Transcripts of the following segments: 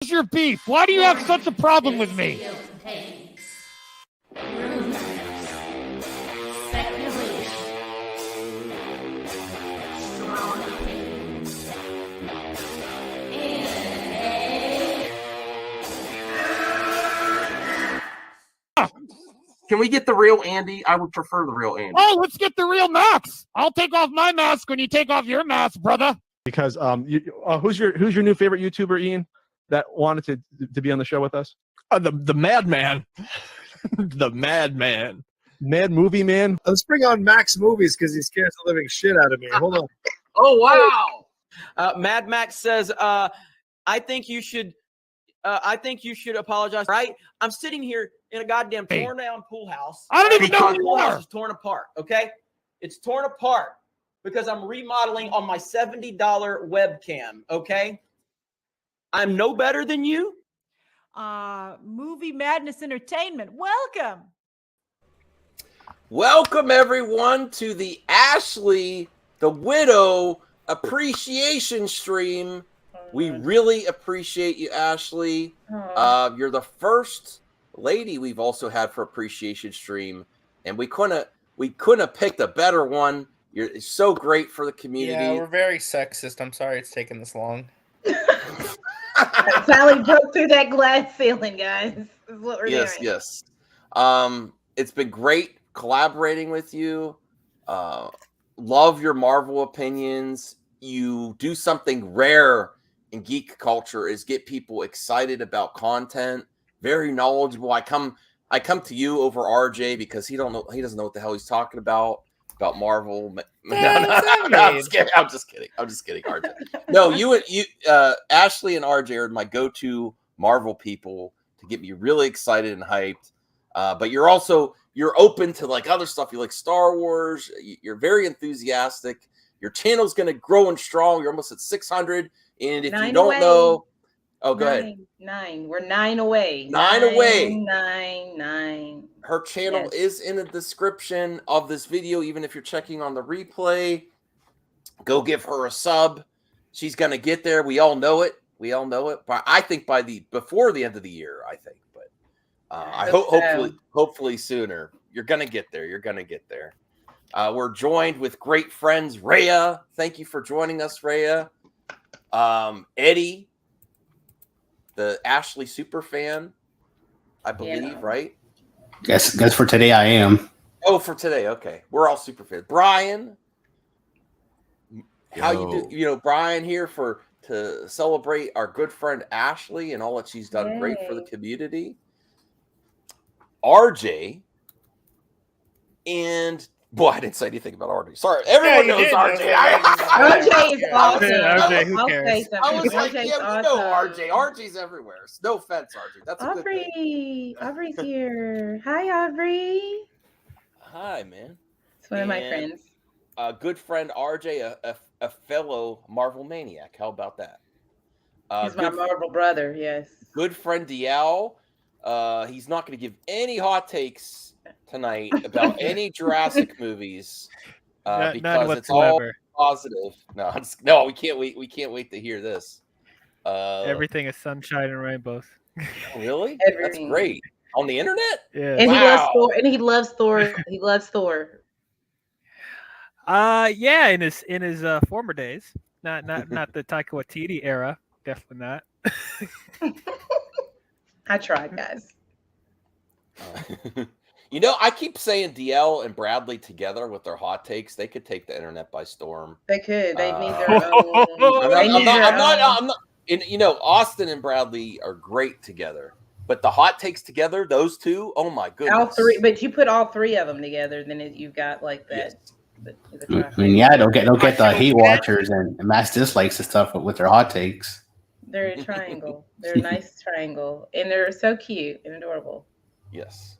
What's your beef? Why do you have such a problem with me? Can we get the real Andy? I would prefer the real Andy. Oh, let's get the real Max. I'll take off my mask when you take off your mask, brother. Because who's your new favorite YouTuber, Ian, that wanted to be on the show with us? The Madman. The Madman. Mad Movie Man. Let's bring on Max Movies because he scares the living shit out of me. Hold on. Oh, wow. Mad Max says, I think you should apologize. Right? I'm sitting here in a goddamn torn down pool house. I don't even know who the you pool are. house is torn apart. Okay, it's torn apart because I'm remodeling on my $70 webcam. Okay, I'm no better than you. Movie Madness Entertainment. Welcome. Welcome, everyone, to the Ashley, the Widow Appreciation Stream. We really appreciate you, Ashley. You're the first lady we've also had for Appreciation Stream, and we couldn't have picked a better one. You're so great for the community. Yeah, we're very sexist. I'm sorry it's taken this long. Sally broke through that glass ceiling, guys. This is what we're doing. Yes. It's been great collaborating with you. Love your Marvel opinions. You do something rare in geek culture is get people excited about content. Very knowledgeable. I come to you over RJ because he doesn't know what the hell he's talking about Marvel. No, I'm just kidding, RJ. No, you Ashley and RJ are my go-to Marvel people to get me really excited and hyped. But you're open to like other stuff. You like Star Wars. You're very enthusiastic. Your channel's going to grow and strong. You're almost at 600. And if you don't know, go ahead. 9. We're 9 away. 9 away. 9. Her channel is in the description of this video. Even if you're checking on the replay, go give her a sub. She's going to get there. We all know it. But I think before the end of the year, I think. But I hopefully sooner. You're going to get there. We're joined with great friends, Rhea. Thank you for joining us, Rhea. Eddie, the Ashley super fan, I believe, right? Guess for today I am. Oh, for today, okay. We're all super fans. Brian, how you do? You know, Brian here to celebrate our good friend Ashley and all that she's done great for the community. RJ and boy, I didn't say anything about RJ. Sorry, everyone knows RJ. RJ is awesome. RJ, who cares? I was like, we know RJ. RJ's everywhere. No offense, RJ. That's a good thing. Aubrey's here. Hi, Aubrey. Hi, man. It's one of my friends. A good friend, RJ, a fellow Marvel maniac. How about that? He's my Marvel brother, yes. Good friend, DL. He's not going to give any hot takes tonight about any Jurassic movies because it's all positive. No, we can't wait. We can't wait to hear this. Everything is sunshine and rainbows. Really? That's great. On the internet? Yeah. And he loves Thor. And he loves Thor. He loves Thor. Yeah, in his former days. Not the Taika Waititi era. Definitely not. I tried, guys. You know, I keep saying DL and Bradley together with their hot takes. They could take the internet by storm. They could. They need their own. I'm not. And, you know, Austin and Bradley are great together. But the hot takes together, those two, oh my goodness. All three, but you put all three of them together, then you've got like that. Yes. I mean, yeah, they'll get the hate watchers and mass dislikes and stuff with their hot takes. They're a triangle. They're a nice triangle, and they're so cute and adorable. Yes.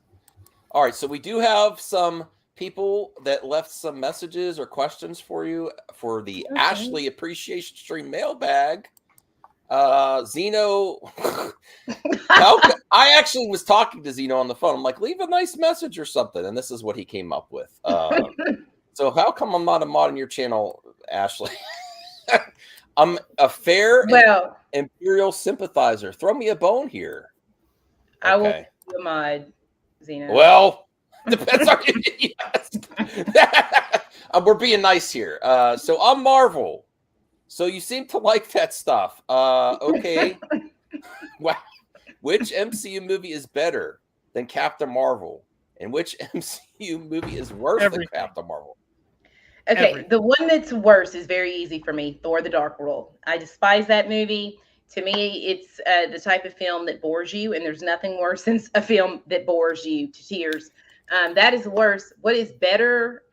All right, so we do have some people that left some messages or questions for you for the Ashley Appreciation Stream mailbag. Zeno, I actually was talking to Zeno on the phone. I'm like, leave a nice message or something, and this is what he came up with. So how come I'm not a mod on your channel, Ashley? I'm a fair and Well, imperial sympathizer. Throw me a bone here. I will Okay. give you a mod, Xena. Well, depends on we're being nice here. So I'm Marvel. So you seem to like that stuff. Okay. Wow. Which MCU movie is better than Captain Marvel? And which MCU movie is worse than Captain Marvel? Okay, the one that's worse is very easy for me. Thor: The Dark World. I despise that movie. To me, it's the type of film that bores you, and there's nothing worse than a film that bores you to tears. That is worse. What is better?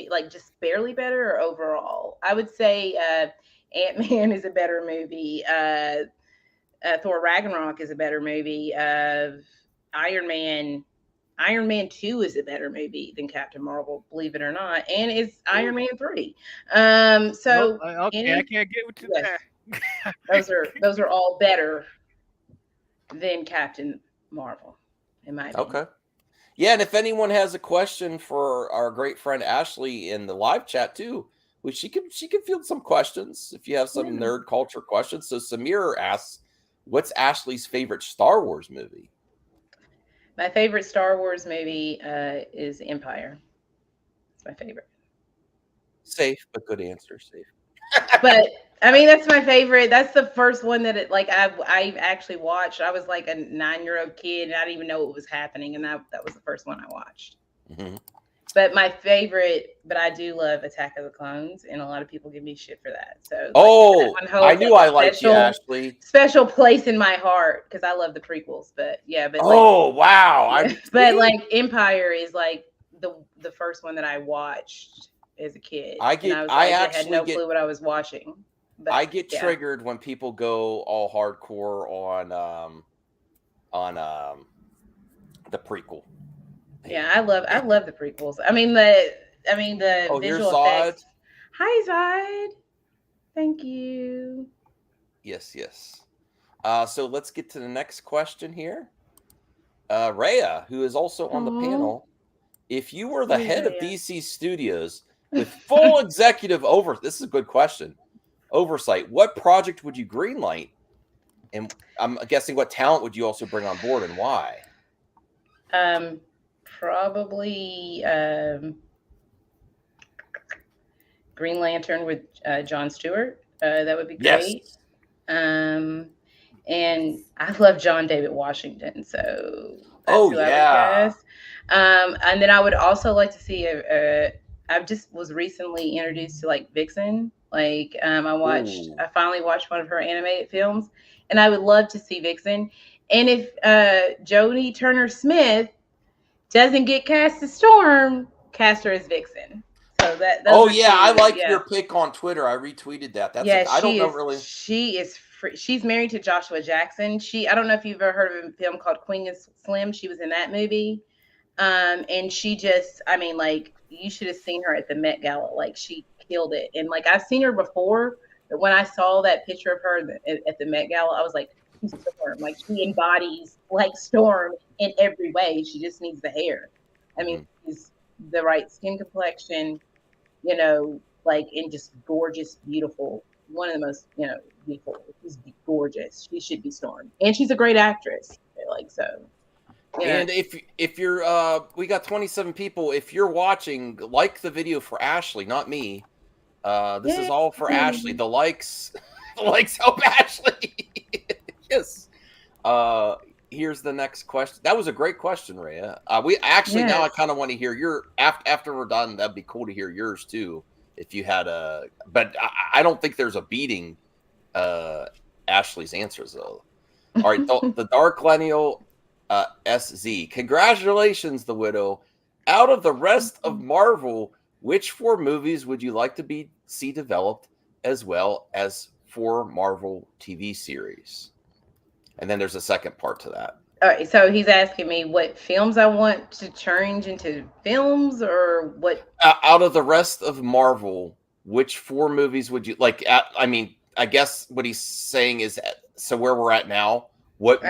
Like just barely better or overall? I would say Ant-Man is a better movie. Thor: Ragnarok is a better movie. Iron Man 2 is a better movie than Captain Marvel, believe it or not, and it's Iron Man 3. So okay, I can't get with you there. those are all better than Captain Marvel, in my opinion. Okay. Yeah, and if anyone has a question for our great friend Ashley in the live chat too, she can field some questions if you have some nerd culture questions. So Samir asks, what's Ashley's favorite Star Wars movie? My favorite Star Wars movie is Empire. It's my favorite. Safe, but good answer. Safe. But I mean, that's my favorite. That's the first one that I actually watched. I was like a 9-year-old kid, and I didn't even know what was happening, and that was the first one I watched. Mm-hmm. But my favorite, but I do love Attack of the Clones, and a lot of people give me shit for that. So I knew I liked you, Ashley. Special place in my heart because I love the prequels. But yeah, but wow! Yeah. But like Empire is like the first one that I watched as a kid. I had no clue what I was watching. But, I get triggered when people go all hardcore on the prequel. Yeah, I love the prequels. I mean the visual effects. Hi Zod. Thank you. Yes. So let's get to the next question here. Rhea, who is also on the panel. If you were the head of DC Studios with full executive this is a good question. Oversight, what project would you greenlight? And I'm guessing what talent would you also bring on board and why? Probably Green Lantern with Jon Stewart. That would be great. Yes. And I love John David Washington, so that's who I would cast. And then I would also like to see I just was recently introduced to like Vixen. Like I finally watched one of her animated films, and I would love to see Vixen. And if Jodie Turner-Smith doesn't get cast as Storm, cast her as Vixen. So I like your pick on Twitter. I retweeted that. I don't know really. She is she's married to Joshua Jackson. I don't know if you've ever heard of a film called Queen and Slim. She was in that movie. And she just, I mean, like, you should have seen her at the Met Gala. Like, she killed it. And like, I've seen her before, but when I saw that picture of her at the Met Gala, I was like, she's Storm. Like, she embodies like Storm in every way. She just needs the hair. I mean, she's the right skin complexion, like, and just gorgeous, beautiful. One of the most, beautiful. She's gorgeous. She should be Storm. And she's a great actress. Like, so. And if you're we got 27 people. If you're watching, like the video for Ashley, not me. This is all for Ashley. The likes help Ashley. Yes. Here's the next question. That was a great question, Rhea. We actually now I kind of want to hear your after we're done. That'd be cool to hear yours too. If you had but I don't think there's a beating Ashley's answers though. All right, the Dark Lineal. SZ. Congratulations, The Widow. Out of the rest of Marvel, which 4 movies would you like to see developed as well as 4 Marvel TV series? And then there's a second part to that. All right, so he's asking me what films I want to change into films or what? Out of the rest of Marvel, which 4 movies would you like? I mean, I guess what he's saying is, so where we're at now, what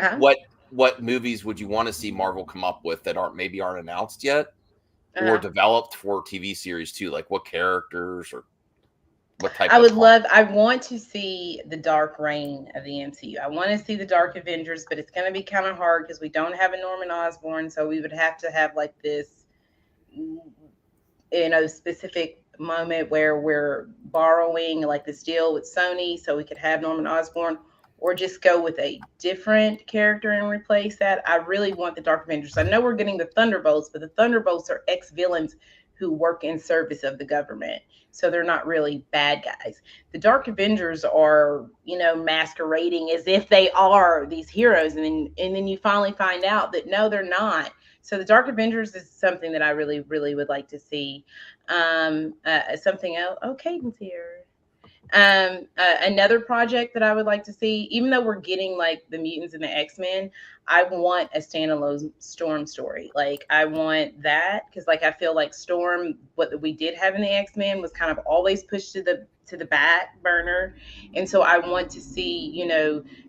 movies would you want to see Marvel come up with that aren't announced yet or developed for TV series too? Like what characters or What type? I would love. I want to see the Dark Reign of the MCU. I want to see the Dark Avengers, but it's going to be kind of hard because we don't have a Norman Osborn, so we would have to have like this, specific moment where we're borrowing like this deal with Sony, so we could have Norman Osborn, or just go with a different character and replace that. I really want the Dark Avengers. I know we're getting the Thunderbolts, but the Thunderbolts are ex-villains who work in service of the government. So they're not really bad guys. The Dark Avengers are, masquerading as if they are these heroes. And then you finally find out that no, they're not. So the Dark Avengers is something that I really, really would like to see. Something else. Oh, Caden's here. Another project that I would like to see, even though we're getting like the mutants and the X-Men, I want a standalone Storm story. Like I want that because like I feel like Storm, what we did have in the X-Men was kind of always pushed to the back burner. And so I want to see,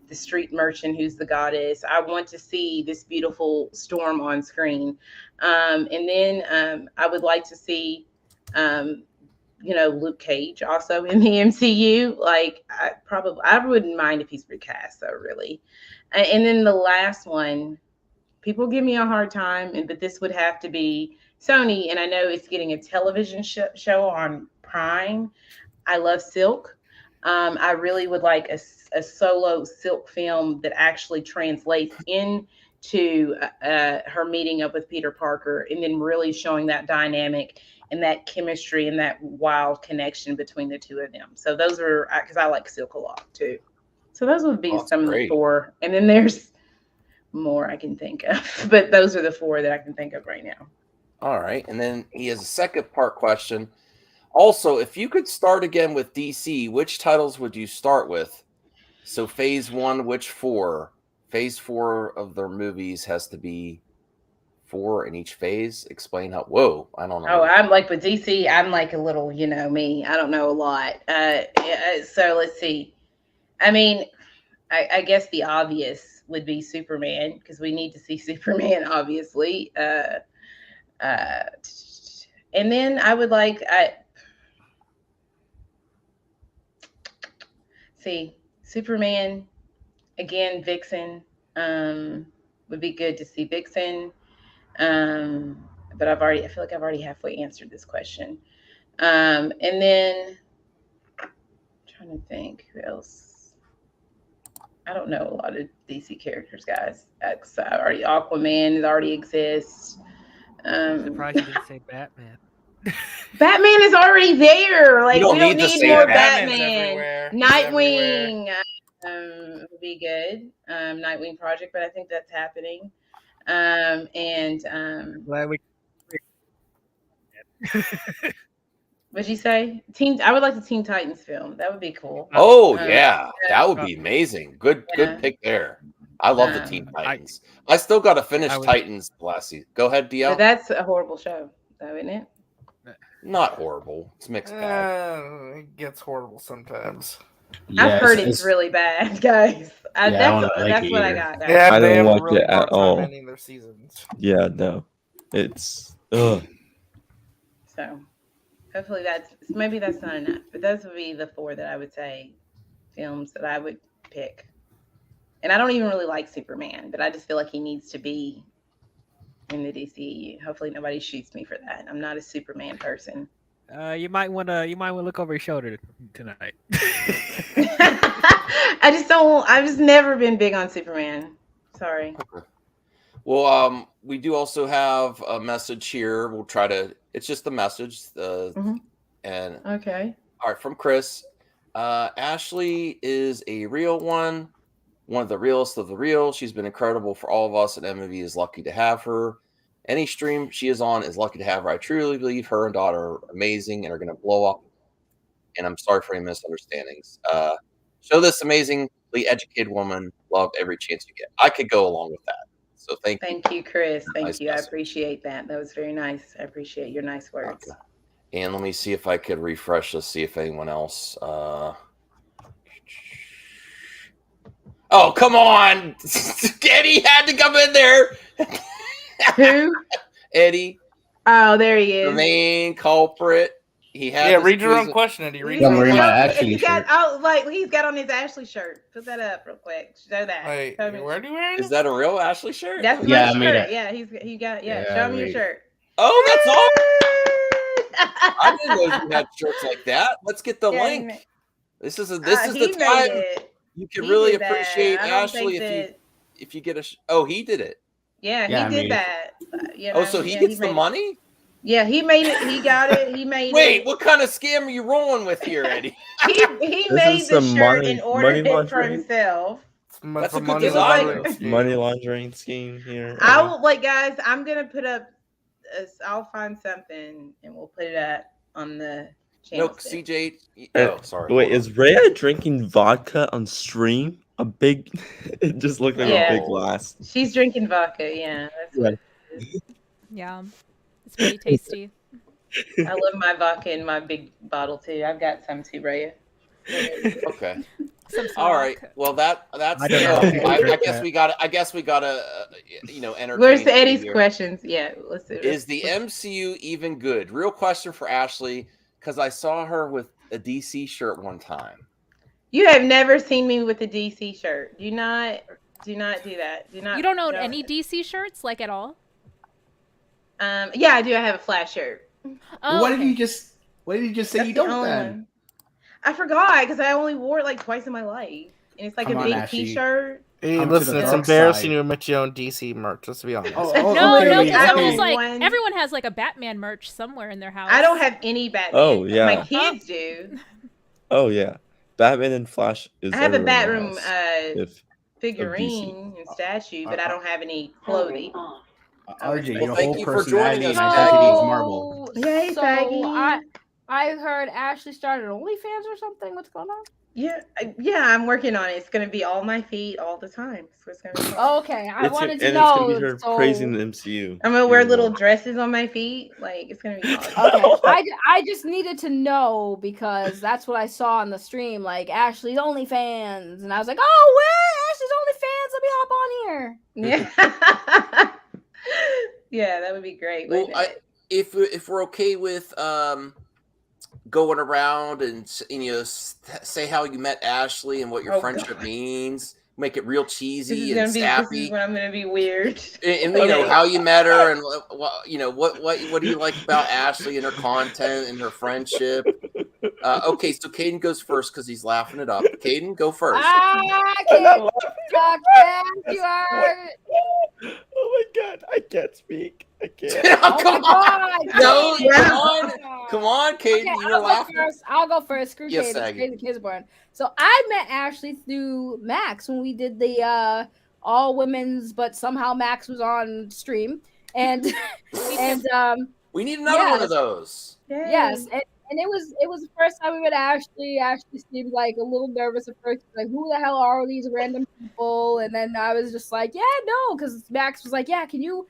the street merchant who's the goddess. I want to see this beautiful Storm on screen. And then I would like to see Luke Cage also in the MCU. Like I wouldn't mind if he's recast though, really. And then the last one, people give me a hard time, but this would have to be Sony. And I know it's getting a television show on Prime. I love Silk. I really would like a solo Silk film that actually translates into her meeting up with Peter Parker and then really showing that dynamic and that chemistry and that wild connection between the two of them. So those are, because I like Silk a lot too. So those would be some of the 4. And then there's more I can think of, but those are the 4 that I can think of right now. All right. And then he has a second part question. Also, if you could start again with DC, which titles would you start with? So phase 1, which 4? Phase 4 of their movies has to be 4 in each phase. Explain how. Whoa, I don't know. Oh, I'm like with DC. I'm like a little, me. I don't know a lot. So let's see. I mean, I guess the obvious would be Superman because we need to see Superman, obviously. And then I would like see Superman again. Vixen would be good to see Vixen. But I feel like I've already halfway answered this question. And then I'm trying to think who else. I don't know a lot of DC characters, guys. Aquaman already exists. I'm surprised you didn't say Batman. Batman is already there. Like we don't need more Batman. Nightwing would be good. Nightwing project, but I think that's happening. Glad we. What'd you say? I would like the Teen Titans film. That would be cool. Oh yeah, that would be amazing. Good pick there. I love the Teen Titans. I still got to finish Titans last season. Go ahead, Dio. But that's a horrible show, though, isn't it? Not horrible. It's mixed bag. It gets horrible sometimes. I've heard it's really bad, guys. That's what I got. Guys. Yeah, I don't watch it at all. Ending their seasons. Yeah, no, it's ugh. So, hopefully maybe that's not enough. But those would be the 4 that I would say films that I would pick. And I don't even really like Superman, but I just feel like he needs to be in the DCEU. Hopefully nobody shoots me for that. I'm not a Superman person. You might want to look over your shoulder tonight. I've just never been big on Superman. Sorry. Okay. Well, we do also have a message here. We'll try to. It's just a message. And okay. All right, from Chris. Ashley is a real one of the realest of the real. She's been incredible for all of us, and MV is lucky to have her. Any stream she is on is lucky to have her. I truly believe her and daughter are amazing and are going to blow up. And I'm sorry for any misunderstandings. Show this amazingly educated woman love every chance you get. I could go along with that. So thank you. Thank you, Chris. Thank you. Message. I appreciate that. That was very nice. I appreciate your nice words. Okay. And let me see if I could refresh this, see if anyone else. Oh, come on. Eddie had to come in there. Who? Eddie. Oh, there he is. The main culprit. He had Yeah, this read your own quiz- question, Eddie. Read I'm your own wearing my question. Ashley He got shirt. he's got on his Ashley shirt. Put that up real quick. Show that. Wait, Show me. where are you wearing Is it? that a real Ashley shirt? That's Yeah, my I made shirt. it. Yeah, he got Yeah, show I me your made it. shirt. Oh, that's all. I didn't know you had shirts like that. Let's get the Yeah, he link. This is the he time made it. you can He really did that. appreciate I don't Ashley think if you get a. Oh, he did it. Yeah, Yeah, I he made did it. that. You Oh, know, so he yeah, gets the made it. money? Yeah, he made it. He got it. He made Wait, it. what kind of scam are you rolling with here, Eddie? He This made is the some shirt money- and ordered money it for laundering. himself. That's a good It was like- design. Money laundering scheme here. I Eddie. will guys. I'm gonna put up. I'll find something and we'll put it up on the channel. No, CJ. Uh, Oh, sorry. Wait, hold is Rhea drinking vodka on stream? A big. It just looked like Yeah. a big glass. She's drinking vodka. Yeah, that's what. Yeah, it's pretty tasty. I love my vodka in my big bottle too. I've got some too, Raya. on. Okay. Some All slack. right. Well, that's. I don't know if people I drink guess that. we got. I guess we got to. Entertain. Where's the you Eddie's here. questions? Yeah, let's see. Is the MCU even good? Real question for Ashley, because I saw her with a DC shirt one time. You have never seen me with a DC shirt. Do not do that. Do not. You don't own any DC shirts, like at all? Yeah, I do. I have a Flash shirt. Oh, What okay. did you just say That's you the don't only then? one. I forgot because I only wore it like twice in my life, and it's like Come a on, big Ashley. T-shirt. Hey, Come to listen, the it's dark embarrassing side. you admit you own DC merch. Let's be honest. Oh, No, okay, because I I'm don't just like want- everyone has like a Batman merch somewhere in their house. I don't have any Batman. Oh, yeah. My kids do. Oh yeah, Batman and Flash is. I have a everywhere in the Batroom house. If figurine and statue, but I don't have any clothing. RJ, Well, your thank whole you for joining personality us, and Tag. identity is Marvel. Yay, so Saggy. I heard Ashley started OnlyFans or something. What's going on? Yeah, I'm working on it. It's gonna be all my feet all the time. So it's gonna be fun. Okay, I it's wanted to and know. it's gonna be her so... praising the MCU. I'm gonna wear even little more. dresses on my feet. Like it's gonna be awesome. Okay, I just needed to know because that's what I saw on the stream, like Ashley's OnlyFans, and I was like, oh, where Ashley's OnlyFans? Let me hop on here. Yeah. Yeah, that would be great. Well, wouldn't it? if we're okay with going around and say how you met Ashley and what your Oh, friendship God. means, make it real This cheesy is and gonna be. This sappy, is when I'm gonna be weird. and you know how you met her and what do you like about Ashley and her content and her friendship. Okay, so Caden goes first because he's laughing it up. Caden, go first. I can't talk back. You are. Oh my god, I can't speak. I can't. Oh Come my on, God. no, Yeah. come on, Caden, Okay, you were I'll go laughing. first. I'll go first. Screw Yes, Kate. Saggy. The kids born. So I met Ashley through Max when we did the all women's, but somehow Max was on stream, and We need another one of yes. those. Yes, and it was the first time we met Ashley. Ashley seemed like a little nervous at first, like who the hell are these random people? And then I was just like, yeah, no, because Max was like, yeah, can you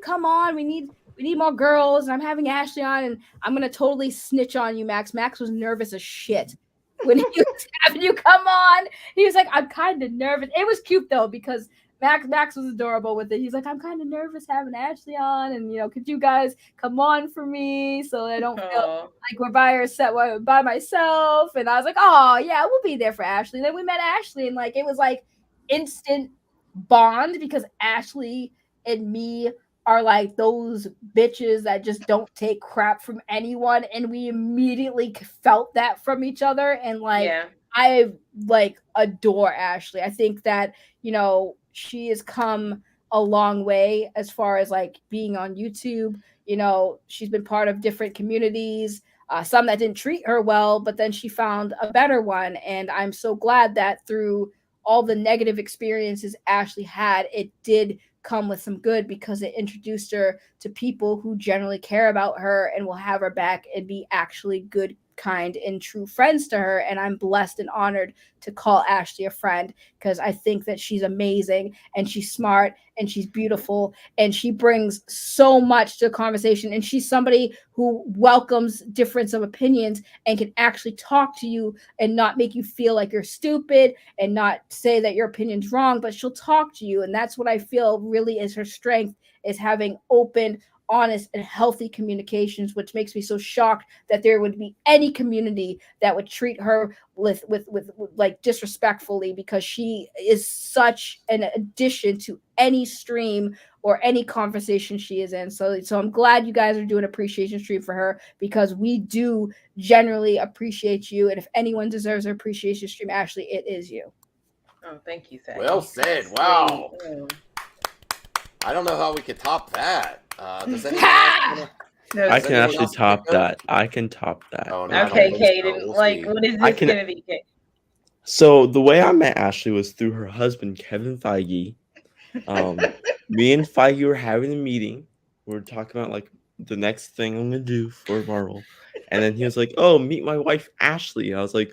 come on? We need more girls, and I'm having Ashley on, and I'm gonna totally snitch on you, Max. Max was nervous as shit when he was having you come on. He was like, I'm kind of nervous. It was cute though because Max was adorable with it. He's like, I'm kind of nervous having Ashley on, and could you guys come on for me so I don't feel like we're by myself? And I was like, oh yeah, we'll be there for Ashley. And then we met Ashley, and like it was like instant bond because Ashley and me are like those bitches that just don't take crap from anyone, and we immediately felt that from each other. And like I like adore Ashley. I think that she has come a long way as far as like being on YouTube. She's been part of different communities, some that didn't treat her well, but then she found a better one. And I'm so glad that through all the negative experiences Ashley had, it did come with some good because it introduced her to people who generally care about her and will have her back and be actually good, kind, and true friends to her. And I'm blessed and honored to call Ashley a friend because I think that she's amazing and she's smart and she's beautiful and she brings so much to the conversation. And she's somebody who welcomes difference of opinions and can actually talk to you and not make you feel like you're stupid and not say that your opinion's wrong, but she'll talk to you. And that's what I feel really is her strength, is having open, honest and healthy communications, which makes me so shocked that there would be any community that would treat her with like disrespectfully, because she is such an addition to any stream or any conversation she is in. So I'm glad you guys are doing an appreciation stream for her, because we do generally appreciate you. And if anyone deserves an appreciation stream, Ashley, it is you. Oh, thank you, Zach. Well said. Wow. I don't know how we could top that. Does anyone else wanna- I can actually top that. I can top that. Oh, no, Okay, Caden. Like, what is this gonna be? So the way I met Ashley was through her husband, Kevin Feige. Me and Feige were having a meeting. We were talking about like the next thing I'm gonna do for Marvel, and then he was like, "Oh, meet my wife Ashley." I was like,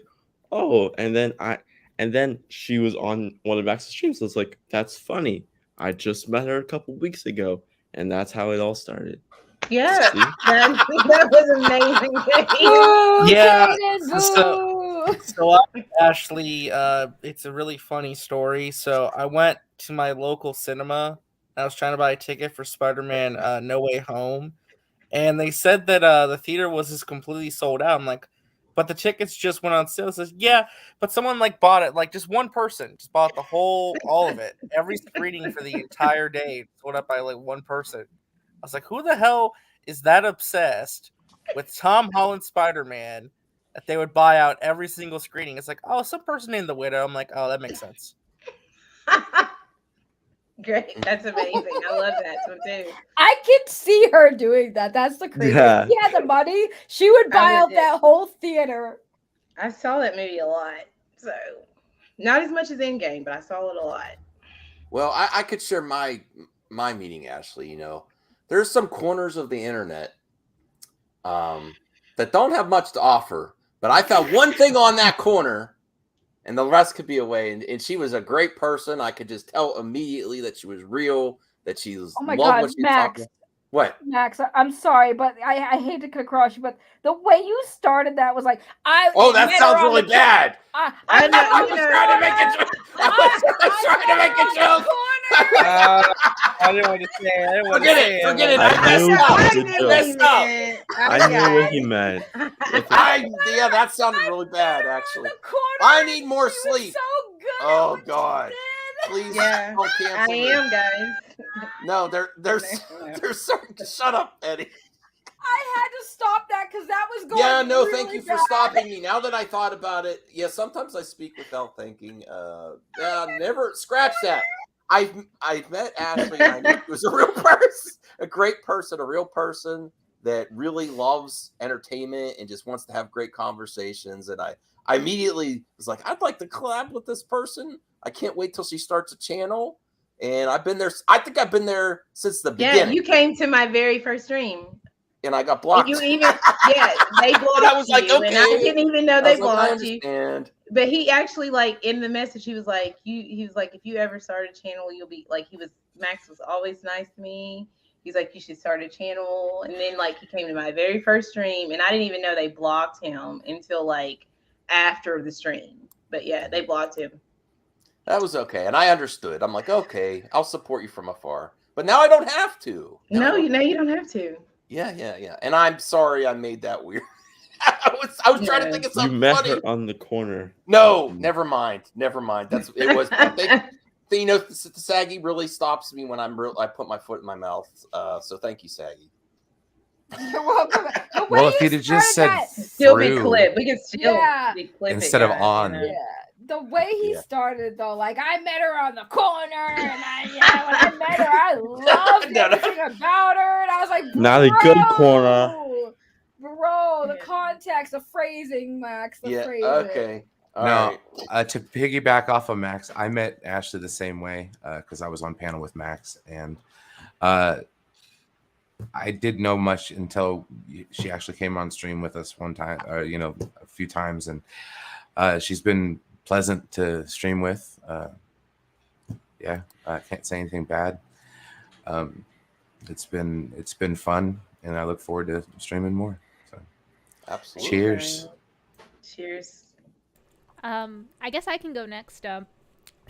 "Oh," and then she was on one of Max's streams. So I was like, "That's funny. I just met her a couple weeks ago," and that's how it all started. Yeah, See? that was amazing. Yeah. So Ashley, it's a really funny story. So I went to my local cinema. I was trying to buy a ticket for Spider-Man No Way Home, and they said that the theater was just completely sold out. I'm like, but the tickets just went on sale. It says, yeah, but someone like bought it. Like just one person just bought all of it. Every screening for the entire day sold up by like one person. I was like, who the hell is that obsessed with Tom Holland Spider-Man that they would buy out every single screening? It's like, oh, some person named the Widow. I'm like, oh, that makes sense. Great. That's amazing. I love that one too. I can see her doing that. That's the crazy. Yeah. If she had the money, she would buy out that whole theater. I saw that movie a lot. So not as much as Endgame, but I saw it a lot. Well, I could share my meeting, Ashley. You know, there's some corners of the internet that don't have much to offer, but I found one thing on that corner, and the rest could be away. And she was a great person. I could just tell immediately that she was real, that she was. Oh my God, Max. What? Max, I'm sorry, but I hate to cut across you, but the way you started that was like, Oh, that sounds really bad. I was trying to make a joke. I was trying to make a joke. I didn't want to say it. Forget it. I messed up. I knew what he meant. Yeah, that sounded really bad, actually. I need more sleep. So good. Oh God. Please Yeah, don't cancel I me. am, guys. No, they're certain. Shut up, Eddie. I had to stop that because that was going. Yeah, no, really thank you for bad. stopping me. Now that I thought about it, yeah, sometimes I speak without thinking. Never scratch that. I've met Ashley. I knew she was a real person, a great person, a real person that really loves entertainment and just wants to have great conversations. And I immediately was like, I'd like to collab with this person. I can't wait till she starts a channel. And I've been there. I think I've been there since the beginning. Yeah, you came to my very first stream. And I got blocked. And you even, yeah, they blocked I was like, you, okay. and I didn't even know they blocked you. And But he actually, like, in the message, he was like, he was like, if you ever start a channel, you'll be like, Max was always nice to me. He's like, you should start a channel. And then, like, he came to my very first stream, and I didn't even know they blocked him until, like, after the stream. But yeah, they blocked him. that was okay. And I understood. I'm like, okay, I'll support you from afar. But now I don't have to. No, you don't have to. Yeah. And I'm sorry I made that weird. I was trying to think of You something met funny. her on the corner. No, never mind. That's it was. You know, Saggy really stops me when I put my foot in my mouth. So thank you, Saggy. You're welcome. Well, if you'd have just said Still be through clip. We can still be clip instead of on. Yeah. The way he started though, like I met her on the corner, and when I met her, I loved everything about her, and I was like, Not a good corner. Bro, the context, the phrasing, Max, the phrasing. Okay. No, to piggyback off of Max, I met Ashley the same way because I was on panel with Max, and I didn't know much until she actually came on stream with us one time, a few times, and she's been pleasant to stream with. I can't say anything bad. It's been fun, and I look forward to streaming more. So, absolutely. Cheers. Cheers. I guess I can go next.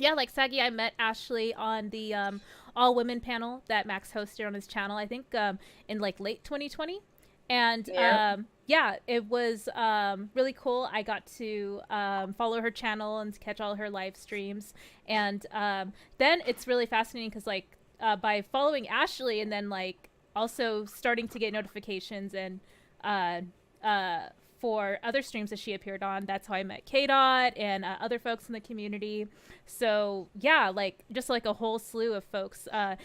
yeah, like Saggy, I met Ashley on the all women panel that Max hosted on his channel. I think in like late 2020, and yeah, it was really cool. I got to follow her channel and catch all her live streams, and then it's really fascinating because like by following Ashley and then like also starting to get notifications and for other streams that she appeared on. That's how I met K-Dot and other folks in the community. So yeah, like just like a whole slew of folks that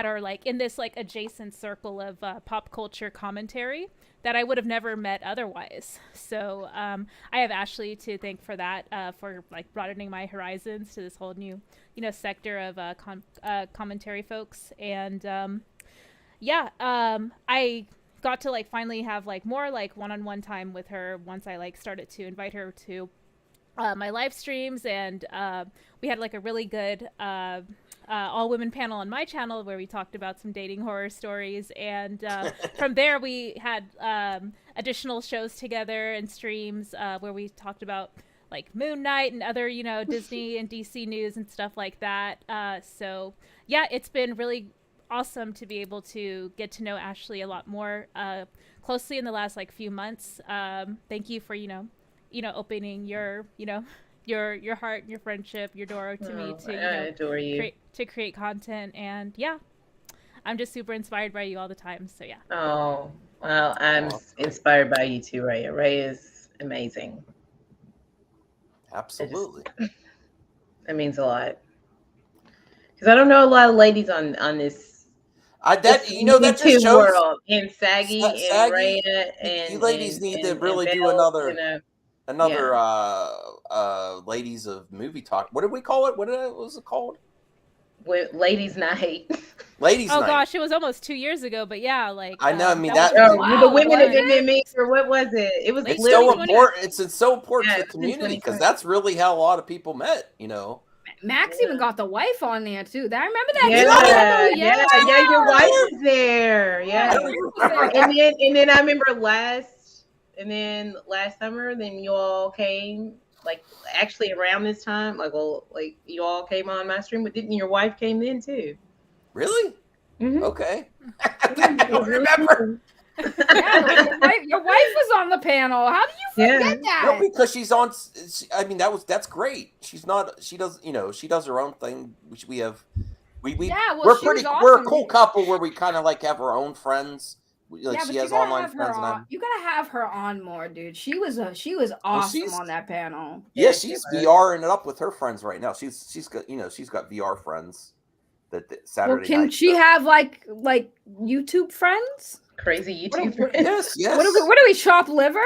are like in this like adjacent circle of pop culture commentary that I would have never met otherwise. So I have Ashley to thank for that, for like broadening my horizons to this whole new, you know, sector of commentary folks. And yeah, I got to like finally have like more like one-on-one time with her once I like started to invite her to my live streams, and we had like a really good all women panel on my channel where we talked about some dating horror stories, and from there we had additional shows together and streams where we talked about like Moon Knight and other, you know, Disney and DC news and stuff like that. So yeah, it's been really awesome to be able to get to know Ashley a lot more closely in the last like few months. Thank you for, you know, opening your, you know, your heart, your friendship, your door to me to, you know, adore you. Create content. And yeah, I'm just super inspired by you all the time. So yeah. Oh, well, I'm inspired by you too, Raya. Raya is amazing. Absolutely. That means a lot. Because I don't know a lot of ladies on this. You know, that just shows world and Saggy and Saggy, Raya and you ladies and, need and, to really and do Belle, another ladies of movie talk. What did we call it? What was it called? With Ladies Night. Ladies Oh Night. gosh, it was almost 2 years ago, but yeah, like I know. I mean was the women that didn't make, or what was it? It was it's literally so important. It's so important to the it's in community because 2020. that's really how a lot of people met. You know. Max even got the wife on there too. I remember that. Yeah, your wife was there. Yeah. and then I remember last summer, then you all came, like actually around this time, like you all came on my stream, but didn't your wife came then too? Really? Mm-hmm. Okay. I don't remember. Yeah, your wife was on the panel. How do you forget that? No, because she's on. I mean, that's great. She's not. She does. You know, she does her own thing. Which we have. We're pretty. Awesome. We're a cool couple where we kind of like have our own friends. Like yeah, she but has online friends. you gotta have her on more, dude. She was awesome on that panel. Yeah, she's VRing it up with her friends right now. She's got she's got VR friends. That Saturday. Well, can she have like YouTube friends? Crazy YouTube. Yes. What do we chop liver?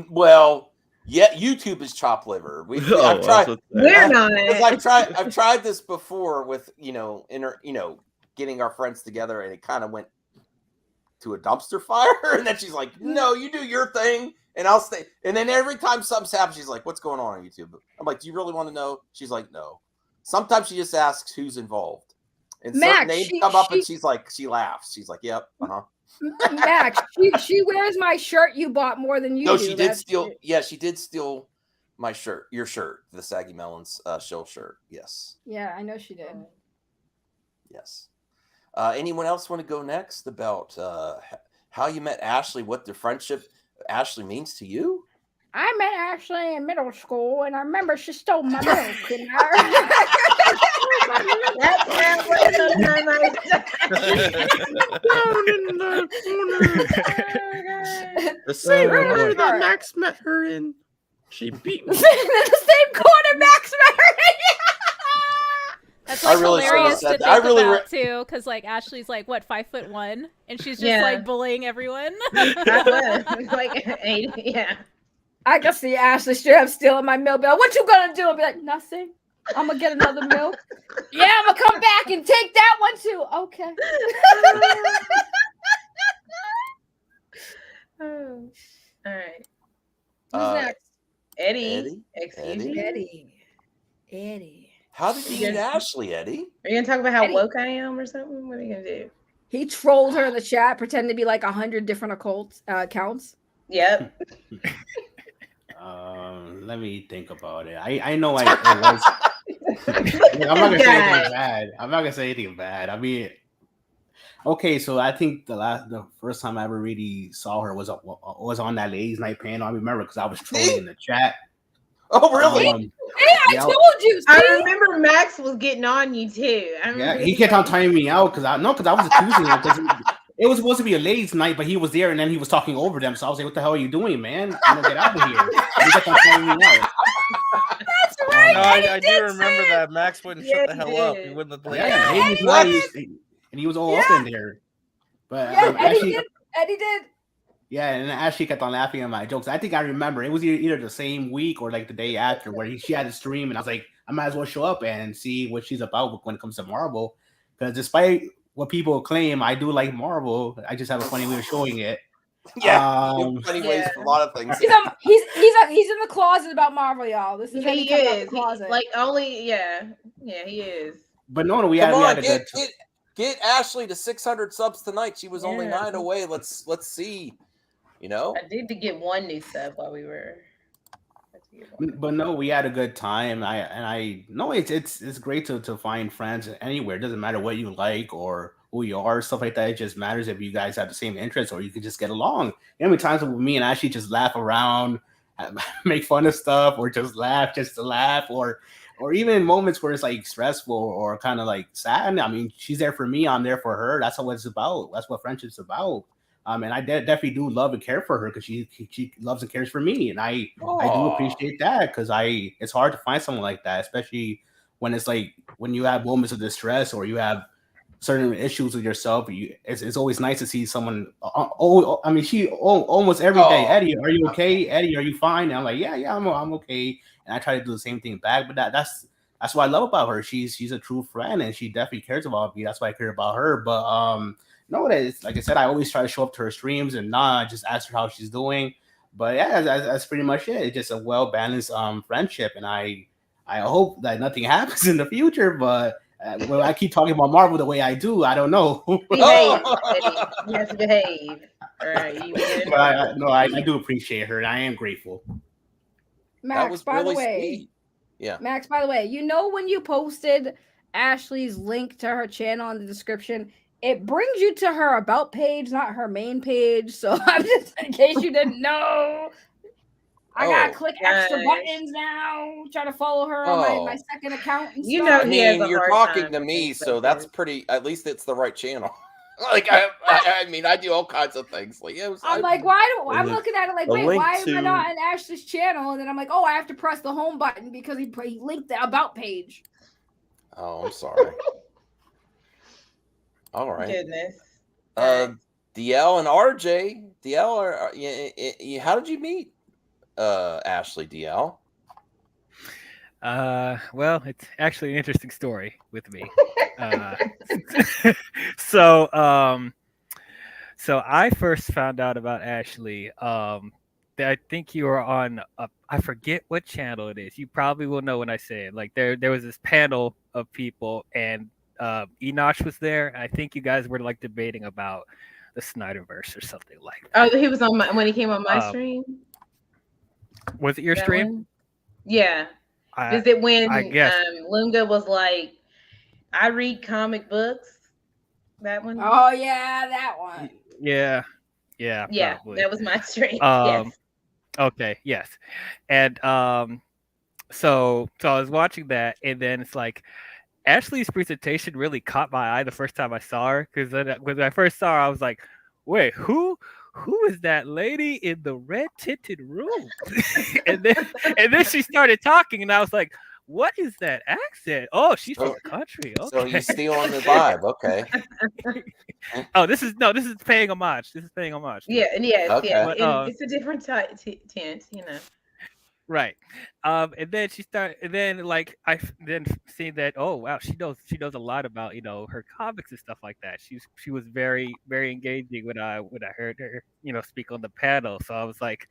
Well, yeah, YouTube is chop liver. I've tried. We're not. I've tried this before with getting our friends together, and it kind of went to a dumpster fire. And then she's like, "No, you do your thing, and I'll stay." And then every time something's happened, she's like, "What's going on YouTube?" I'm like, "Do you really want to know?" She's like, "No." Sometimes she just asks who's involved, and certain names come up, and she's like, she laughs. She's like, "Yep, Max, she wears my shirt you bought more than you do. No, she did steal. Yeah, she did steal my shirt. Your shirt, the Saggy Melons show shirt. Yes. Yeah, I know she did. Yes. Anyone else want to go next about how you met Ashley? What the friendship Ashley means to you? I met Ashley in middle school, and I remember she stole my milk. And The same corner that Max met her in. She beat me. The same corner Max met her in. That's like really hilarious to said think that. I really about too, because like Ashley's like what 5'1", and she's just like bullying everyone. I was like 8, yeah. I can see Ashley straight up stealing my milk. Bill. What you gonna do? I'll be like, nothing. I'm gonna get another milk. Yeah, I'm gonna come back and take that one too. Okay. All right. Who's next? Eddie. Excuse me. Eddie. How did you meet Ashley, Eddie? Are you gonna talk about how woke I am or something? What are you gonna do? He trolled her in the chat, pretending to be like 100 different occult accounts. Yep. Let me think about it. I know it was I'm not gonna say anything bad. I'm not gonna say anything bad. I mean, okay, so I think the first time I ever really saw her was on that ladies' night panel. I remember because I was trolling in the chat. Oh, really? I yeah, told you. I remember Max was getting on you too. I Yeah, remember he kept on timing me out because I was accusing him because it was supposed to be a ladies' night, but he was there and then he was talking over them. So I was like, "What the hell are you doing, man? Get out of here!" He kept on timing me out. That's right. No, I do remember that. Max wouldn't shut the hell up. He wouldn't play. Yeah, ladies' night, and he was all up in there. But Yeah, Eddie actually, did. Eddie did. yeah, and Ashley kept on laughing at my jokes. I think I remember it was either the same week or like the day after where she had a stream, and I was like, I might as well show up and see what she's about when it comes to Marvel. Because despite what people claim, I do like Marvel. I just have a funny way of showing it. Yeah, funny ways for a lot of things. He's in the closet about Marvel, y'all. This is He coming out the is. closet. Like only yeah, he is. But no, we Come had on, a good. get Ashley to 600 subs tonight. She was only 9 away. Let's see. You know, I did to get one new sub while we were. But no, we had a good time. I know it's great to find friends anywhere. It doesn't matter what you like or who you are, stuff like that. It just matters if you guys have the same interests or you can just get along. How many times with me and Ashley just laugh around, make fun of stuff, or just laugh just to laugh, or even in moments where it's like stressful or kind of like sad. I mean, she's there for me, I'm there for her. That's what it's about. That's what friendship's about. And I definitely do love and care for her because she loves and cares for me, and I do appreciate that because it's hard to find someone like that, especially when it's like when you have moments of distress or you have certain issues with yourself. It's always nice to see someone. I mean, she almost every day. Eddie, are you okay? Eddie, are you fine? And I'm like, yeah, I'm okay, and I try to do the same thing back. But that's what I love about her. She's a true friend, and she definitely cares about me. That's why I care about her. But no, that is like I said, I always try to show up to her streams and just ask her how she's doing. But yeah, that's pretty much it. It's just a well balanced friendship, and I hope that nothing happens in the future. But when I keep talking about Marvel the way I do, I don't know. Behave. You have to behave. All right. But I do appreciate her, and I am grateful. Max, by the way, sweet. Yeah. Max, by the way, you know when you posted Ashley's link to her channel in the description, it brings you to her about page, not her main page. So I'm just in case you didn't know. I gotta click extra buttons now. Try to follow her on my second account. And You stuff. know he has a you're hard talking time to with me, things so like that's this. pretty. At least it's the right channel. Like I mean, I do all kinds of things. Like I'm like, I'm looking at it like, the wait, link why am I to- not in Ashley's channel? And then I'm like, oh, I have to press the home button because he linked the about page. Oh, I'm sorry. All right. Goodness. DL and RJ. DL, how did you meet Ashley? DL. Well, it's actually an interesting story with me. So I first found out about Ashley. I think you were on. I forget what channel it is. You probably will know when I say it. Like there was this panel of people, and Enoch was there. I think you guys were like debating about the Snyderverse or something like that. Oh, he was on when he came on my stream. Was it your That stream? one? Yeah. Is it when Lunga was like, I read comic books? That one? Oh yeah, that one. Yeah, probably. That was my stream. Yes. Yes. Okay, yes. And so I was watching that, and then it's like Ashley's presentation really caught my eye the first time I saw her, because when I first saw her, I was like, wait, who is that lady in the red tinted room? and then she started talking, and I was like, what is that accent? Oh, she's from the country. Okay. So you stealing the vibe, okay? Oh, this is paying homage. This is paying homage. Yeah, and yes, Okay. yeah. But, And it's a different tint, you know. Right. And then like I then see that, oh wow, she knows a lot about, her comics and stuff like that. She was very, very engaging when I heard her, speak on the panel. So I was like,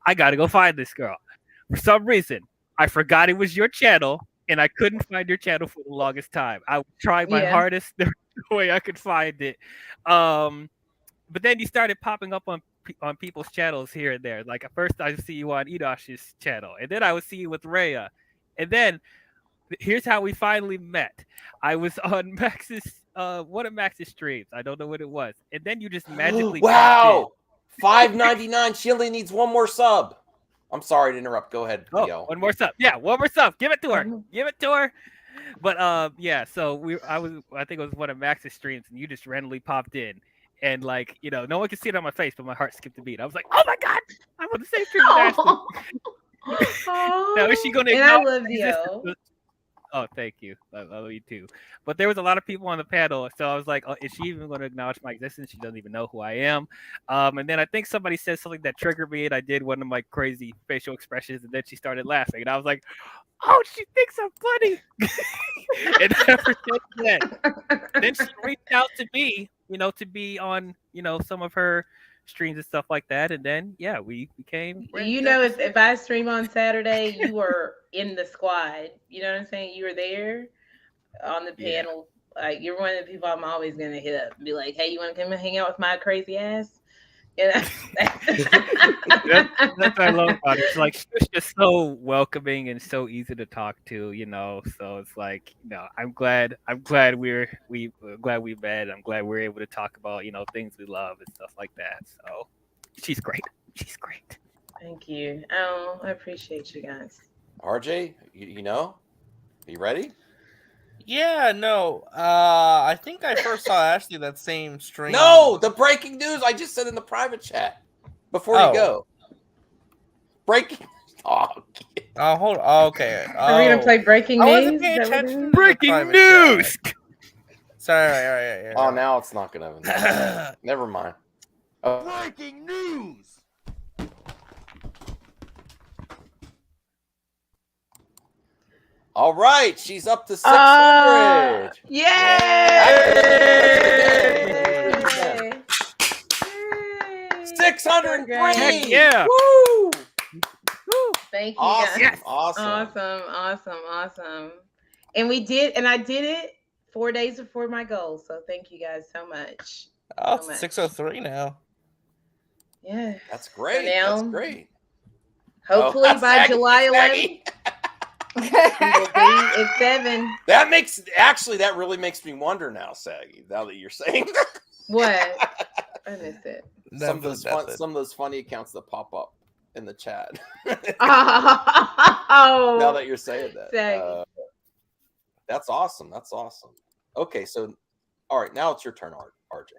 I gotta go find this girl. For some reason, I forgot it was your channel, and I couldn't find your channel for the longest time. I tried my hardest the way I could find it. But then you started popping up on people's channels here and there. Like at first I would see you on Enosh's channel, and then I would see you with Rhea, and then here's how we finally met. I was on Max's one of Max's streams. I don't know what it was, and then you just magically wow, $5.99. She only needs one more sub. I'm sorry to interrupt. Go ahead, Leo. One more sub. Yeah, one more sub. Give it to her. Give it to her. But yeah. So I think it was one of Max's streams, and you just randomly popped in, and like no one could see it on my face, but my heart skipped a beat. I was like, oh my god, I'm on the same stream with Ashley. Now is she going to? And I love you. Oh, thank you. I love you too. But there was a lot of people on the panel, so I was like, oh, is she even going to acknowledge my existence? She doesn't even know who I am. And then I think somebody said something that triggered me, and I did one of my crazy facial expressions, and then she started laughing, and I was like, oh, she thinks I'm funny. And ever since then she reached out to me, to be on, some of her streams and stuff like that, and then we became friends. If I stream on Saturday, you were in the squad. You know what I'm saying? You were there on the panel. Like, you're one of the people I'm always gonna hit up and be like, hey, you want to come and hang out with my crazy ass? That's what I love about it. It's like she's just so welcoming and so easy to talk to, So it's like, I'm glad we met. I'm glad we're able to talk about, things we love and stuff like that. So she's great. She's great. Thank you. Oh, I appreciate you guys. RJ, are you ready? Yeah, no. I think I first saw Ashley that same stream. No, the breaking news I just said in the private chat before you go. Breaking. Oh, hold on. Okay. Are we gonna play breaking news? I wasn't paying attention to the breaking private news. chat. Sorry. All right. Oh, now it's not gonna. Never mind. Breaking news. All right, she's up to 600. Yay! Yay! 603. Heck yeah! Woo! Thank you. Awesome. Guys. Awesome. And I did it 4 days before my goal. So thank you guys so much. Oh, it's 603 now. Yeah. That's great. Now, That's great. Hopefully by Saggy, July 11th. It's 7. That really makes me wonder now, Saggy. Now that you're saying what? I missed it. Some of those funny accounts that pop up in the chat. Oh, now that you're saying that, Saggy. that's awesome. That's awesome. Okay, so all right, now it's your turn, RJ.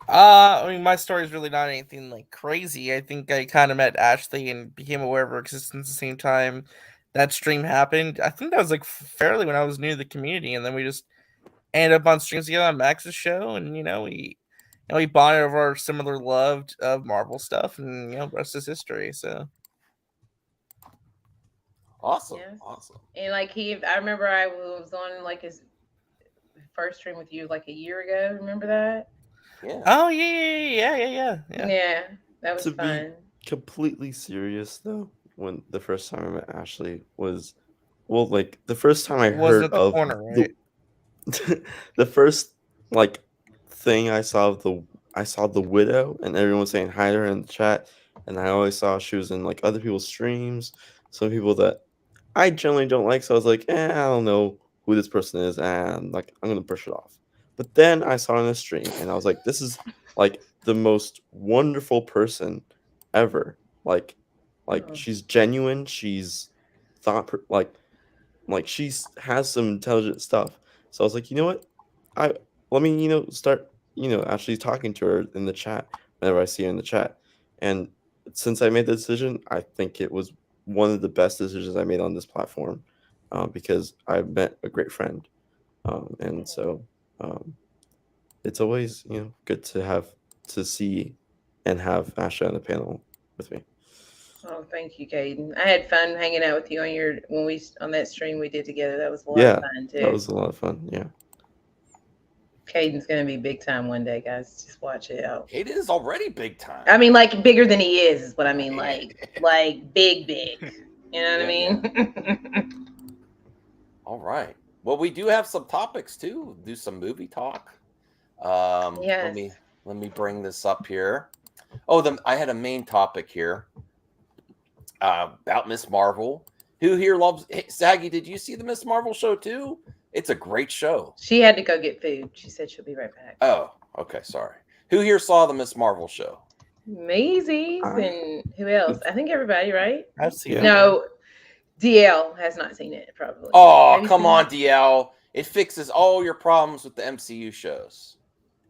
I mean, my story is really not anything like crazy. I think I kind of met Ashley and became aware of her existence at the same time that stream happened. I think that was like fairly when I was new to the community, and then we just ended up on streams together on Max's show, and we bonded over our similar love of Marvel stuff, and the rest is history. So awesome, Yes. awesome. And like I remember I was on like his first stream with you like a year ago. Remember that? Yeah. Oh yeah. Yeah, that was To fun. be completely serious though, when the first time I met Ashley was, like the first time I Wasn't heard at the of corner, right? the first thing I saw the widow, and everyone was saying hi to her in the chat, and I always saw she was in like other people's streams, some people that I generally don't like, so I was like, I don't know who this person is, and I'm gonna brush it off. But then I saw her in a stream, and I was like, this is like the most wonderful person ever. Like she's genuine, she's she has some intelligent stuff. So I was like, you know what? Let me start actually talking to her in the chat whenever I see her in the chat. And since I made the decision, I think it was one of the best decisions I made on this platform, because I met a great friend, and so it's always good to see and have Ashley on the panel with me. Oh, thank you, Caden. I had fun hanging out with you on that stream we did together. That was a lot of fun too. That was a lot of fun. Yeah. Caden's gonna be big time one day, guys. Just watch it out. Caden is already big time. I mean, like bigger than he is what I mean. Like big. You know what I mean? All right. Well, we do have some topics too. Do some movie talk. Yes. Let me bring this up here. Oh, I had a main topic here about Miss Marvel Who here loves Saggy? Did you see the Miss Marvel show too? It's a great show. She had to go get food. She said she'll be right back. Oh, okay, sorry. Who here saw the Miss Marvel show? Maisie's and who else? I think everybody, right? I've seen it. No, DL has not seen it, probably. Oh, Have you come seen on, it? DL. It fixes all your problems with the MCU shows.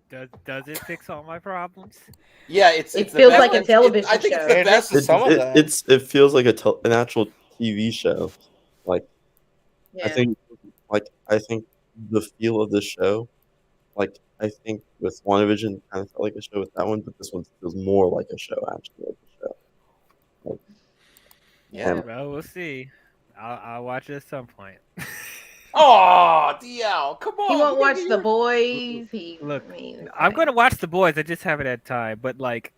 Does it fix all my problems? Yeah, it's It the feels best- like a television I think show. it's the It best. fixes some of that. It feels like an actual TV show. Like Yeah. I think the feel of the show, like I think with WandaVision kind of felt like a show with that one, but this one feels more like a show actually, like a show. Like, Yeah. Well, we'll see. I'll watch it at some point. Oh, DL, come on. He won't we watch gotta The hear- Boys. He, Look, I mean, I'm going to watch The Boys. I just haven't had time. But like,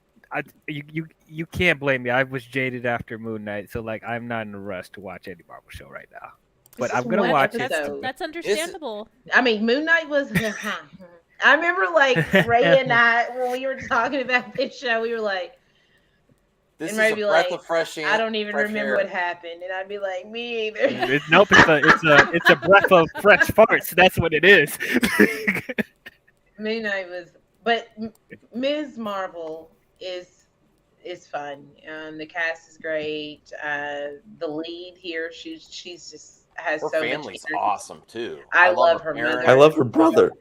you can't blame me. I was jaded after Moon Knight, so like, I'm not in a rush to watch any Marvel show right now. But This I'm is gonna one watch it. episode. That's understandable. I mean, Moon Knight was. I remember, like Ray and I, when we were talking about this show, we were like, This and is Ray a be breath like, of fresh air. I don't even fresh remember air. what happened, and I'd be like, me either. Nope, it's a breath of fresh farts. That's what it is. Moon Knight was, but Ms. Marvel is fun. The cast is great. The lead here, she's just has Her so much family's energy. awesome too. I love her parents. mother. I love her brother.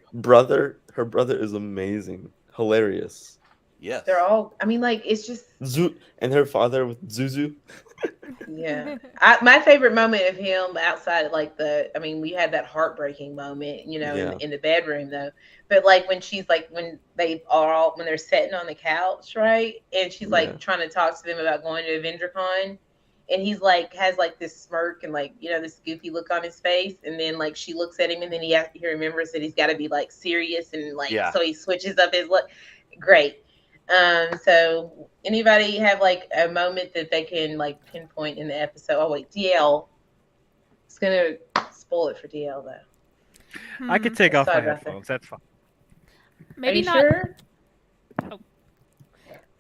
Her brother is amazing, hilarious. Yes. They're all. I mean, like it's just. And her father with Zuzu. Yeah, my favorite moment of him outside of like I mean, we had that heartbreaking moment, you know, Yeah. in the bedroom though. But like when she's like when they're sitting on the couch, right, and she's like Yeah. trying to talk to them about going to AvengerCon, and he's like has like this smirk and like this goofy look on his face, and then like she looks at him, and then he remembers that he's got to be like serious and like so he switches up his look. Great. So anybody have like a moment that they can like pinpoint in the episode? Oh wait, DL. It's gonna spoil it for DL though. I can take off my Sorry about that. headphones. That's fine. Maybe Are you not. sure? Oh.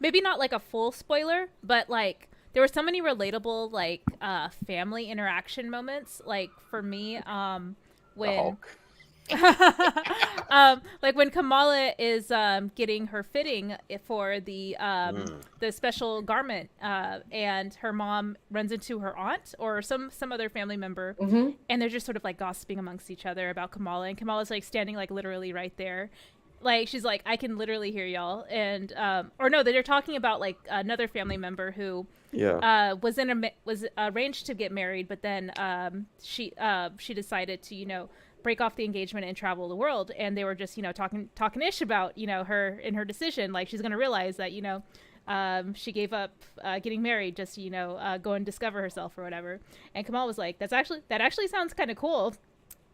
Maybe not like a full spoiler, but like there were so many relatable like family interaction moments. Like for me, when like when Kamala is getting her fitting for the special garment, and her mom runs into her aunt or some other family member, and they're just sort of like gossiping amongst each other about Kamala, and Kamala's like standing like literally right there. Like she's like, I can literally hear y'all, and or no, they're talking about like another family member who was arranged to get married, but then she decided to break off the engagement and travel the world, and they were just talking ish about her and her decision. Like she's gonna realize that she gave up getting married just to go and discover herself or whatever. And Kamal was like, that actually sounds kind of cool,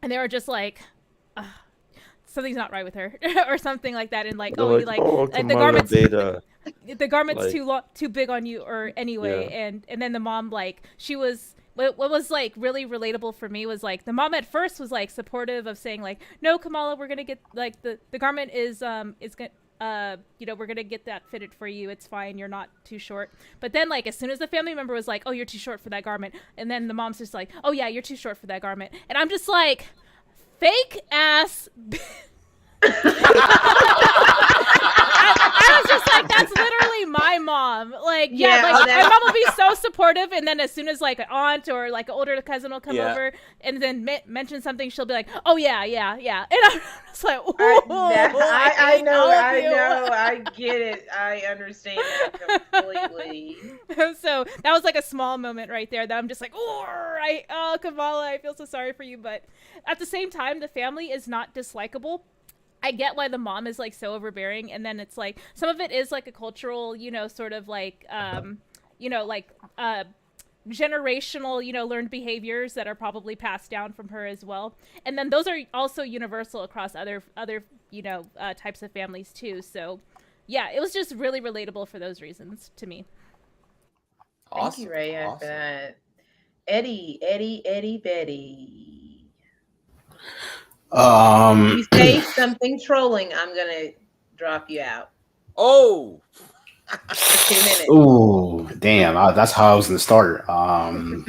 and they were just like, something's not right with her or something like that, and like They're the garment's like, too big on you or anyway. And then the mom, like, she was what was like really relatable for me was like the mom at first was like supportive of saying like, no, Kamala, we're gonna get like the garment is gonna we're gonna get that fitted for you, it's fine, you're not too short. But then like as soon as the family member was like, oh, you're too short for that garment, and then the mom's just like, oh yeah, you're too short for that garment, and I'm just like, fake ass I was just like, that's literally my mom. Like, my mom will be so supportive, and then as soon as like an aunt or like an older cousin will come over and then mention something, she'll be like, oh yeah, and I'm just like, I know, I get it, I understand that completely. So that was like a small moment right there that I'm just like, oh Kamala, I feel so sorry for you, but at the same time, the family is not dislikable. I get why the mom is like so overbearing, and then it's like some of it is like a cultural, sort of like generational, learned behaviors that are probably passed down from her as well. And then those are also universal across other types of families too. So yeah, it was just really relatable for those reasons to me. Thank you, Ray, for that. Eddie Betty. If you say something trolling, I'm gonna drop you out. Oh, For 2 minutes. Ooh, damn! That's how I was gonna start. No,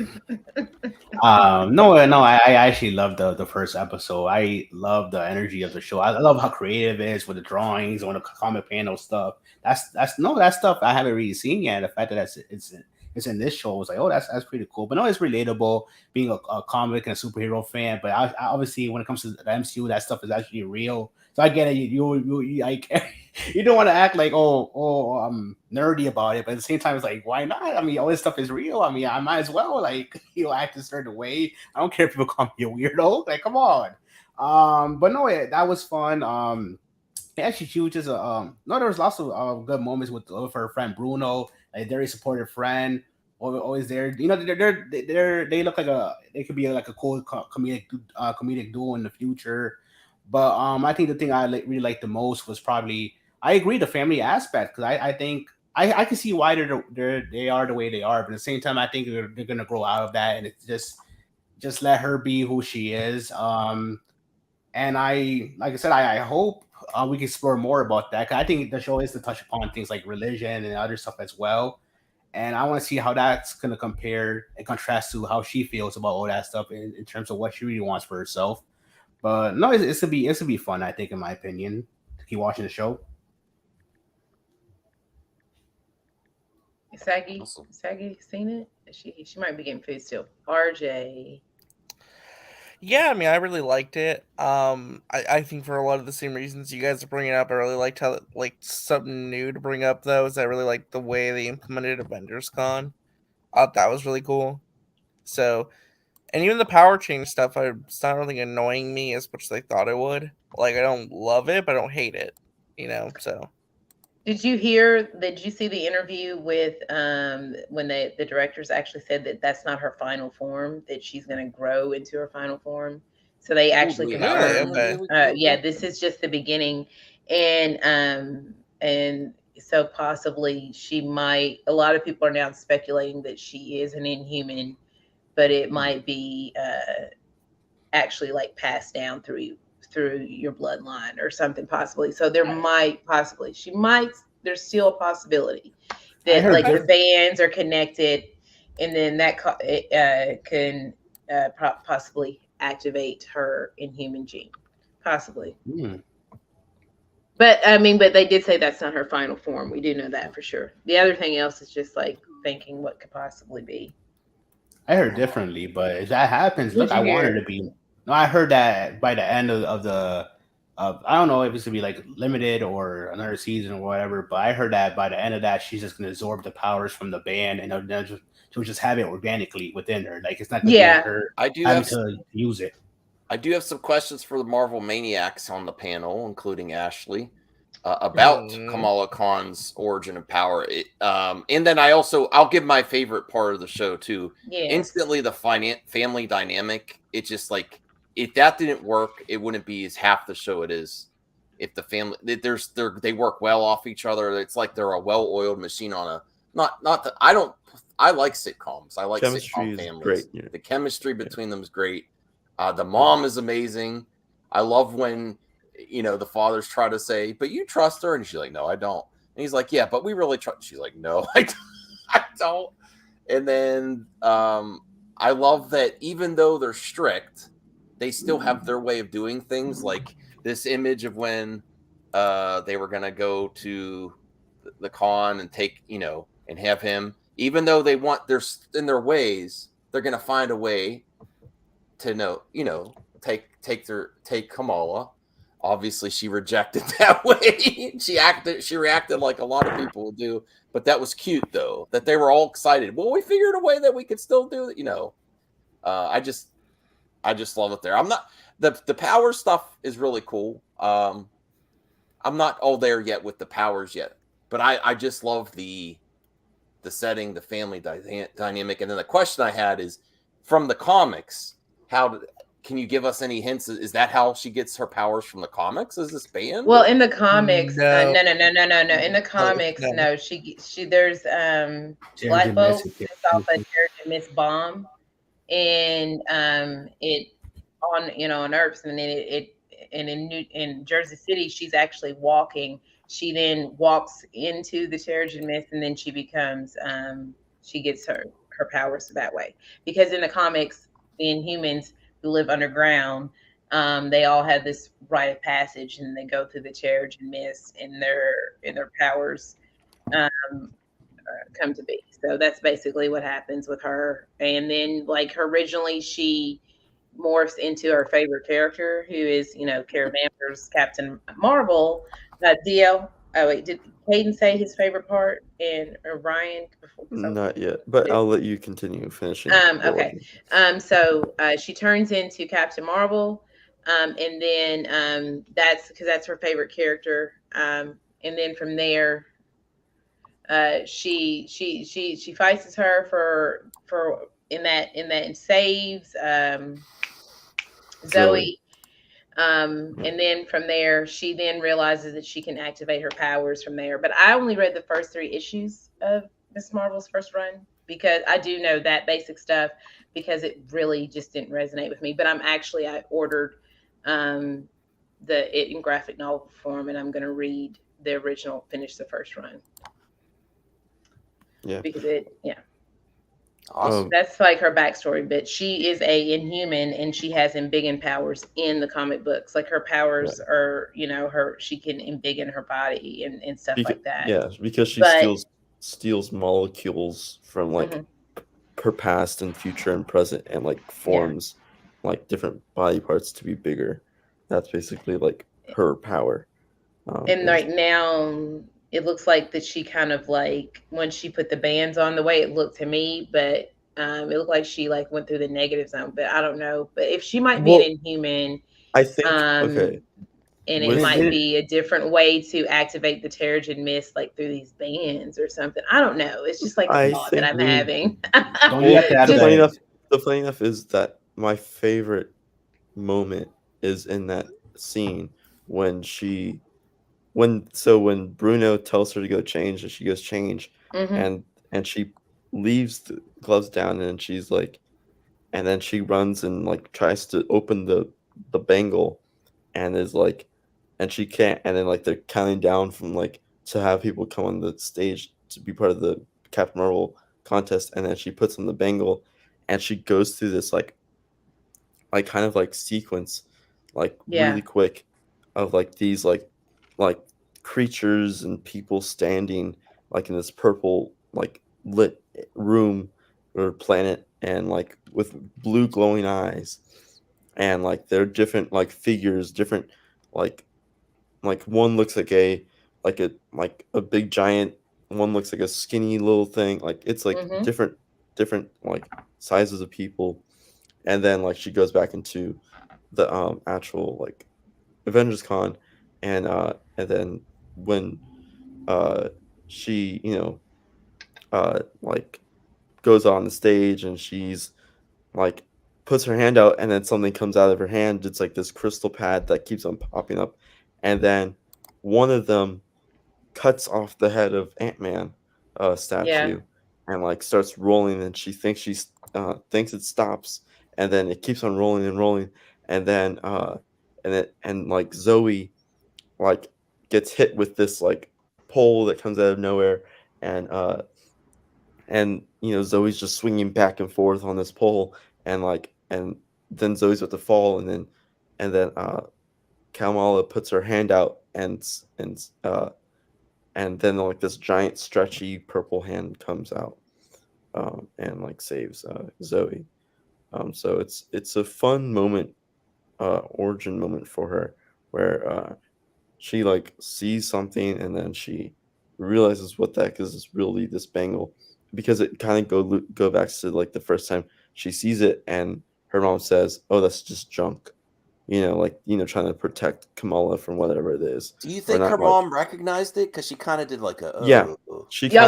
I actually love the first episode. I love the energy of the show. I love how creative it is with the drawings and the comic panel stuff. That stuff I haven't really seen yet. The fact that it's in this show was like, oh, that's pretty cool. But no, it's relatable being a comic and a superhero fan. But I obviously when it comes to the MCU, that stuff is actually real. So I get it. You like you don't want to act like I'm nerdy about it, but at the same time it's like why not? I mean, all this stuff is real. I mean, I might as well like act a certain way. I don't care if people call me a weirdo. Like, come on. But no, that was fun. Actually, she was just no. There was lots of good moments with her friend Bruno, a very supportive friend, always there. You know, they look like they could be like a cool comedic duo in the future. But I think the thing I really liked the most was probably I agree the family aspect because I think I can see why they are the way they are, but at the same time I think they're gonna grow out of that and it's just let her be who she is. And like I said, I hope we can explore more about that. 'Cause I think the show is to touch upon things like religion and other stuff as well. And I want to see how that's going to compare and contrast to how she feels about all that stuff in terms of what she really wants for herself. But no, it's to be fun. I think, in my opinion, to keep watching the show. Saggy seen it? She might be getting food still. RJ. Yeah, I mean, I really liked it. I think for a lot of the same reasons you guys are bringing up, I really liked how like something new to bring up though is I really liked the way they implemented Avengers Con. I thought that was really cool. So, and even the power change stuff, it's not really annoying me as much as I thought it would. Like, I don't love it, but I don't hate it. You know, so. Did you see the interview with when the directors actually said that that's not her final form, that she's going to grow into her final form? So they actually confirmed, yeah, this is just the beginning, and so possibly she might. A lot of people are now speculating that she is an Inhuman, but it might be actually like passed down through your bloodline or something possibly. So there's still a possibility that like the bands are connected and then that can possibly activate her Inhuman gene, possibly. But I mean, but they did say that's not her final form. We do know that for sure. The other thing else is just like thinking what could possibly be. I heard differently, but if that happens, look, I want her to be. No, I heard that by the end of I don't know if it's gonna be like limited or another season or whatever, but I heard that by the end of that, she's just gonna absorb the powers from the band and she'll just have it organically within her. Like it's not gonna be her having to use it. I do have some questions for the Marvel Maniacs on the panel, including Ashley, about Kamala Khan's origin of power. And then I'll give my favorite part of the show too. Yes. Instantly, the family dynamic. It's just like if that didn't work, it wouldn't be as half the show it is. If the family they work well off each other, it's like they're a well-oiled machine on a I like sitcoms. I like sitcom families. Great, yeah. The chemistry between them is great. The mom is amazing. I love when the fathers try to say, "But you trust her," and she's like, "No, I don't." And he's like, "Yeah, but we really trust." She's like, "No, I don't." And then I love that even though they're strict, they still have their way of doing things. Like this image of when they were gonna go to the con and take and have him, even though they're in their ways, they're gonna find a way to take Kamala. Obviously, she rejected that way. She reacted like a lot of people would do, but that was cute though. That they were all excited. Well, we figured a way that we could still do it. I just love it there. I'm not the power stuff is really cool. I'm not all there yet with the powers yet, but I just love the setting, the family dynamic, and then the question I had is from the comics. Can you give us any hints? Is that how she gets her powers from the comics? Is this band? Well, in the comics, no. In the comics, no. She there's Black Bolt is off a Miss Bomb, and it on on Earth, and then in Jersey City, she's actually walking she then walks into the Terrigen Mist, and then she becomes she gets her powers that way. Because in the comics, the Inhumans who live underground, they all have this rite of passage, and they go through the Terrigen Mist, and their powers come to be. So that's basically what happens with her. And then, like, her originally, she morphs into her favorite character, who is, Carol Danvers, Captain Marvel. Dio. Oh wait, did Hayden say his favorite part? And Ryan before? Not yet, but I'll let you continue finishing. Okay. So she turns into Captain Marvel, and then that's because that's her favorite character. And then from there, she fights as her for in that and saves Zoe. And then from there, she then realizes that she can activate her powers from there. But I only read the first 3 issues of Miss Marvel's first run, because I do know that basic stuff, because it really just didn't resonate with me. But I ordered it in graphic novel form, and I'm going to read the original, finish the first run. Yeah. Because Awesome. That's like her backstory, but she is a Inhuman, and she has embiggen powers in the comic books. Like, her powers are, she can embiggen her body and stuff like that. Yeah, because she steals molecules from like her past and future and present, and like forms like different body parts to be bigger. That's basically like her power. And right now, it looks like that she kind of like, when she put the bands on, the way it looked to me, but it looked like she like went through the negative zone. But I don't know. But if she might be an Inhuman, I think and it might be a different way to activate the Terrigen Mist, like through these bands or something. I don't know. It's just like a thought that I'm having. The funny enough is that my favorite moment is in that scene when Bruno tells her to go change, and she goes change, and she leaves the gloves down, and she's like, and then she runs and like tries to open the bangle, and is like, and she can't, and then like they're counting down from like to have people come on the stage to be part of the Captain Marvel contest, and then she puts on the bangle, and she goes through this like kind of like sequence, like really quick, of like these like creatures and people standing like in this purple like lit room or planet, and like with blue glowing eyes, and like they're different like figures, different like one looks like a big giant, one looks like a skinny little thing, like it's like different like sizes of people. And then like she goes back into the actual like Avengers Con, and then when she like goes on the stage, and she's like puts her hand out, and then something comes out of her hand. It's like this crystal pad that keeps on popping up, and then one of them cuts off the head of Ant-Man statue, and like starts rolling, and she thinks thinks it stops, and then it keeps on rolling and rolling, and then and like Zoe like gets hit with this like pole that comes out of nowhere, and Zoe's just swinging back and forth on this pole, and then Zoe's about to fall, and then Kamala puts her hand out, and then like this giant stretchy purple hand comes out, and like saves Zoe. So it's a fun moment, origin moment for her, where she like sees something, and then she realizes what the heck is really this bangle, because it kind of go back to like the first time she sees it, and her mom says, "Oh, that's just junk," trying to protect Kamala from whatever it is. Do you think her mom recognized it? Because she kind of did like a she You can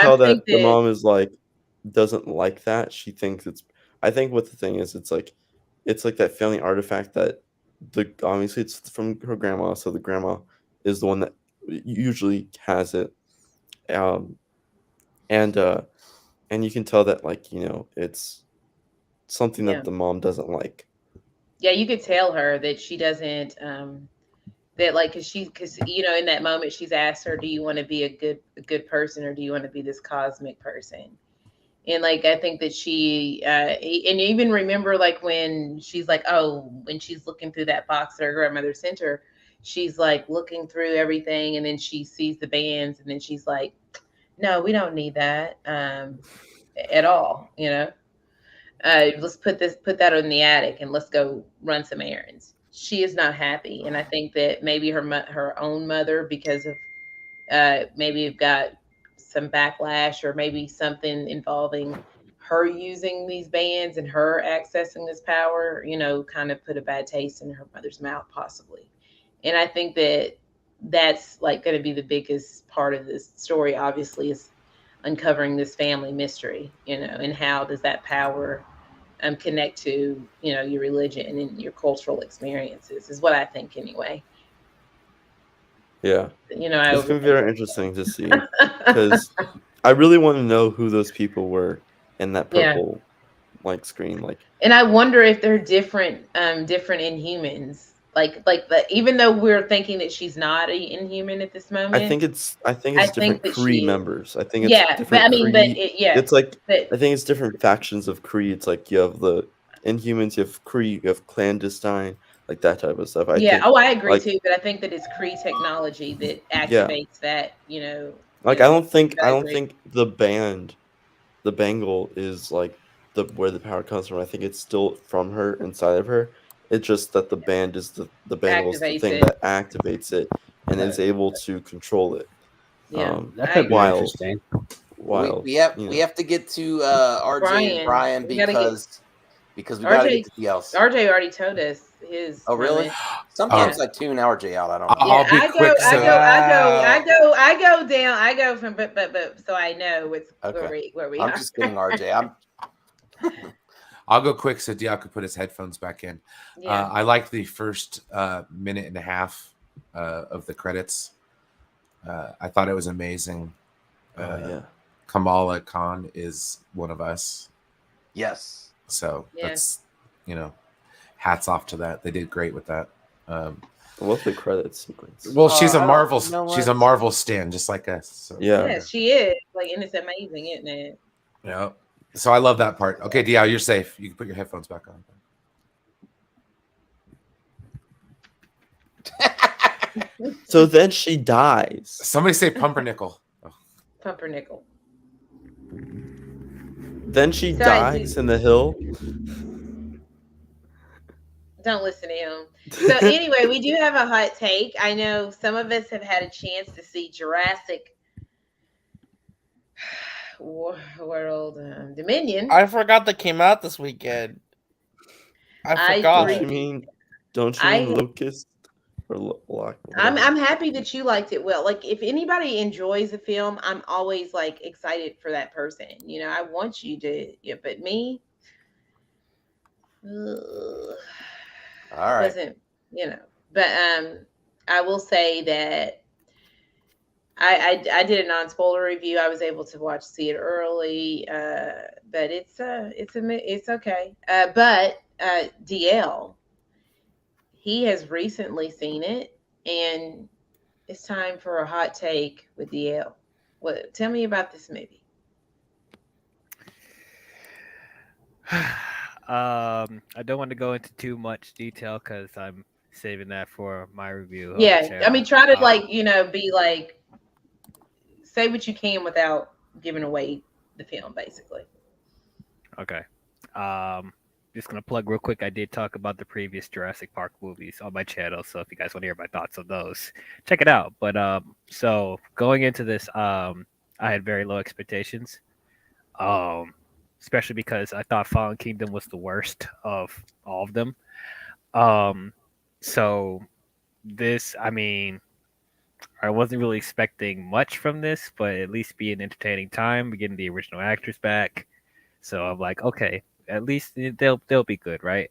tell that the mom is like doesn't like that. She thinks I think what the thing is, it's like that family artifact that obviously it's from her grandma, so the grandma is the one that usually has it, and you can tell that it's something that the mom doesn't like. Yeah, you could tell her that she doesn't that like because in that moment she's asked her, do you want to be a good person, or do you want to be this cosmic person? And like I think that she and even remember like when she's like, oh, when she's looking through that box that her grandmother sent her, she's like looking through everything, and then she sees the bands, and then she's like, no, we don't need that at all, let's put that in the attic and let's go run some errands. She is not happy, and I think that maybe her own mother, because of maybe you've got some backlash, or maybe something involving her using these bands and her accessing this power, kind of put a bad taste in her mother's mouth, possibly. And I think that that's like going to be the biggest part of this story, obviously, is uncovering this family mystery, and how does that power connect to, your religion and your cultural experiences, is what I think anyway. Yeah. I It's gonna be very interesting to see, because I really want to know who those people were in that Yeah. purple screen. And I wonder if they're different Inhumans. Even though we're thinking that she's not an Inhuman at this moment. I think it's different that Kree she is. members. I think it's Yeah, different but I mean, Kree. It's I but- think it's different factions of Kree. It's like you have the Inhumans, you have Kree, you have clandestine, like that type of stuff. I think, I agree like, too, but I think that it's Kree technology that activates that, Like I don't think I agree. the bangle is like where the power comes from. I think it's still from her, inside of her. It's just that the band is the bangle is the Activates thing it. that activates it and is able to control it. Yeah, That could be interesting. We have to get to RJ and Brian we gotta because we gotta get to DLs. RJ already told us his. Oh really? moment. Sometimes Yeah. I tune RJ out. I don't know. I go down. I go from but so I know where we I'm are. just kidding, RJ. I'll go quick so Dion could put his headphones back in. Yeah. I liked the first minute and a half of the credits. I thought it was amazing. Kamala Khan is one of us. Yes. So that's hats off to that. They did great with that. I love the credit sequence. Well, she's a I Marvel. don't know She's what- a Marvel stan, just like us. So. Yeah, she is. And it's amazing, isn't it? Yeah. So I love that part. Okay, Dion, you're safe. You can put your headphones back on. So then she dies. Somebody say pumpernickel. Pumpernickel. Then she So dies in the hill. Don't listen to him. So anyway, we do have a hot take. I know some of us have had a chance to see Jurassic World Dominion. I forgot that came out this weekend. I forgot. Don't you mean Locust or Lock? I'm happy that you liked it. Well, like if anybody enjoys the film, I'm always like excited for that person. I want you to. Yeah, but me. All right. Wasn't, but I will say that I did a non-spoiler review. I was able to see it early, but it's okay. But DL, he has recently seen it, and it's time for a hot take with DL. Tell me about this movie. I don't want to go into too much detail because I'm saving that for my review. Yeah, I mean, try to be like, say what you can without giving away the film, basically. Okay. Just gonna plug real quick. I did talk about the previous Jurassic Park movies on my channel, so if you guys want to hear my thoughts on those, check it out. But so going into this, I had very low expectations. Especially because I thought Fallen Kingdom was the worst of all of them. So this, I mean, I wasn't really expecting much from this, but at least be an entertaining time. We're getting the original actors back, so I'm like, okay, at least they'll be good, right?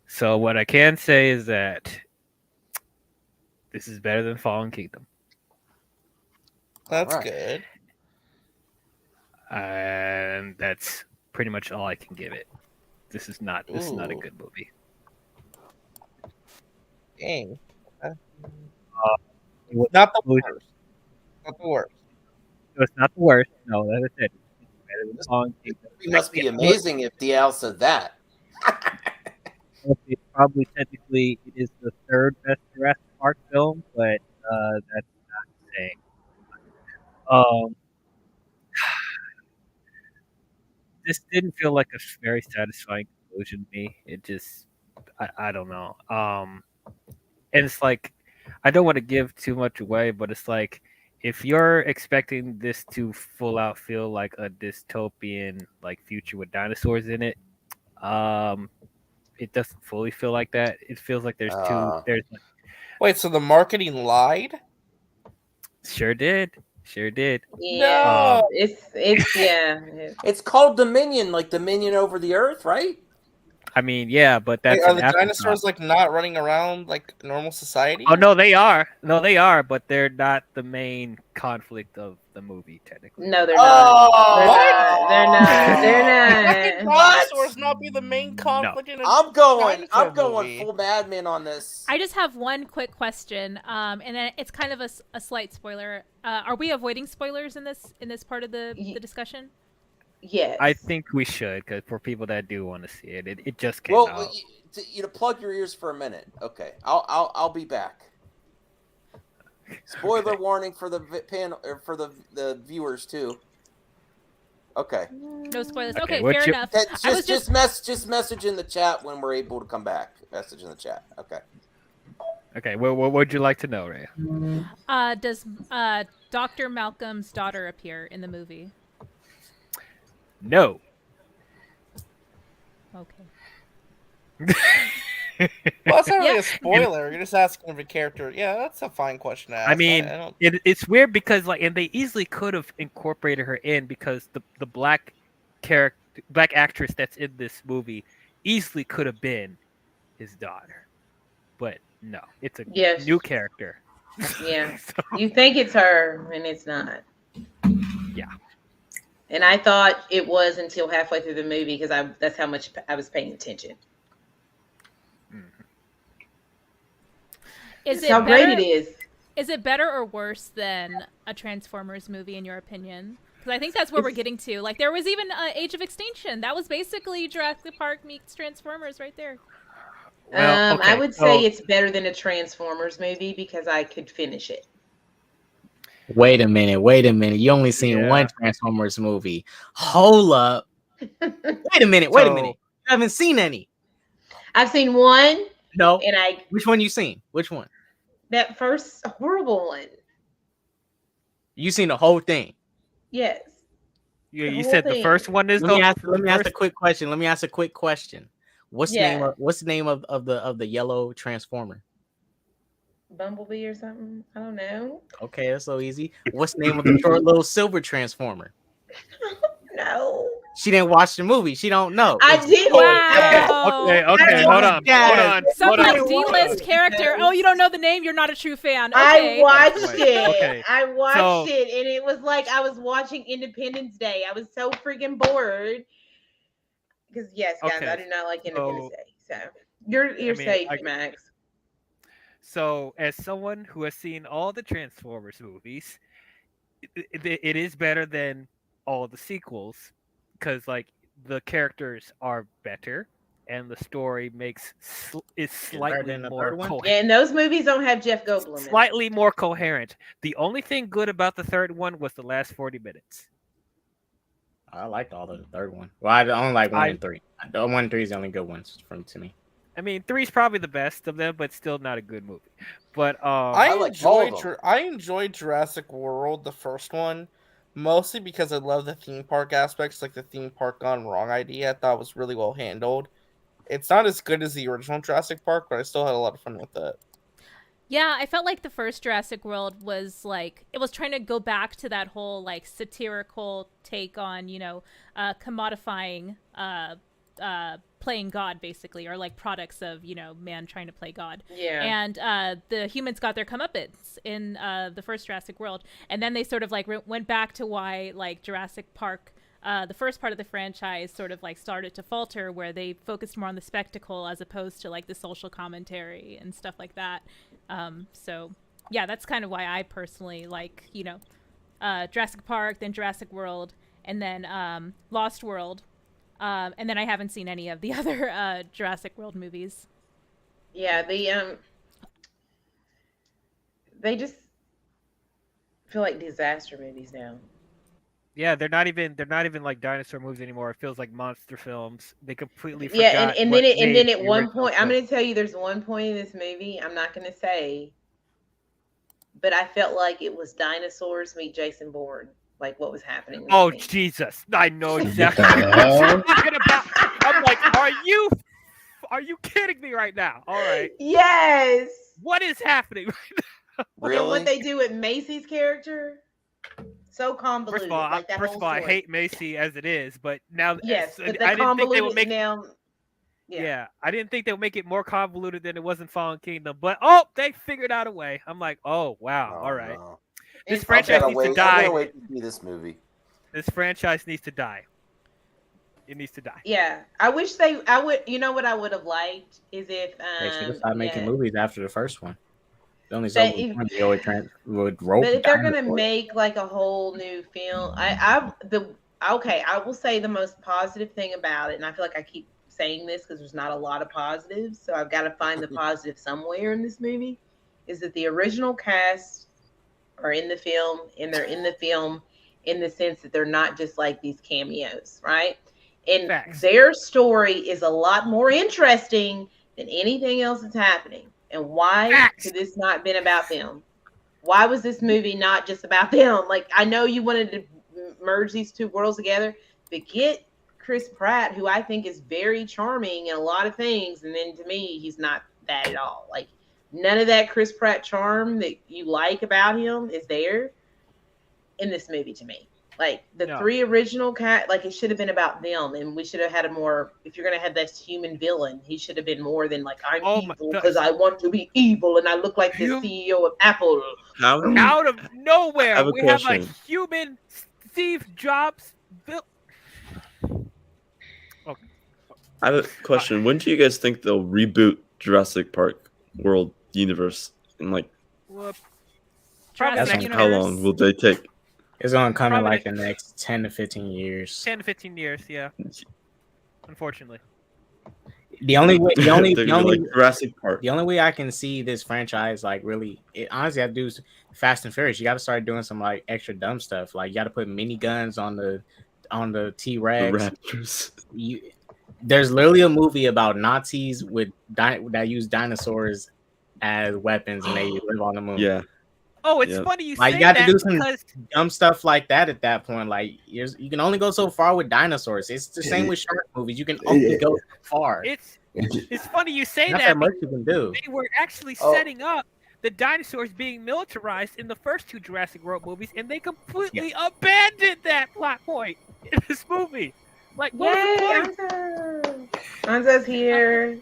So what I can say is that this is better than Fallen Kingdom. That's good. And that's pretty much all I can give it. This is not a good movie. Dang. Okay. It was Not the conclusion. worst. Not the worst. So it's not the worst. No, as I said, it's better than Fallen Kingdom. It must be amazing if DL said that. It's probably technically it is the third best Jurassic Park film, but that's not saying. This didn't feel like a very satisfying conclusion to me. It just, I don't know. And it's like, I don't want to give too much away, but it's like, if you're expecting this to full out feel like a dystopian like future with dinosaurs in it, it doesn't fully feel like that. It feels like there's like, Wait, so the marketing lied? Sure did. Yeah, it's yeah. It's called Dominion, like Dominion over the Earth, right? I mean, yeah, but that's Wait, are an the afterthought. dinosaurs like not running around like normal society? Oh no, they are. No, they are, but they're not the main conflict of the movie, technically. No, they're Oh, not. They're not. They're Can not. dinosaurs not be the main conflict in a I'm going dinosaur movie? full Mad Men on this. I just have one quick question, and then it's kind of a slight spoiler. Are we avoiding spoilers in this part of the discussion? Yes. I think we should, because for people that do want to see it, it just came Well, out. you plug your ears for a minute. Okay, I'll be back. Spoiler warning for the panel or for the viewers too. Okay. No spoilers. Okay, Okay, what's fair your- enough. Just I was just message in the chat when we're able to come back. Message in the chat. Okay. Okay, what would you like to know, Ray? does Dr. Malcolm's daughter appear in the movie? No. Okay. Well, that's not really Yeah. a spoiler. You're just asking if a character. Yeah, that's a fine question to ask. I mean, I don't... it's weird because like, and they easily could have incorporated her in because the black actress that's in this movie easily could have been his daughter, but no, it's a Yes. new character. Yeah. You think it's her, and it's not. Yeah. And I thought it was until halfway through the movie because that's how much I was paying attention. Is That's it how great better- it is. Is it better or worse than a Transformers movie, in your opinion? Because I think that's where we're getting to. Like, there was even Age of Extinction. That was basically Jurassic Park meets Transformers right there. Well, I okay, would so- say it's better than a Transformers movie because I could finish it. Wait a minute. You only seen one Transformers movie. Hold up. Wait a minute. You haven't seen any. I've seen one. No. And Which one you seen? Which one? that first horrible one. You seen the whole thing. Yes. You whole said the thing. first one is Let me ask first- a quick question. What's Yeah. the name of the yellow Transformer? Bumblebee or something. I don't know. Okay, that's so easy. What's the name of the short little silver Transformer? No. She didn't watch the movie. She don't know. I did. Wow. Okay, hold on. Some hold like on. D-list character. Oh, you don't know the name. You're not a true fan. I Okay. watched it. Okay. I watched So- it, and it was like I was watching Independence Day. I was so freaking bored. Because yes, guys, Okay, I do not like Independence so- Day. So you're I mean, safe, I- Max. So, as someone who has seen all the Transformers movies, it is better than all the sequels because, like, the characters are better and the story is slightly than the more third one? coherent. Yeah, and those movies don't have Jeff Goldblum. in them. Slightly more coherent. The only thing good about the third one was the last 40 minutes. I liked all the third one. Well, I only like 1 I- and 3. 1 and 3 is the only good ones to me. I mean, 3's probably the best of them, but still not a good movie. But I like all of enjoyed Jurassic World, the first one, mostly because I love the theme park aspects, like the theme park gone wrong idea. I thought was really well handled. It's not as good as the original Jurassic Park, but I still had a lot of fun with it. Yeah, I felt like the first Jurassic World was like it was trying to go back to that whole like satirical take on, commodifying playing God basically, or like products of, man trying to play God. Yeah. And the humans got their comeuppance in the first Jurassic World, and then they sort of like went back to why like Jurassic Park the first part of the franchise sort of like started to falter, where they focused more on the spectacle as opposed to like the social commentary and stuff like that. So yeah, that's kind of why I personally like, you know, Jurassic Park, then Jurassic World, and then Lost World. And then I haven't seen any of the other Jurassic World movies. Yeah, they just feel like disaster movies now. Yeah, they're not even like dinosaur movies anymore. It feels like monster films. They completely forgot. Yeah, and then at one point, I'm going to tell you, there's one point in this movie, I'm not going to say, but I felt like it was dinosaurs meet Jason Bourne, like what was happening. in this Oh scene. Jesus! I know exactly what you're talking about. I'm like, are you kidding me right now? All right. Yes. What is happening right now? And what they do with Macy's character, so convoluted. First of all, I hate Macy as it is, but now Yes, but I didn't think they would make now. Yeah, I didn't think they would make it more convoluted than it was in Fallen Kingdom, but they figured out a way. I'm like, oh wow, all right. No. This franchise needs to die. I'm gonna wait to see this movie. This franchise needs to die. It needs to die. Yeah, I would. You know what I would have liked is if They should have stopped making movies after the first one. The only But so they always would roll. But if they're gonna make like a whole new film, I will say the most positive thing about it, and I feel like I keep saying this because there's not a lot of positives, so I've got to find the positive somewhere in this movie, is that the original cast are in the film, and they're in the film in the sense that they're not just like these cameos, right? And their story is a lot more interesting than anything else that's happening. And why could this not been about them? Why was this movie not just about them? Like, I know you wanted to merge these two worlds together, but get Chris Pratt, who I think is very charming in a lot of things, and then to me, he's not that at all. Like, none of that Chris Pratt charm that you like about him is there in this movie to me. Like, the three original like, it should have been about them, and we should have had a more, if you're going to have this human villain, he should have been more than like, I'm evil because I want to be evil and I look like the CEO of Apple. Out of nowhere, have a we have a question. human Steve Jobs built. I have a question. When do you guys think they'll reboot Jurassic Park World Universe? And like, how long will they take? It's gonna come in Probably like the next 10 to 15 years. 10 to 15 years, yeah. Unfortunately. The only way, They're gonna be like Jurassic Park. the only way I can see this franchise like really, it honestly have to do is Fast and Furious. You got to start doing some like extra dumb stuff. Like you got to put miniguns on the T-Rex. Raptors. There's literally a movie about Nazis that use dinosaurs as weapons and they live on the moon. Yeah. Oh, it's funny you Like say you got to that do some because dumb stuff like that at that point. Like you can only go so far with dinosaurs. It's the same with shark movies. You can only go so far. it's funny you say Not that. that much you can do. They were actually setting up the dinosaurs being militarized in the first two Jurassic World movies, and they completely abandoned that plot point in this movie. Like, what is the point? Anza's here.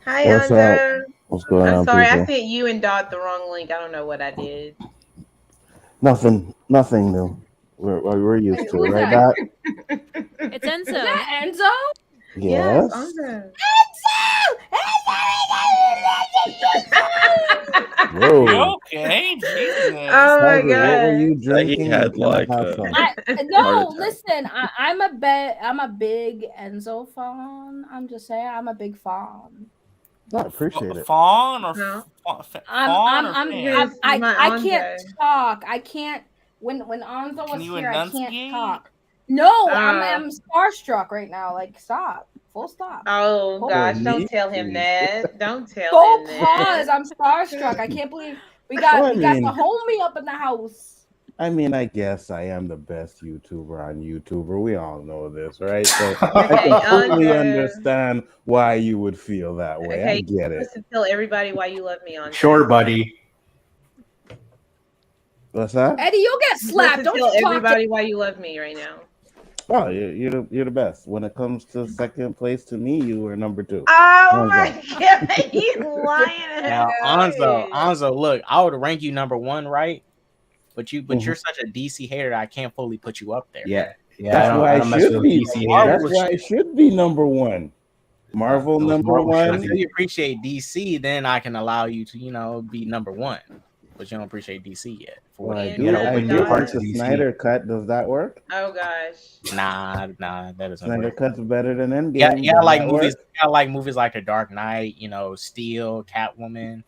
Hi, What's Anza. up? What's going I'm on, sorry, people? I sent you and Dot the wrong link. I don't know what I did. Nothing new. We're used to it, right, Dot? It's Enzo. Is that Enzo? Yes. Anza. Whoa. Okay, Jesus. Oh my Tiger, what were god. you drinking? He had like No, Heart attack. listen. I'm a big Enzo fan. I'm just saying, I'm a big fan. I appreciate it. Fawn or No. fawn or I fan? can't talk. I can't. When Enzo was Can you here, I enunciate? can't talk. No, I'm starstruck right now. Like, stop. Full stop. Oh Full- gosh, me? don't tell him that. Don't tell Full him that. pause. I'm starstruck. I can't believe we got Well, I we got mean- the homie up in the house. I mean, I guess I am the best YouTuber on YouTuber. We all know this, right? So I Okay, can totally Andre. understand why you would feel that way. I Okay, get it. listen, tell everybody why you love me on. Sure, buddy. What's that? Eddie, you'll get slapped. Don't Tell you talk everybody why you love me right now. Oh, you're the best. When it comes to second place to me, you are number 2. Oh How's my that? god, he's lying. Now, Anzo, look, I would rank you number 1, right? But you're such a DC hater that I can't fully put you up there. Yeah. Yeah, That's I why it don't mess should with be. DC That's haters. why it should be number one. Marvel those number Marvel one. If you appreciate DC, then I can allow you to, be number one. But you don't appreciate DC yet. For Well, I whatever. do. I do like the Snyder cut. Does that work? Oh gosh. Nah, that doesn't Snyder work. cut's better than Endgame. Yeah, Does like that movies. work? I like movies like The Dark Knight. Steel, Catwoman.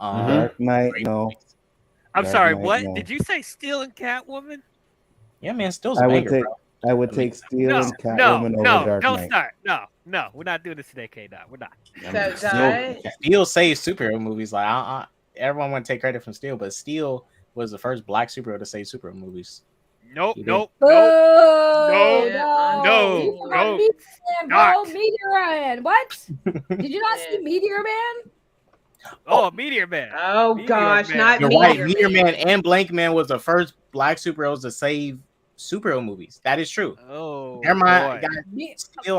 Dark Knight, no. I'm Dark sorry. Knight, What no. did you say? Steel and Catwoman? Yeah, man, Steel's a I would banger, take. bro. I would take Steel No, and Catwoman over Dark don't Knight. start. No, we're not doing this today, K-Dot. We're not. So guys, Steel saves superhero movies. Like everyone want to take credit from Steel, but Steel was the first black superhero to save superhero movies. Nope. You forgot Meteor Man, bro. Meteor Man. What? Did you not see Meteor Man? Oh, Meteor Man. Oh Meteor gosh, Man. not You're Meteor right. Meteor Man and Blank Man was the first black superheroes to save superhero movies. That is true. Oh, never mind. boy.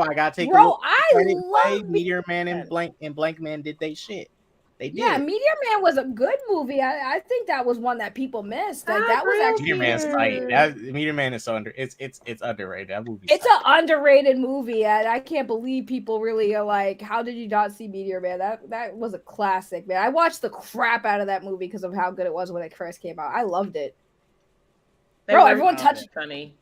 I gotta take Bro, a look. I Credit love play. Meteor Man and Blank Man did they shit. They did. Yeah, Meteor Man was a good movie. I think that was one that people missed. Like that was actually Meteor Man's tight. Meteor Man is so it's underrated. That movie. It's an underrated movie, and I can't believe people really are like, "How did you not see Meteor Man?" That was a classic, man. I watched the crap out of that movie because of how good it was when it first came out. I loved it, bro. Everyone touched. Funny.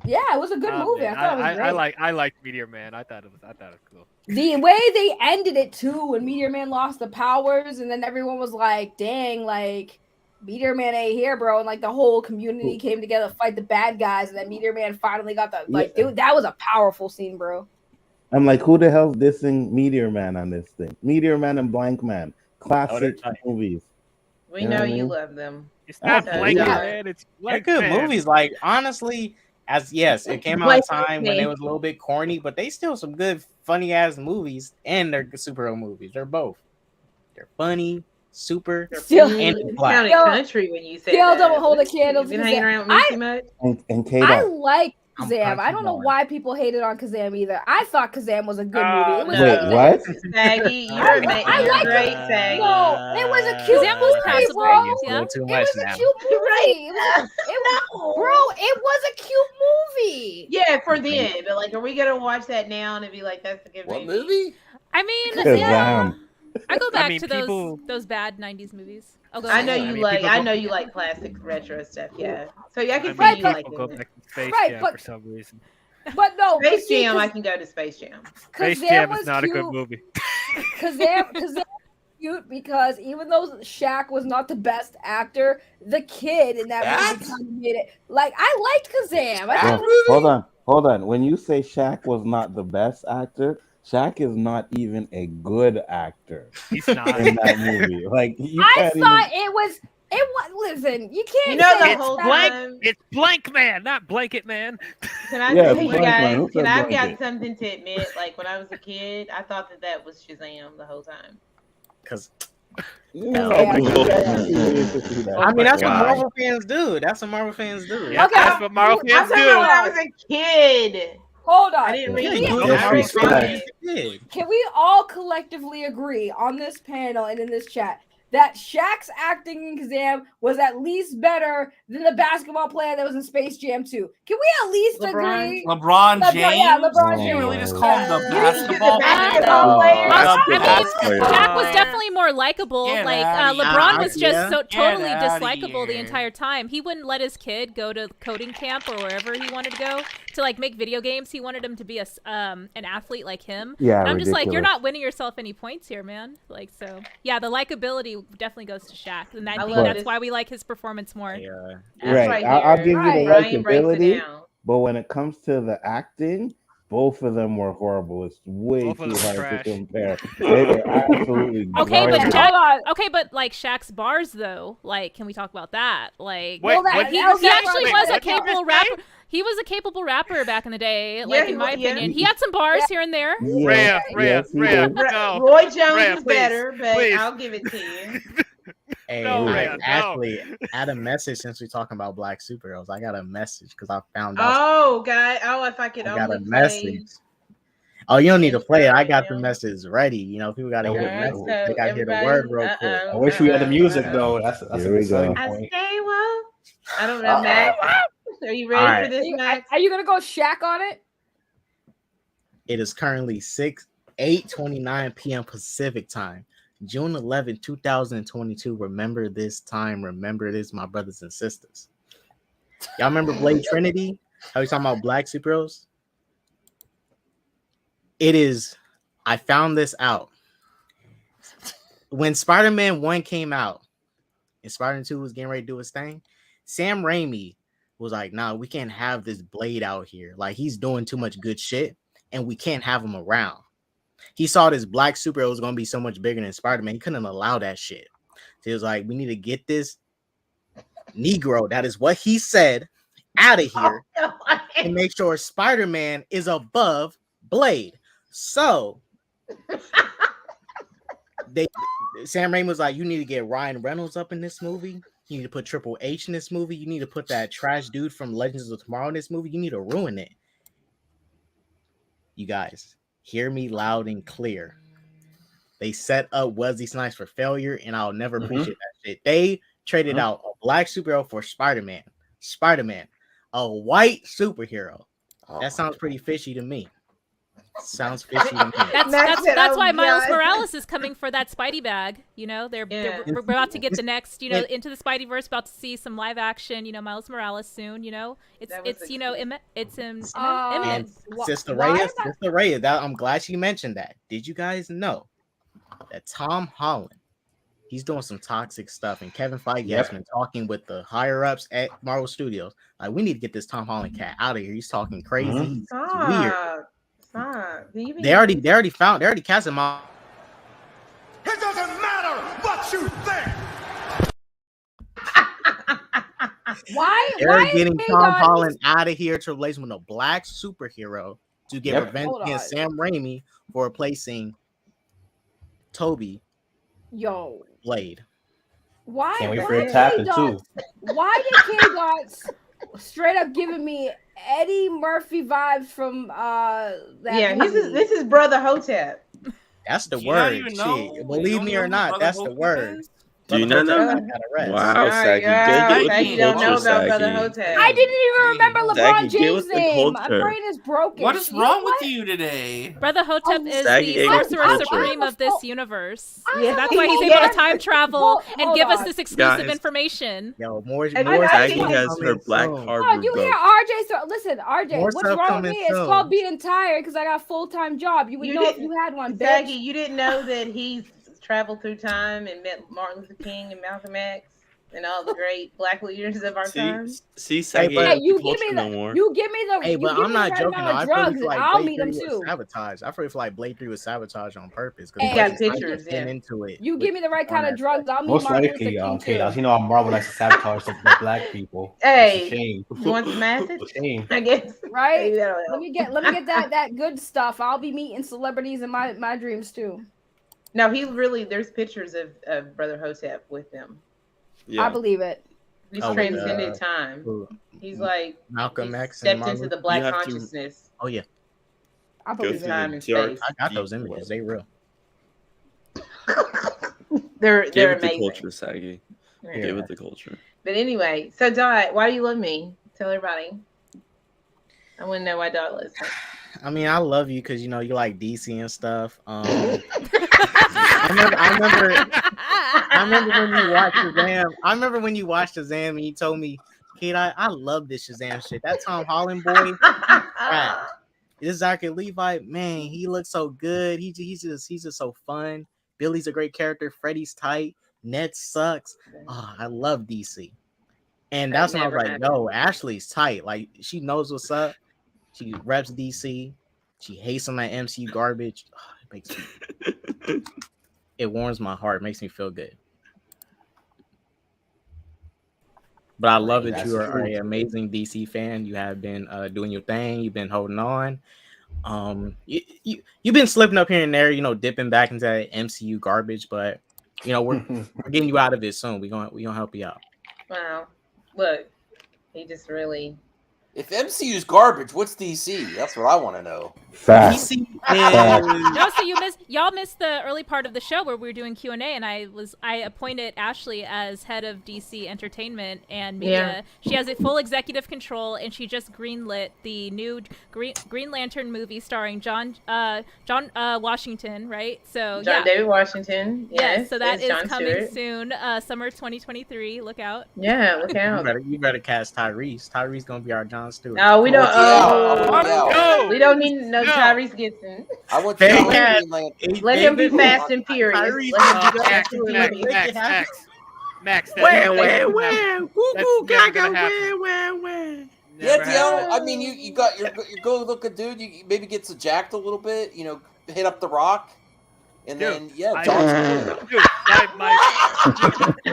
Yeah, it was a good movie. Man, I thought it was great. I liked Meteor Man. I thought it was cool. The way they ended it too, when Meteor Man lost the powers, and then everyone was like, "Dang, like Meteor Man ain't here, bro," and like the whole community came together to fight the bad guys, and then Meteor Man finally got the dude. That was a powerful scene, bro. I'm like, who the hell's dissing Meteor Man on this thing? Meteor Man and Blank Man, classic movies. We know you love them. It's not So, Blank yeah. Man. It's Blank They're good Man. movies. Like honestly, it came out Blank at a time when Man. it was a little bit corny, but they still some good funny ass movies, and they're superhero movies. They're both. They're funny, super, and black. Sounded country when you said Still that. don't hold a candle to Been hanging Kazam. around with Missy much? And I K-Dot. like Kazam. I don't know why people hated on Kazam either. I thought Kazam was a good movie. It was Wait, what? Saggy, you're a great Saggy. No, it was a cute Kazam was movie, passable. bro. Yeah. Too It much was now. a cute movie. It was a cute movie. Yeah, for them. But like, are we gonna watch that now and be like, that's a good movie? I mean, Kazam. yeah. I go back mean, to those bad '90s movies. I'll go I back. know you like. I know you like classic retro stuff. Yeah. So yeah, I can see you like People go it. back to Space Right, Jam but- for some reason. But no, Space see, Jam, I can go to Space Jam. Space Kazam Jam was is not a good cute. movie. Kazam was cute because even though Shaq was not the best actor, the kid in that movie kind of made it. Like I liked Kazam. I thought it was Hold on. When you say Shaq was not the best actor, Shaq is not even a good actor. He's not in that movie. Like you I can't thought even. it was. It was. Listen, you can't. You know say the whole Shaq- time. It's Blank Man, not Blanket Man. Can I Yeah, tell you Blank Man. guys? Who Can said I've blanket? got something to admit? Like when I was a kid, I thought that was Shazam the whole time. Because No, Yeah. I mean, that's what Marvel fans do. That's what Marvel fans do. Yeah, Okay. that's what Marvel I'm fans talking about do. when I was a kid. Hold on. I didn't Yeah, really you do know it how Marvel to fans. explain it. Can we all collectively agree on this panel and in this chat that Shaq's acting in Kazam was at least better than the basketball player that was in Space Jam 2? Can we at least LeBron? agree? LeBron James. Yeah, LeBron You James. really just call him the You basketball the basketball player? player? I mean, Basketball Shaq was player. definitely more likable. Get Like outta LeBron here. was just Yeah. so Get totally outta dislikable the here. entire time. He wouldn't let his kid go to coding camp or wherever he wanted to go to like make video games. He wanted him to be an athlete like him. Yeah, And I'm just like, you're ridiculous. not winning yourself any points here, man. Like, so yeah, the likability definitely goes to Shaq, and I think love that's this. why we like his performance more. That's Right. here. I'll give you the Brian breaks it likability, down. but when it comes to the acting, both of them were horrible. It's way Both of too them hard trash. to compare. They were absolutely Okay, but garbage. Jack, but like Shaq's bars though, like can we talk about that? Like Wait, that- what- he that was actually wait, was a what did you capable just rapper. say? He was a capable rapper back in the day, like Yeah, in my yeah. opinion. He had some bars here and there. Yeah, yes, he did. no. Roy Jones Rhea, was please, better, but please. I'll give it to you. Hey, No, I man, no. actually had a message since we're talking about black superheroes. I got a message because I found out. Oh, God. Oh, if I could I got only a play. message. Oh, you don't need to play it. I got the Yeah. message ready. You know, people got to hear the Alright, message. so They got to hear the everybody- word real quick. uh-oh, I wish we had the music uh-oh. though. That's Here a we good selling go. I point. stay woke. I don't know, Max. Are you ready All for this, Max? Are you gonna go Shaq on it? It is currently 8:29 p.m. Pacific time, June 11, 2022. Remember this time. Remember this, my brothers and sisters. Y'all remember Blade Trinity? How we talking about black superheroes? It is. I found this out when Spider-Man 1 came out and Spider-Man 2 was getting ready to do his thing. Sam Raimi was like, "Nah, we can't have this Blade out here. Like, he's doing too much good shit, and we can't have him around." He saw this black superhero was gonna be so much bigger than Spider-Man. He couldn't allow that shit. So he was like, "We need to get this Negro." That is what he said. Out of here and make sure Spider-Man is above Blade. So Sam Raimi was like, "You need to get Ryan Reynolds up in this movie. You need to put Triple H in this movie. You need to put that trash dude from Legends of Tomorrow in this movie. You need to ruin it." You guys, hear me loud and clear. They set up Wesley Snipes for failure, and I'll never appreciate that shit. They traded out a black superhero for Spider-Man. A white superhero. That sounds pretty fishy to me. Sounds fishy to me. That's why Miles Morales is coming for that Spidey bag. You know, we're about to get the next, into the Spideyverse. About to see some live action. Miles Morales soon. It's imminent. Sister Reyes, I'm glad she mentioned that. Did you guys know that Tom Holland, he's doing some toxic stuff, and Kevin Feige has been talking with the higher ups at Marvel Studios. Like, we need to get this Tom Holland cat out of here. He's talking crazy. He's weird. Stop. They already cast him out. It doesn't matter what you think. They're getting Tom Holland out of here to replace him with a black superhero to get revenge against Sam Raimi for replacing Toby Blade. Why? Can't wait for it to happen too. Why did K-Dots straight up giving me Eddie Murphy vibes from that? Yeah, this is Brother Hotep. That's the word. Shit. Believe me or not, that's the word. Do you not know? Wow, Saggy. You don't know about Brother Hotep. I didn't even remember LeBron Saggy, James' name. My brain is broken. What is wrong with you today? Brother Hotep is Saggy the ate sorcerer culture. supreme of this universe. Yeah. That's why he's able to time travel and Hold give us on. this exclusive Guys. information. Yo, more Saggy has her Black Harbor Oh, you book. hear RJ? So listen, RJ, More what's stuff wrong with coming me? It's soon. called being tired because I got a full-time job. You would know if you had one, bitch. Saggy, you didn't know that he traveled through time and met Martin Luther King and Malcolm X and all the great black leaders of our time. See, Saggy, Hey, ain't you the give culture me no the more. you give me the Hey, you but give I'm me not the right joking. amount I of really drugs, feel like and I'll Blade meet them 3 was too. sabotage. I feel like Blade 3 was sabotage on purpose. Hey, got pictures, been into it. You give me the right kind of drugs, I'll meet Most Martin likely, Luther King K-Dots. too. You know, Marvel likes to sabotage stuff for black people. Hey, It's a shame. you want some acid? It's a shame. I guess. Right? Maybe that'll Let help. me get that good stuff. I'll be meeting celebrities in my dreams too. No, there's pictures of Brother Hotep with them. I believe it. He's Oh, transcended time. He's like Malcolm he X stepped and into Marvel. the black You have to- consciousness. Oh yeah, I Go believe through it. Time the and dark, space. I got deep those images. web. They real. They're Give it the amazing. culture, Saggy. Yeah. Give it the culture. But anyway, so Dot, why do you love me? Tell everybody. I want to know why Dot loves me. I mean, I love you because you like DC and stuff. I remember when you watched Shazam. I remember when you watched Shazam and you told me, "Kid, I love this Shazam shit. That Tom Holland boy, right. This Zachary Levi, man, he looks so good. He's just so fun. Billy's a great character. Freddy's tight. Ned sucks. Oh, I love DC." And that's when I was like, "No, Ashley's tight. Like, she knows what's up. She reps DC. She hates on that MCU garbage. Oh, it makes me, it warms my heart. It makes me feel good." But I love that you are an amazing DC fan. You have been doing your thing. You've been holding on. You've been slipping up here and there, dipping back into that MCU garbage. But we're getting you out of it soon. We're gonna help you out. Wow. Look, he just really. If MCU's garbage, what's DC? That's what I want to know. Facts. No, so y'all missed the early part of the show where we were doing Q&A, and I appointed Ashley as head of DC Entertainment and Media. Yeah. She has a full executive control, and she just greenlit the new Green Lantern movie starring John Washington, right? So John David Washington. Yes, Yes. so that as is John coming Stewart. soon, summer 2023. Look out. Yeah, look out. You better cast Tyrese. Tyrese gonna be our John Stewart. No, we don't. We don't need no No. Tyrese Gibson. I want Fair you to cat. Let him be Fast and Furious. Tyrese Let him be is Fast and Max, Furious. Max. Where? Woo, gaga, where? Yeah, Never Diallo. I mean, you got your good looking dude. You maybe get jacked a little bit. You know, hit up the Rock, and then John Stewart. Dude,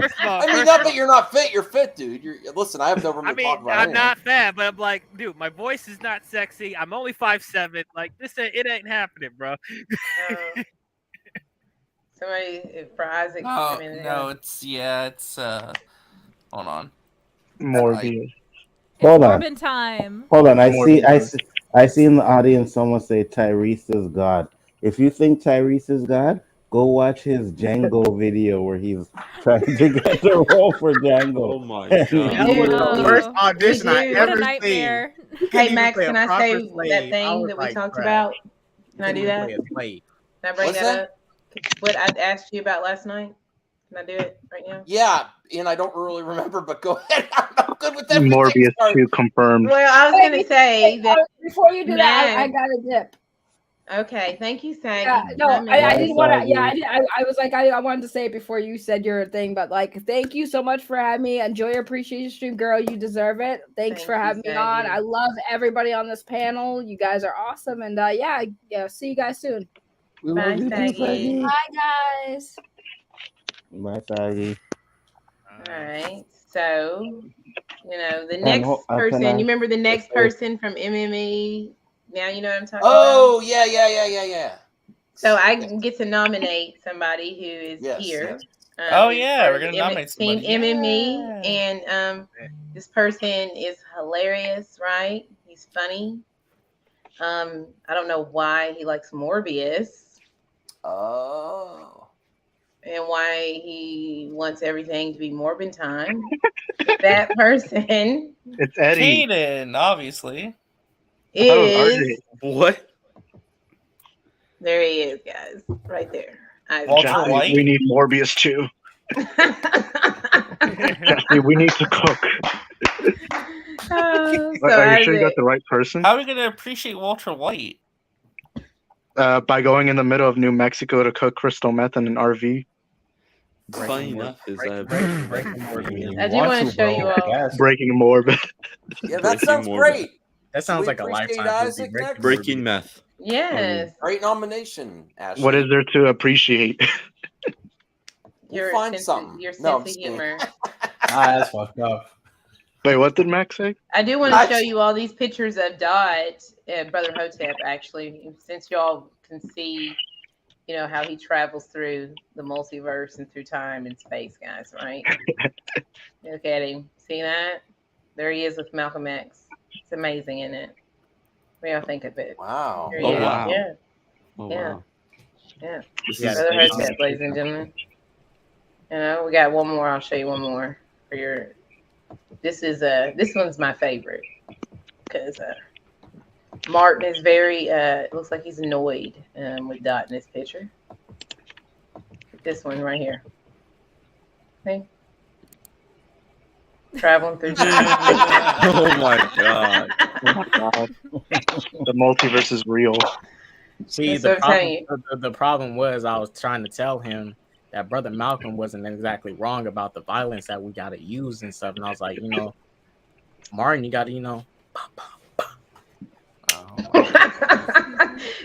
first of all, I mean, not that you're not fit. You're fit, dude. Listen. I have no room to talk about. I'm not fat, but I'm like, dude, my voice is not sexy. I'm only 5'7". Like it ain't happening, bro. Somebody for Isaac. No, it's hold on. Morbius. It's Hold on. Morbin time. Hold on. I see in the audience someone say Tyrese is God. If you think Tyrese is God, go watch his Django video where he's trying to get the role for Django. Oh my That was the worst audition I What a ever nightmare. seen. Hey Max, can I say that thing that we talked about? Can I do that? Can I bring What's that that? up? What I asked you about last night? Can I do it right now? Yeah, and I don't really remember, but go ahead. I'm good with that. Morbius 2 confirmed. Well, I was going to say that before you do that, I Max- got a dip. Okay, thank you, Saggy. Yeah, no, I mean- I didn't want to. Yeah, I was like, I wanted to say it before you said your thing, but like, thank you so much for having me. Enjoy your appreciation stream, girl. You deserve it. Thanks for having me on. I love everybody on this panel. You guys are awesome, and yeah, see you guys soon. Bye, Saggy. Bye, guys. Bye, Saggy. All right. So, the And next can person, I- you remember the next person from MME? Now you know what I'm talking Oh, about? yeah. So I get to nominate somebody who is Yes, here. yes. Oh, yeah, for we're gonna the nominate Team somebody. MME, and this person is hilarious, right? He's funny. I don't know why he likes Morbius. Oh. And why he wants everything to be Morbin time. That person It's Eddie. Kaden, obviously. is What? there he is, guys, right there. Jesse, we need Morbius too. Jesse, we need to cook. Are you sure you got the right person? How are we gonna appreciate Walter White? By going in the middle of New Mexico to cook crystal meth in an RV. Funny enough is that I do want to show you all. Breaking Morbid. Yeah, that sounds great. That sounds We like a appreciate lifetime Isaac movie. next. Breaking Meth. Yes. Great nomination, Ashley. What is there to appreciate? Your find sense, something. Your No, I'm sense of just kidding. humor. That's fucked up. Wait, what did Max say? I do want to show you all these pictures of Dot, Brother Hotep, actually, since y'all can see, how he travels through the multiverse and through time and space, guys, right? Look at him. See that? There he is with Malcolm X. It's amazing, isn't it? What do y'all think of it? Wow. There he Oh, is. wow. Yeah. Oh, Yeah. wow. Yeah. This Yeah, is Brother amazing. Hotep, ladies and gentlemen. We got one more. I'll show you one more for your. This one's my favorite because Martin is very. It looks like he's annoyed with Dot in this picture. This one right here. See? Traveling through time. Oh my god. Oh my god. The multiverse is real. See, That's what I'm the problem was I was trying to tell him that Brother Malcolm wasn't exactly wrong about the violence that we got to use and stuff. And I was like, Martin, you got to,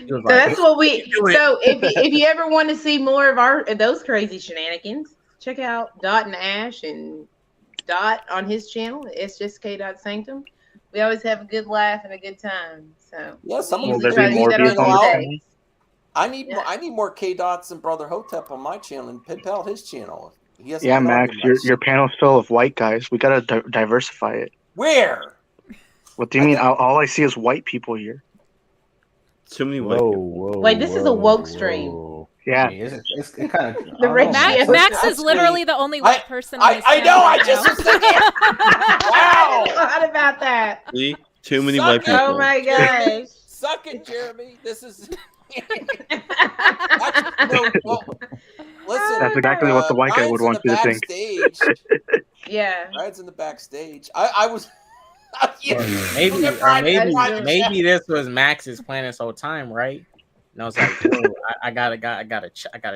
So that's what we. So if you ever want to see more of those crazy shenanigans, check out Dot and Ash and Dot on his channel. It's just K. Sanctum. We always have a good laugh and a good time. So Yeah, some Will of there them be Morbius on the channel? I need more K Dots and Brother Hotep on my channel and Pimpel his channel. He hasn't Yeah, been on Max, too much. your panel's full of white guys. We gotta diversify it. Where? What do you mean? All I see is white people here. Too many white people. Wait, this is a woke stream. Yeah. It's kind of The rich Max, Max is literally the only white person on this I panel know. right I just now. was thinking. I forgot about that. See? Too many Suck white it. people. Oh my gosh. Suck it, Jeremy. This is. Actually, no, well, listen. That's exactly what the white guy would want you to think. Backstage. Yeah. Ryan's in the backstage. I was. Maybe this was Max's plan this whole time, right? And I was like, "Yo, I gotta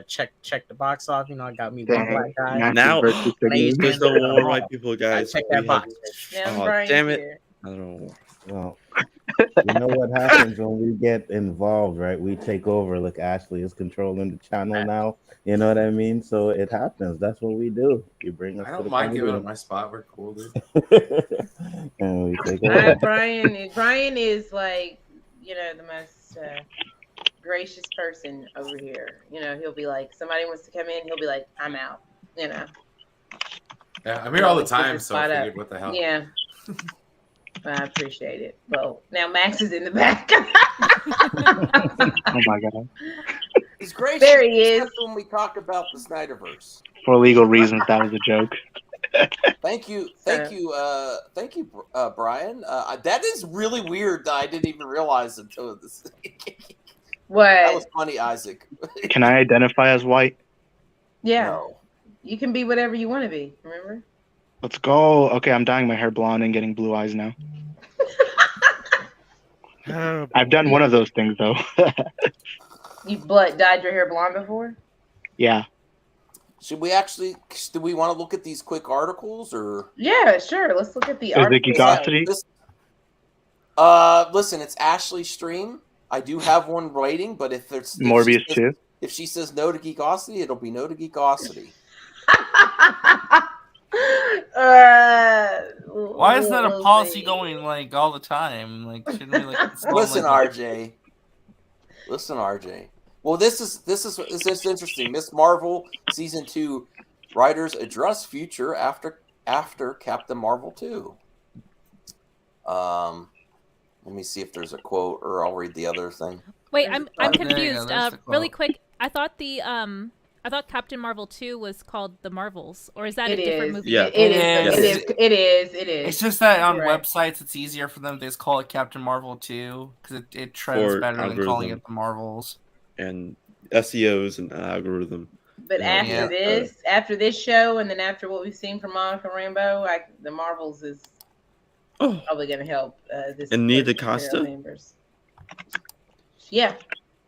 check the box off. You know, I got me one black guy. Now, please, there's no more white people, guys. Check that We box. have- Oh, damn it! I don't know. Well, you know what happens when we get involved, right? We take over. Look, Ashley is controlling the channel now. You know what I mean? So it happens. That's what we do. You bring us. I to don't the mind giving podium. up my spot. We're cool, dude. And we take over. Brian is like, you know, the most gracious person over here. You know, he'll be like, somebody wants to come in, he'll be like, I'm out. You know. Yeah, I'm here all the Always put time, your so I spot figured, up. what the hell? Yeah. I appreciate it. Well, now Max is in the back. Oh my god. He's great. There he is. When we talk about the Snyderverse. For legal reasons, that was a joke. Thank you, Brian. That is really weird that I didn't even realize until this. What? That was funny, Isaac. Can I identify as white? Yeah. No. You can be whatever you want to be, remember? Let's go. Okay, I'm dyeing my hair blonde and getting blue eyes now. I've done one of those things though. You dyed your hair blonde before? Yeah. Should we actually? Do we want to look at these quick articles or? Yeah, sure. Let's look at the Is it Geekosity? Listen, it's Ashley's stream. I do have one waiting, but if there's Morbius too. If she says no to Geekosity, it'll be no to Geekosity. Why is that a policy going like all the time? Like, shouldn't we like? Listen, like, RJ. Listen, RJ. Well, this is interesting. Miss Marvel season 2 writers address future after Captain Marvel 2. Let me see if there's a quote, or I'll read the other thing. Wait, I'm there you go, confused. there's the Really quote. quick, I thought Captain Marvel 2 was called The Marvels, or is that It a different is. movie? Yeah. It is. It's just that on Right. websites it's easier for them to just call it Captain Marvel 2 because it trends For better than calling algorithm. it the Marvels. And SEOs and algorithm. But after this show, and then after what we've seen from Monica Rambeau, the Marvels is probably going to help this. And Nia person, DaCosta? Carol Danvers. Yeah,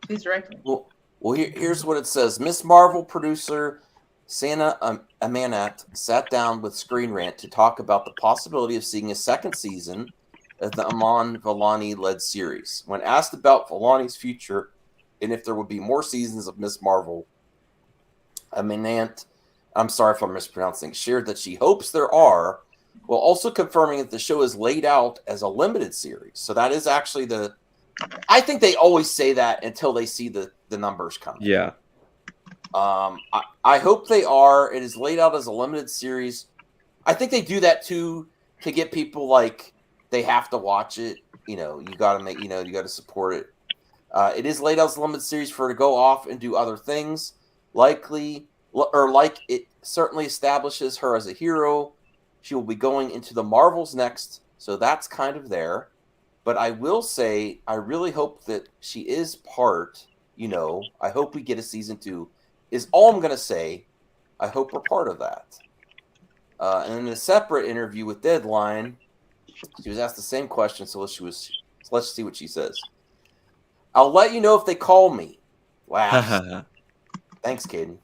she's directing. Well, here's what it says. Miss Marvel producer Sana Amanat sat down with Screen Rant to talk about the possibility of seeing a second season of the Aman Vellani-led series. When asked about Vellani's future and if there would be more seasons of Miss Marvel, Amanat, I'm sorry if I'm mispronouncing, shared that she hopes there are, while also confirming that the show is laid out as a limited series. So that is actually I think they always say that until they see the numbers come. Yeah. I hope they are. It is laid out as a limited series. I think they do that too to get people like they have to watch it. You know, you got to you got to support it. It is laid out as a limited series for her to go off and do other things, like it certainly establishes her as a hero. She will be going into the Marvels next, so that's kind of there. But I will say, I really hope that she is part. I hope we get a season 2. Is all I'm going to say. I hope we're part of that. And in a separate interview with Deadline, she was asked the same question. So let's see what she says. I'll let you know if they call me. Wow. Thanks, Caden.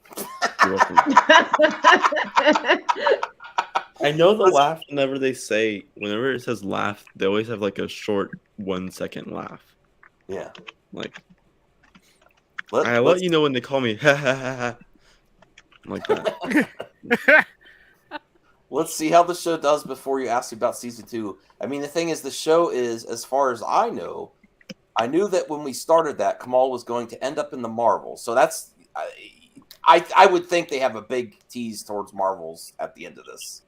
I know the laugh whenever it says laugh, they always have like a short 1 second laugh. Yeah. Like, I'll let you know when they call me. Like that. Let's see how the show does before you ask me about season 2. I mean, the thing is, the show is, as far as I know, I knew that when we started that, Kamal was going to end up in the Marvels. So that's, I would think they have a big tease towards Marvels at the end of this.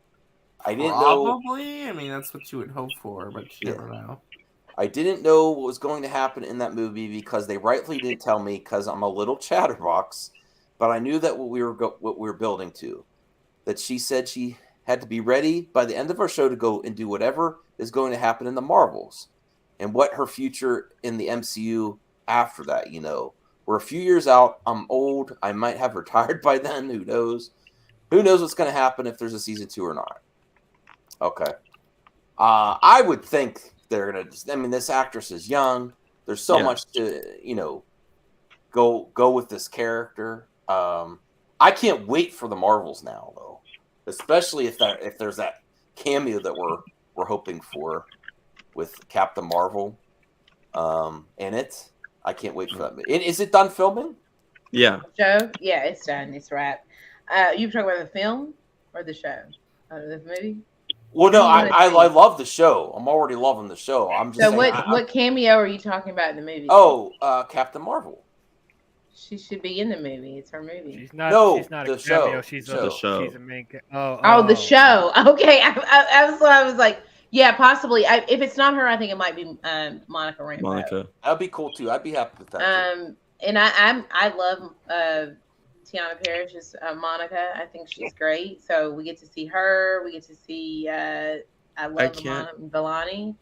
I didn't know. Probably. I mean, that's what you would hope for, but you never know. I didn't know what was going to happen in that movie because they rightly didn't tell me because I'm a little chatterbox, but I knew that what we were building to. That she said she had to be ready by the end of our show to go and do whatever is going to happen in the Marvels and what her future in the MCU after that, We're a few years out. I'm old. I might have retired by then. Who knows? Who knows what's going to happen if there's a season 2 or not? Okay. I would think they're going to. I mean, this actress is young. There's so much to, go with this character. I can't wait for the Marvels now, though, especially if there's that cameo that we're hoping for with Captain Marvel in it. I can't wait for that. Is it done filming? Yeah. Show? Yeah, it's done. It's wrapped. You talking about the film or the show? The movie? Well, no, I love the show. I'm already loving the show. I'm just So saying, what cameo are you talking about in the movie? Oh, Captain Marvel. She should be in the movie. It's her movie. She's not the a show. cameo. She's a main. The show. Okay, I was like, yeah, possibly. If it's not her, I think it might be Monica Rambeau. Monica. That'd be cool too. I'd be happy with that. Too. And I love Tiana Parrish's Monica. I think she's great. So we get to see her. We get to see. I love Vellani.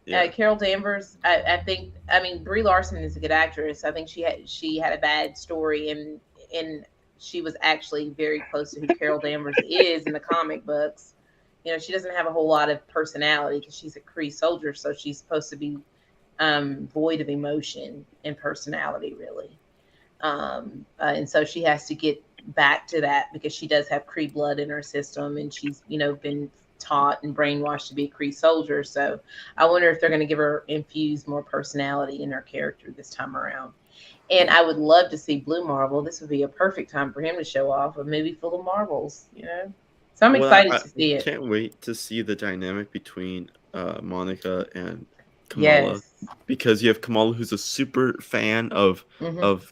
Yeah. Carol Danvers. I think. I mean, Brie Larson is a good actress. I think she had a bad story, and she was actually very close to who Carol Danvers is in the comic books. She doesn't have a whole lot of personality because she's a Kree soldier, so she's supposed to be void of emotion and personality, really. And so she has to get back to that because she does have Kree blood in her system, and she's been taught and brainwashed to be a Kree soldier. So I wonder if they're going to infuse more personality in her character this time around. And I would love to see Blue Marvel. This would be a perfect time for him to show off a movie full of Marvels, So I'm excited to see it. I can't wait to see the dynamic between Monica and Kamala. Yes. Because you have Kamala, who's a super fan of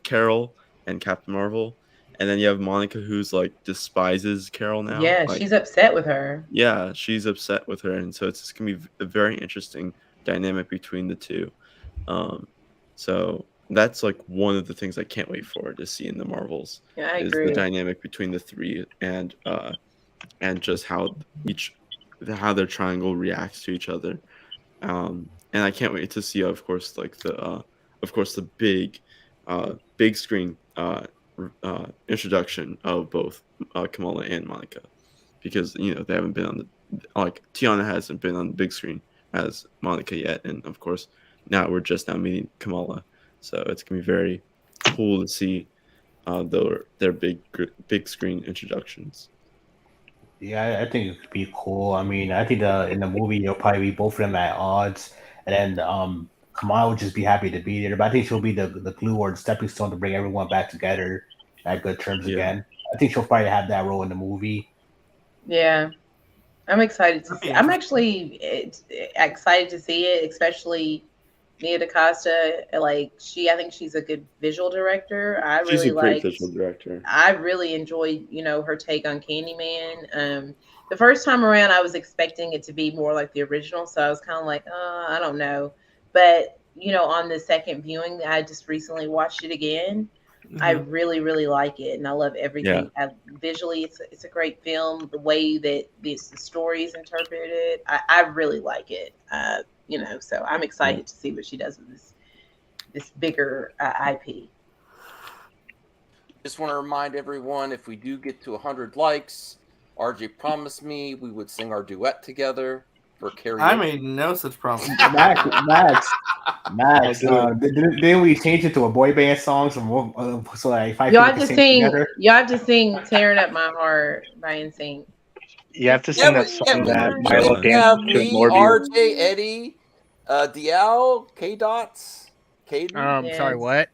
Carol and Captain Marvel. And then you have Monica, who's despises Carol now. Yeah, she's upset with her. Yeah, she's upset with her. And so it's just going to be a very interesting dynamic between the two. So that's one of the things I can't wait for to see in the Marvels. Yeah, I is agree. The dynamic between the three and just how their triangle reacts to each other. And I can't wait to see, of course, the big screen introduction of both Kamala and Monica, because they haven't been on Tiana hasn't been on the big screen as Monica yet, and of course we're just now meeting Kamala, so it's gonna be very cool to see their big screen introductions. Yeah, I think it could be cool. I mean, I think in the movie you'll probably be both of them at odds, and then Kamala would just be happy to be there. But I think she'll be the glue or the stepping stone to bring everyone back together at good terms again. I think she'll probably have that role in the movie. Yeah, I'm excited to see. I'm actually excited to see it, especially Nia DaCosta. I think she's a good visual director. She's a great visual director. I really enjoyed, her take on Candyman. The first time around, I was expecting it to be more like the original, so I was kind of like, I don't know. But on the second viewing, I just recently watched it again. Mm-hmm. I really, really like it, and I love everything. Yeah. Visually, it's a great film. The way that the story is interpreted, I really like it. So I'm excited to see what she does with this bigger IP. Just want to remind everyone, if we do get to 100 likes, RJ promised me we would sing our duet together for karaoke. I made no such promise. Max. Didn't we change it to a boy band song? So like five you people have to can sing. together? You have to sing "Tearing Up My Heart" by NSYNC. You have to sing that song that Milo We have danced to me, Morbius. RJ, Eddie, DL, K Dots, Caden. Sorry, what?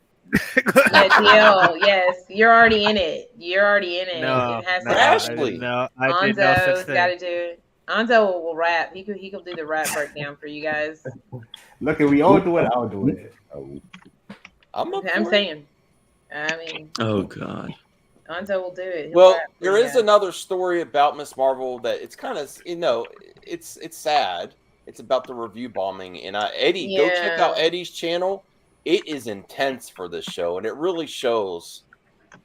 Yeah, DL, yes, you're already in it. You're already in it. No, It has no, to Ashley. No, I did no such Anzo's thing. got to do it. Anzo will rap. He could do the rap breakdown for you guys. Look, if we all do it, I'll do it. I'm saying. I mean, Oh God. Anzo will do it. He'll Well, rap for there you is guys. another story about Miss Marvel that it's kind of, it's sad. It's about the review bombing. And Eddie, go check out Eddie's channel. It is intense for this show, and it really shows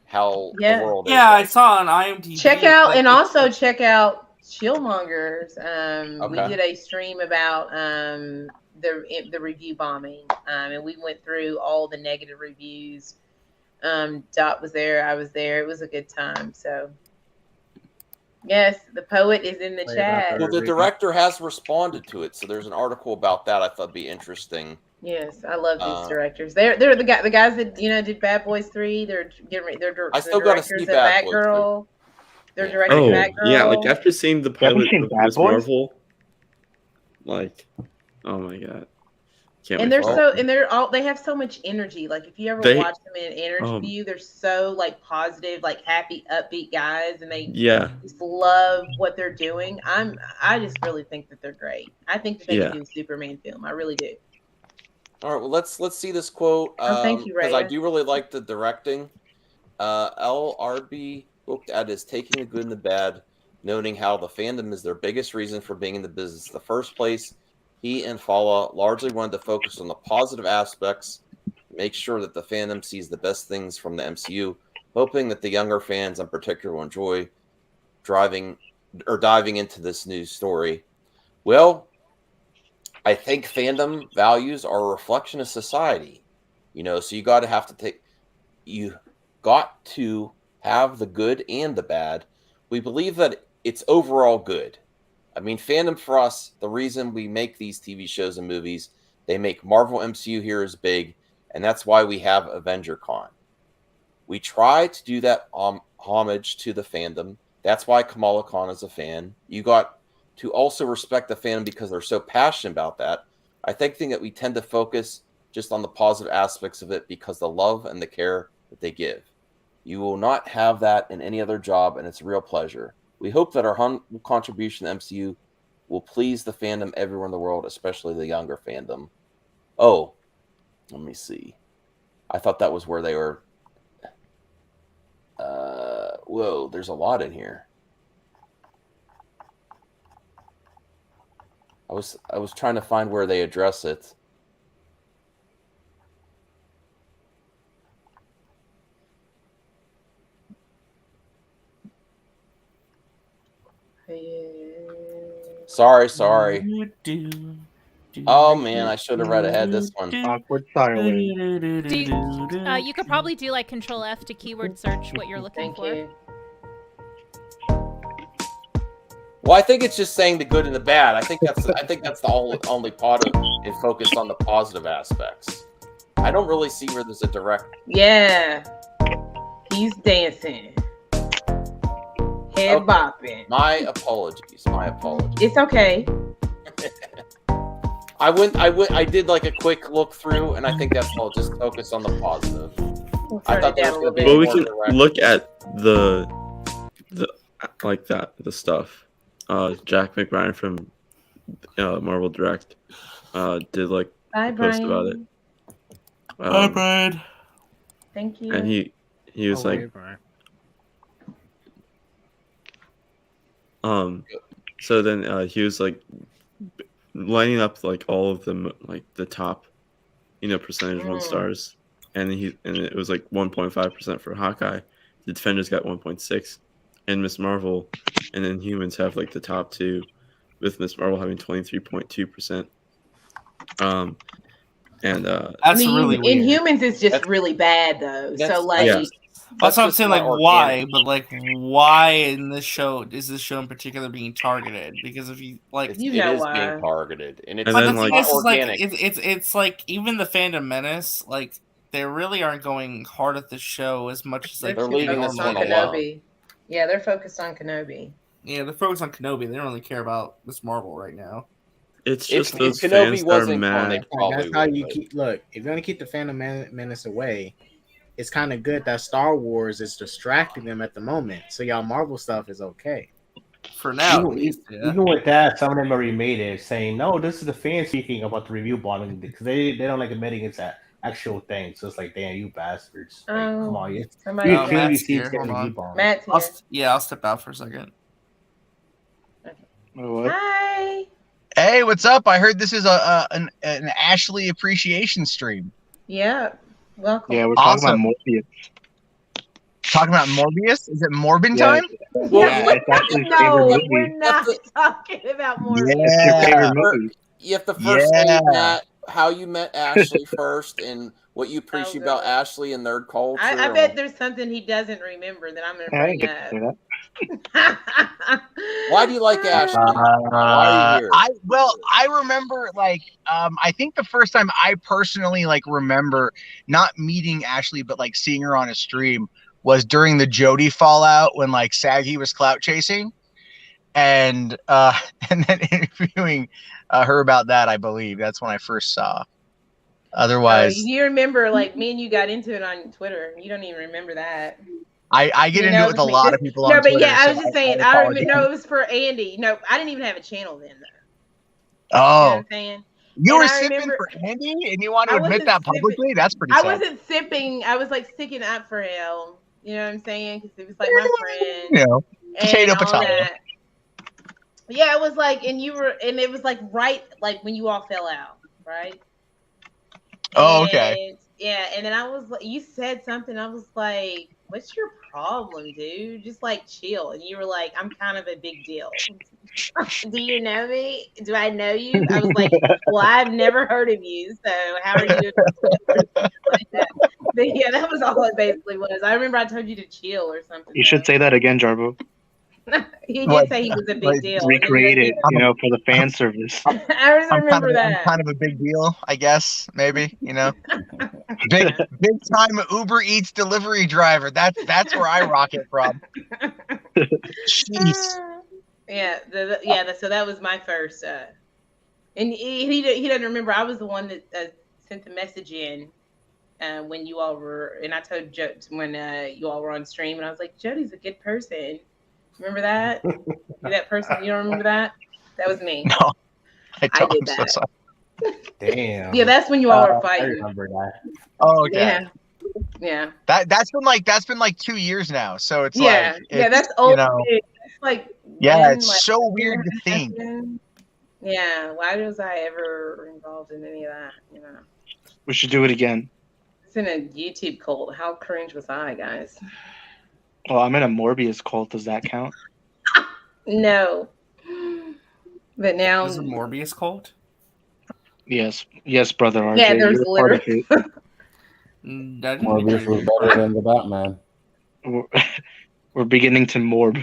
how the world is. Yeah, I saw on IMDb. Check out and also check out Chillmongers. We Okay. did a stream about the review bombing, and we went through all the negative reviews. Dot was there, I was there. It was a good time. So yes, the poet is in the chat. Well, the director has responded to it, so there's an article about that. I thought would be interesting. Yes, I love these directors. They're the guys that did Bad Boys 3. They're getting ready. They're I still got to see Bad Boys. Batgirl. They're directing Oh Batgirl. yeah, like after seeing the pilot seen of Bad Miss Boys? Marvel, like, oh my god, And wait they're for it. they have so much energy. Like if you ever They- watch them in an interview, they're so like positive, like happy, upbeat guys, and they just love what they're doing. I just really think that they're great. I think that they Yeah. can do a Superman film. I really do. All right, well, let's see this quote. Thank you, Because I Raya. do really like the directing. LRB looked at as taking the good and the bad, noting how the fandom is their biggest reason for being in the business in the first place. He and Fala largely wanted to focus on the positive aspects, make sure that the fandom sees the best things from the MCU, hoping that the younger fans in particular will enjoy diving into this new story. Well, I think fandom values are a reflection of society, so you got to have the good and the bad. We believe that it's overall good. I mean, fandom for us, the reason we make these TV shows and movies, they make Marvel MCU heroes big, and that's why we have AvengerCon. We try to do that homage to the fandom. That's why Kamala Khan is a fan. You got to also respect the fandom because they're so passionate about that. I think that we tend to focus just on the positive aspects of it because the love and the care that they give. You will not have that in any other job, and it's a real pleasure. We hope that our humble contribution to MCU will please the fandom everywhere in the world, especially the younger fandom. Oh, let me see. I thought that was where they were. Whoa, there's a lot in here. I was trying to find where they address it. Sorry. Oh man, I should have read ahead this one. Awkward silence. You could probably do like Control F to keyword search what you're looking for. Well, I think it's just saying the good and the bad. I think that's the only part of it focused on the positive aspects. I don't really see where there's a direct. Yeah, he's dancing, head bopping. My apologies. It's okay. I did like a quick look through, and I think that's all. Just focus on the positive. I thought there was going to be Well, we more can direct. look at the stuff. Jack McBride from Marvel Direct did like Bye, a post Brian. about it. Bye, Brian. Thank you. And he was like, so then he was like lining up like all of them, like the top, percentage one stars, and it was like 1.5% for Hawkeye. The Defenders got 1.6, and Miss Marvel and then Humans have like the top two, with Miss Marvel having 23.2%. That's really weird. Inhumans is just really bad though. So like, That's what I'm saying. Like, why? But like, why in this show is this show in particular being targeted? Because if you like, It is being targeted, and it's but not the thing is, organic. like, it's like even the Phantom Menace, like they really aren't going hard at the show as much as like They're leaving this one alone. Kenobi. Yeah, they're focused on Kenobi. Yeah, they're focused on Kenobi. They don't really care about Miss Marvel right now. It's If- just those if fans Kenobi that are wasn't mad. That's how you keep. Look, if you want to keep the Phantom Menace away, it's kind of good that Star Wars is distracting them at the moment. So y'all Marvel stuff is okay for now. Even with that, some of them already made it, saying, "No, this is the fans speaking about the review bombing because they don't like admitting it's an actual thing." So it's like, damn, you bastards! Like, come on, you Oh, clearly Matt's see here. it's getting Hold review on. bombed. Matt's here. I'll step out for a second. Hi. Hey, what's up? I heard this is an Ashley appreciation stream. Yeah. Welcome. Yeah, we're talking about Morbius. Talking about Morbius? Is it Morbin Yeah, time? yeah, it's Ashley's favorite No, movie. we're not talking about Morbius. It's your favorite Or- movie. You have to first say Yeah. that how you met Ashley first and what you appreciate about Ashley and their culture. I bet there's something he doesn't remember that I'm going to I bring didn't get to say that. Why do you like Ashley? Why are you here? I remember I think the first time I personally remember not meeting Ashley but seeing her on a stream was during the Jodie fallout when Saggy was clout chasing and then interviewing her about that. I believe that's when I first saw. Otherwise, you remember me and you got into it on Twitter. You don't even remember that. I get into it with a lot of people on No, but Twitter. yeah, I was so just saying. I remember. No, it was for Andy. No, I didn't even have a channel then, though. You know what I'm saying? You And were I sipping remember- for Andy, and you want to I admit wasn't that publicly? sipping- That's pretty. I sad. wasn't sipping. I was sticking up for him. You know what I'm saying? Because it was my friend. You know, potato, and all potato. that. Yeah, it was and it was right when you all fell out, right? Oh, okay. And, yeah, and then I was you said something. I was like, "What's your problem, dude? Just chill." And you were like, "I'm kind of a big deal." Do you know me? Do I know you? I was like, "Well, I've never heard of you, so how are you doing?" Like that. But yeah, that was all it basically was. I remember I told you to chill or something. You should say that again, Jarbo. He did say he was a big deal. Recreate it, for the fan service. I just remember I'm that. kind of a big deal, I guess. Maybe big time Uber Eats delivery driver. That's where I rock it from. Jeez. Yeah, so that was my first. And he doesn't remember. I was the one that sent the message in when you all were, and I told Joe when you all were on stream, and I was like, Jody's a good person. Remember that? That person? You don't remember that? That was me. No, I did I'm that. so sorry. Damn. Yeah, that's when you all were I fighting. remember that. Oh, okay. Yeah. Yeah. That's been 2 years now. So it's Yeah. it's, That's old. It's yeah, when, it's so weird to think. Yeah. Why was I ever involved in any of that? We should do it again. It's in a YouTube cult. How cringe was I, guys? Well, I'm in a Morbius cult. Does that count? No. But now. Is it Morbius cult? Yes, brother RJ. Yeah, there's you're part of literally. it. Morbius was better than the Batman. We're beginning to morb.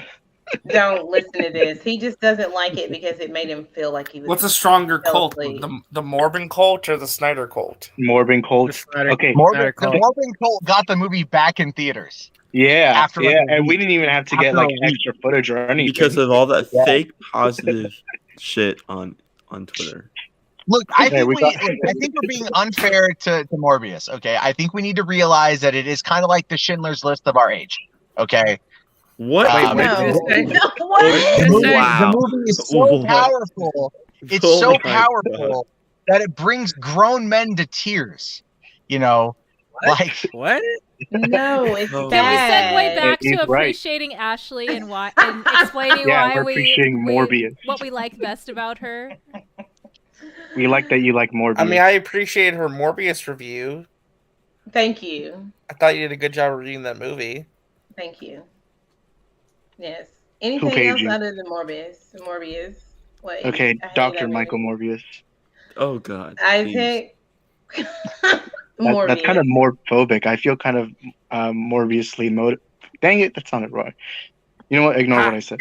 Don't listen to this. He just doesn't like it because it made him feel like he was. What's a stronger cult, asleep. the Morbin cult or the Snyder cult? Morbin cult. Okay. The Morbin cult got the movie back in theaters. Yeah, After, like, a and we week. didn't even have to get After a week. extra footage or anything because of all that fake positive shit on Twitter. Look, I Okay, think we I think we're being unfair to Morbius. Okay, I think we need to realize that it is kind of like the Schindler's List of our age. Okay. What? The movie is so powerful. It's Oh so my powerful that it brings grown men to tears. Like what? No, it's Can we bad. segue back He's to right. appreciating Ashley and why and explaining Yeah, why we're appreciating Morbius. what we like best about her? We like that you like Morbius. I mean, I appreciate her Morbius review. Thank you. I thought you did a good job reviewing that movie. Thank you. Yes. Anything paid else you? other than Morbius? What? Okay, I hate Dr. that Michael movie. Morbius. Oh God. Isaac. That's kind of more phobic. I feel kind of Morbiously motivated. Dang it, that sounded wrong. You know what? Ignore what I said.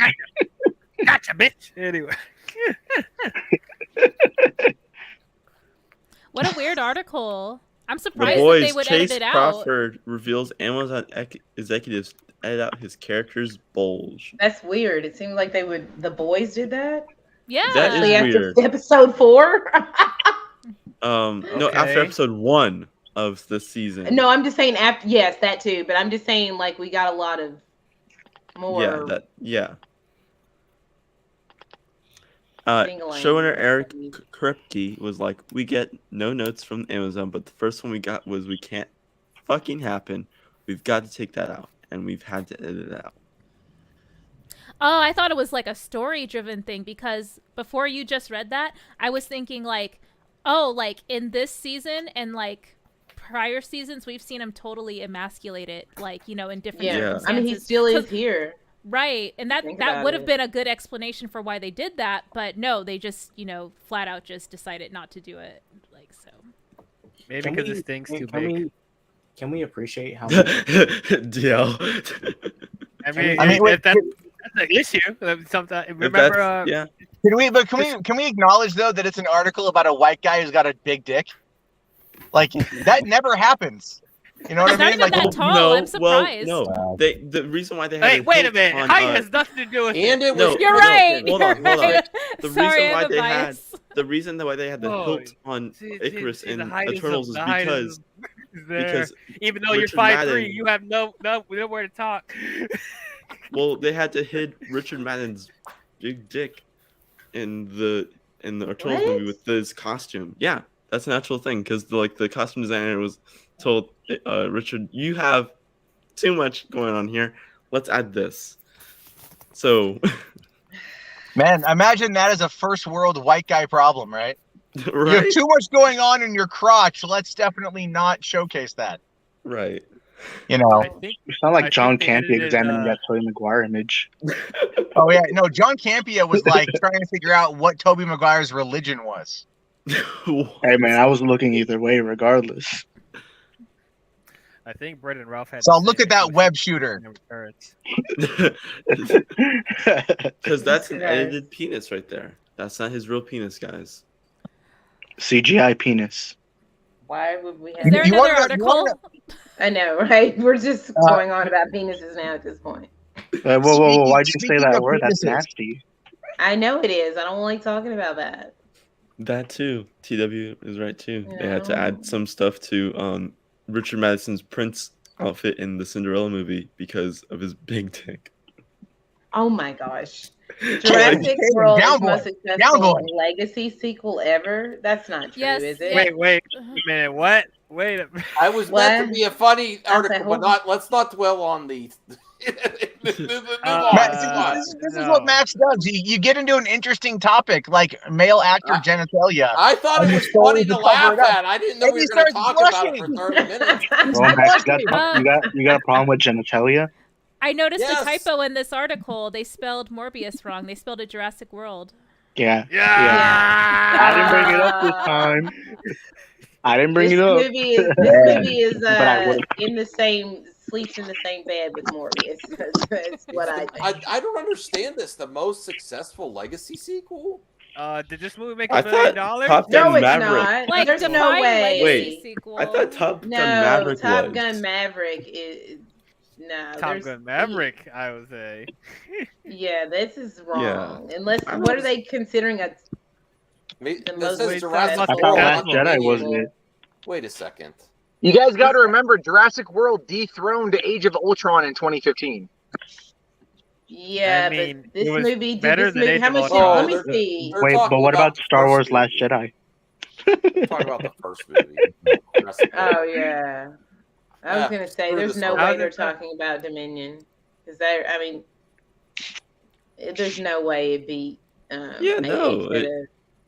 Gotcha, bitch. Anyway. What a weird article. I'm The surprised that they Boys would Chase edit it out. Crawford reveals Amazon executives edit out his character's bulge. That's weird. It seemed like the boys did that. Yeah. That is Especially after weird. episode 4. No, after episode 1 of the season. No, I'm just saying after. Yes, that too. But I'm just saying we got a lot of more. Yeah. Ding-a-ling. Showrunner Eric Kripke was like, we get no notes from Amazon, but the first one we got was we can't fucking happen. We've got to take that out, and we've had to edit it out. Oh, I thought it was like a story-driven thing because before you just read that, I was thinking like, oh, like in this season and like prior seasons, we've seen him totally emasculated, like, you know, in different circumstances. I mean, he still is here. Right, and that about would have it. been a good explanation for why they did that, but no, they just, you know, flat out just decided not to do it. Like, so. Maybe Can because we- this thing's can- too can big. Can we appreciate how DL. I mean, wait, that's an issue. Sometimes remember, yeah. Can we acknowledge though that it's an article about a white guy who's got a big dick? Like that never happens. You know what I mean? Like no, I'm surprised. Well, no. The reason why they had Hey, wait a minute. Height has nothing to do with and it no, was. You're no, right. Hold You're on, hold on. right. The Sorry, reason I why have a they bias. had the reason why they had the Oh, hilt on Icarus the in height is Eternals is the height because there. because Even though Richard you're 5'3", Madden- you have nowhere to talk. well, they had to hit Richard Madden's big dick in the Eternals movie with his costume. Yeah, that's an actual thing because the costume designer was told Richard, you have too much going on here. Let's add this. So, man, imagine that as a first world white guy problem, right? right? You have too much going on in your crotch. Let's definitely not showcase that. Right. You know, It's not like John Campea examining that Tobey Maguire image. Oh yeah, no. John Campea was like trying to figure out what Tobey Maguire's religion was. Hey man, I was looking either way, regardless. I think Brett and Ralph had. So look at that web shooter. Because that's an edited penis right there. That's not his real penis, guys. CGI penis. Why would we have? Is there another article? I know, right? We're just going on about penises now at this point. Whoa! Why'd you say Speaking that of word? That's penises. nasty. I know it is. I don't like talking about that. That too. TW is right too. They had to add some stuff to Richard Madison's Prince outfit in the Cinderella movie because of his big dick. Oh my gosh. Jurassic World is the most successful legacy sequel ever. That's not true, Yes, is it? Wait a minute. What? Wait a minute. I was meant to be a funny article, hold but let's not dwell on the. This is what Max does. You get into an interesting topic like male actor genitalia. I thought it was funny to laugh at. I didn't know we were going to talk about it for 30 minutes. Oh, Max, you got a problem with genitalia? I noticed Yes. a typo in this article. They spelled Morbius wrong. They spelled it Jurassic World. Yeah. I didn't bring it up this time. I didn't bring it up. This movie is But I would've. sleeps in the same bed with Morbius. That's what I think. I don't understand this. The most successful legacy sequel? Did this movie make I $1 billion? thought Top Gun No, it's Maverick. not. Like, There's no define way. Wait, sequel. I thought Top Gun No, Maverick Top was. Gun Maverick is no. Top there's- Gun Maverick, I would say. Yeah, this is wrong. Yeah. Unless I what don't- are they considering a This most says Jurassic I World thought Last Dominion. Jedi wasn't it? Wait a second. You guys got to remember, Jurassic World dethroned Age of Ultron in 2015. Yeah, I mean, but this it was movie did better this than movie. Age How of much? Ultron. Let me they're- see. they're Wait, talking but what about the Star first Wars Last movie. Jedi? Talk about the first movie. Jurassic World. Oh yeah, I was Yeah, gonna say screw there's this no whole- way they're talking about Dominion because I mean, there's no way it beat. Yeah, no,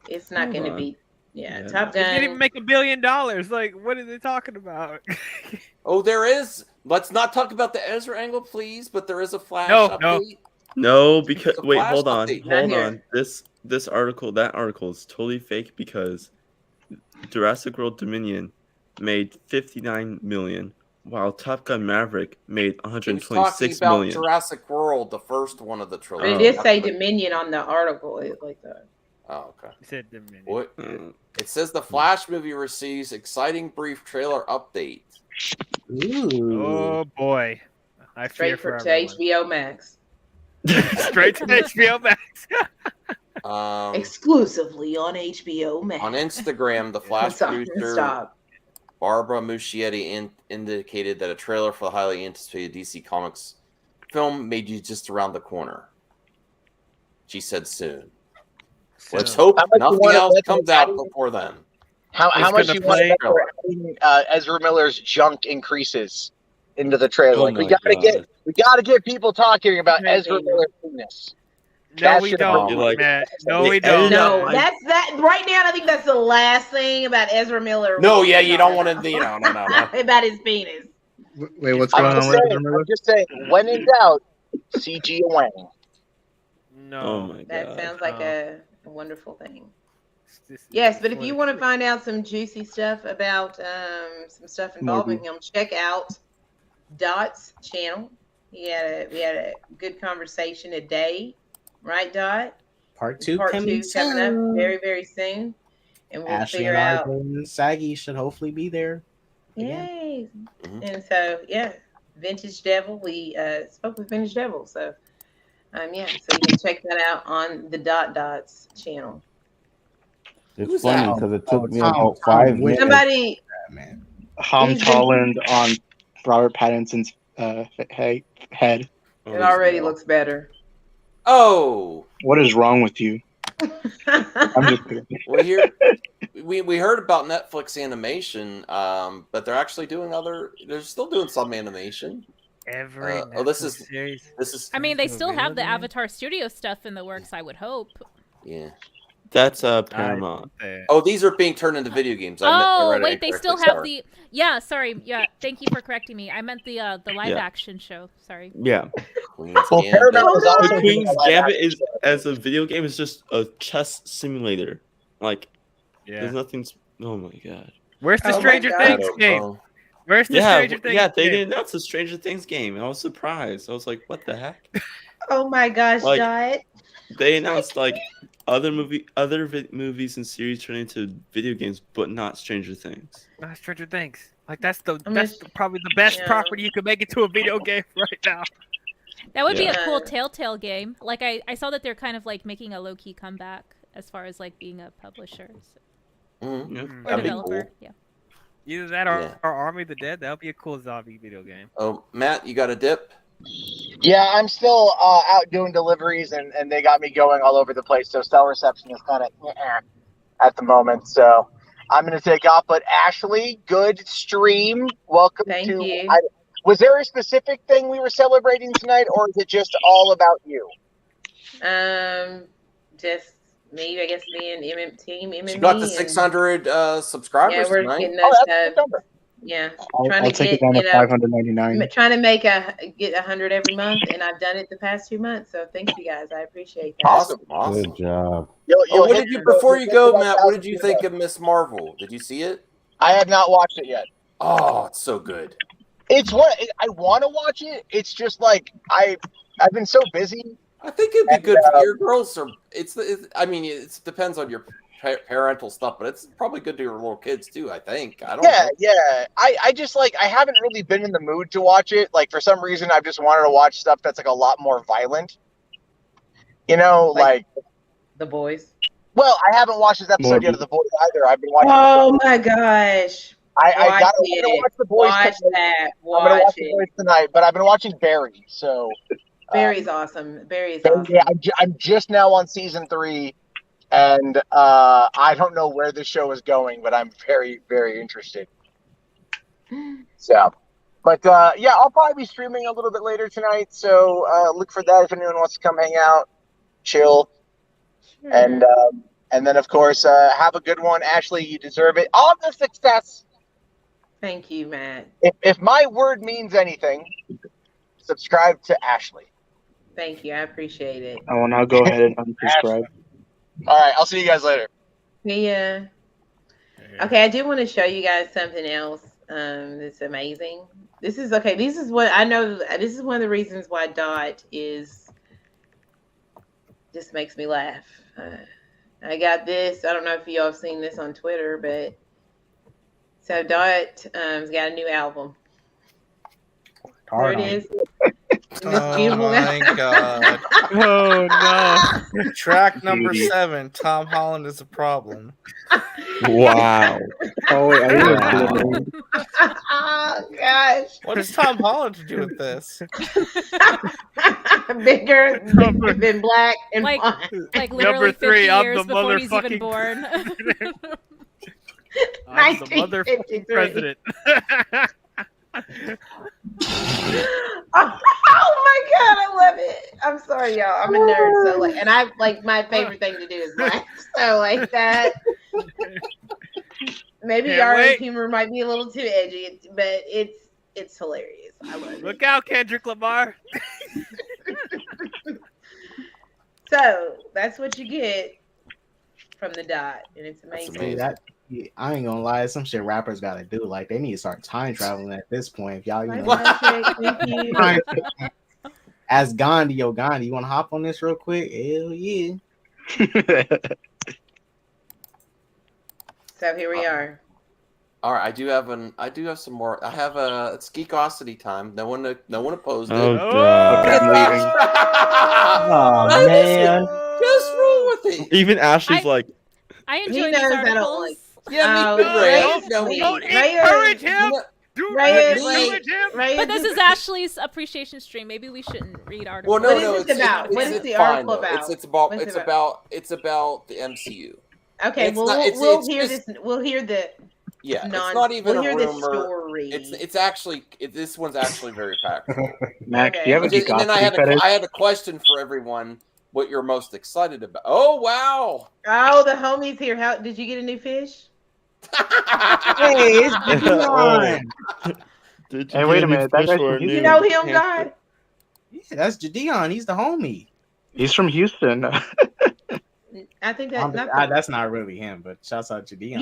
it's not hold gonna on. beat. Yeah, Yeah. Top It didn't even Gun. make $1 billion. Like, what are they talking about? Oh, there is. Let's not talk about the Ezra angle, please. But there is a Flash No. update. No, because It's a wait, Flash hold on, update. Not hold here. on. That article is totally fake because Jurassic World Dominion made 59 million, while Top Gun Maverick made He was 126 talking about million. Jurassic World, the first one of the But trilogy. it did say Dominion on the article. It's like that. Oh, okay. You said Dominion. What? It says the Flash movie receives exciting brief trailer update. Oh boy, I fear Straight for to everyone. HBO Max. Straight to HBO Max. Exclusively on HBO Max. On Instagram, the Flash Stop, producer stop. Barbara Muschietti indicated that a trailer for the highly anticipated DC Comics film may be just around the corner. She said soon. Let's hope How much you nothing wanna else bet comes that out adding- before then. How It's much gonna you want to play- bet for adding, Ezra Miller's junk increases? into the trailer. Oh Like we my gotta get people talking about Okay, Ezra baby. Miller's penis. No, That we should don't, have Like, Matt. No, they we don't. edited out No, my- that's that right now. I think that's the last thing about Ezra Miller. we No, need yeah, to you talk don't want about. to, no. about his penis. Wait, what's I'm going on just with saying. Ezra Miller? I'm just saying. When in doubt, CG Wang. No. Oh my That god. sounds like a wonderful thing. This is Yes, but if for you the want to shit. find out some juicy stuff about some stuff involving him, check out Dot's channel. We had a good conversation today, right, Dot? Part two Part coming two coming up soon. very, very soon, and we'll Ashley figure and out. RJ and Saggy should hopefully be there. Yay! And so yeah, Vintage Devil. We spoke with Vintage Devil, so yeah, so you can check that out on the Dot's channel. It's funny because it took me Tom about 5 minutes. Somebody, Tom He's been- Holland on Robert Pattinson's head. it already looks better. Oh, What is wrong with you? I'm just kidding. well, here we heard about Netflix animation, but they're actually doing they're still doing some animation. Every This Netflix is. I mean, they still have the Available? Avatar Studio stuff in the works, I would hope. Yeah. That's Paramount. Oh, these are being turned into video games. I Oh, read it wait, they still incorrectly, have the... Yeah, sorry. Yeah, thank you for correcting me. I meant the live Yeah. action show. Sorry. Yeah. Queen's Well, Gambit. Paramount is also The doing Queen's a live Gambit action is as a video game is just a chess simulator. Like, Yeah. there's nothing. Oh my god. Where's the Oh my Stranger God. Things Shadow game? Bone. Where's the Yeah, Stranger Things yeah. They game? didn't announce the Stranger Things game. I was surprised. I was like, what the heck? Oh my gosh, Like- Dot. They announced like other movies and series turning into video games, but not Stranger Things. Not Stranger Things. Like that's just- probably the best yeah. property you could make into a video game right now. That would be Yeah. a cool Telltale game. Like, I saw that they're kind of, like, making a low-key comeback as far as, like, being a publisher. Mhm. Yeah. Or That'd be developer. cool. Yeah. Either that or, Yeah. or Army of the Dead. That would be a cool zombie video game. Oh, Matt, you got a dip? Yeah, I'm still out doing deliveries, and they got me going all over the place. So cell reception is kind of at the moment. So I'm going to take off. But Ashley, good stream. Welcome Thank to. you. Was there a specific thing we were celebrating tonight, or is it just all about you? Just me, I guess, being team MME. She got the 600 subscribers Yeah, we're tonight. getting Oh, us. that's a good number. Yeah, I'll trying to take it get down to you know, 599. trying to make get 100 every month, and I've done it the past 2 months. So thank you guys, I appreciate that. Awesome. Good job. What did you before you go, Matt? What did you think of Miss Marvel? Did you see it? I have not watched it yet. Oh, it's so good. It's what I want to watch it. It's just like I've been so busy. I think it'd be good for your girls. Or I mean, it depends on your parental stuff, but it's probably good to your little kids too. I think. I don't. Yeah, know. yeah. I just like I haven't really been in the mood to watch it. Like for some reason, I've just wanted to watch stuff that's like a lot more violent. You know, like The Boys. Well, I haven't watched this episode yet of The Boys either. I've been watching. Oh my gosh! I'm gonna Watch watch The Boys. Watch tonight. that. I'm gonna watch Watch The it. Boys tonight, but I've been watching Barry. So Barry's awesome. Barry's awesome. yeah, I'm just now on season 3, and I don't know where the show is going, but I'm very, very interested. So, but yeah, I'll probably be streaming a little bit later tonight. So look for that if anyone wants to come hang out, chill, and then of course have a good one, Ashley. You deserve it. All the success. Thank you, Matt. If my word means anything, subscribe to Ashley. Thank you. I appreciate it. I will now go ahead and unsubscribe. All right, I'll see you guys later. Yeah. Okay, I do want to show you guys something else that's amazing. This is okay. This is what I know. This is one of the reasons why Dot just makes me laugh. I got this. I don't know if y'all have seen this on Twitter, but so Dot has got a new album. There it is. Oh my god. Oh no. Track number 7, Tom Holland is a problem. Wow. Oh wait, I Oh gosh. What does Tom Holland to do with this? Bigger than black and Like Number literally 50 3, I'm years the before he's even motherfucking born. I'm the motherfucking 1953. president. Oh my god, I love it. I'm sorry, y'all. I'm a nerd, so like, and I like my favorite thing to do is laugh. So like that. Maybe Can't our wait. humor might be a little too edgy, but it's hilarious. I love it. Look out, Kendrick Lamar. So that's what you get from the dot, and it's amazing. I ain't gonna lie, some shit rappers gotta do. Like they need to start time traveling at this point. If y'all, Thank you. Ask Gandhi, yo Gandhi, you wanna hop on this real quick? Hell yeah. So here we are. All right, I do have some more. I have it's Geekosity time. No one opposed it. Oh, God. Oh, man. Just roll with it. Even Ashley's like, I He enjoy these knows I don't articles. like. Yeah, me too, Ray. Don't encourage him. But this is Ashley's appreciation stream. Maybe we shouldn't read articles. Well, no, What is no. it about? What is the fine, article though. about? It's about the MCU. Okay, It's well, not- it's- we'll it's hear just- this. We'll hear the. Yeah, non- it's not even we'll a hear rumor. the story. It's actually this one's actually very factual. Max, do you have a And then I Geekosity fetish? had a question for everyone. What you're most excited about? Oh wow! Oh, the homies here. How did you get a new fish? Hey, it's Jadion. Did Hey, wait a minute. That guy's from You Houston. know him, God? Yeah, that's Jadion. He's the homie. He's from Houston. I think that's not. That's not really him, but shouts out Jadion.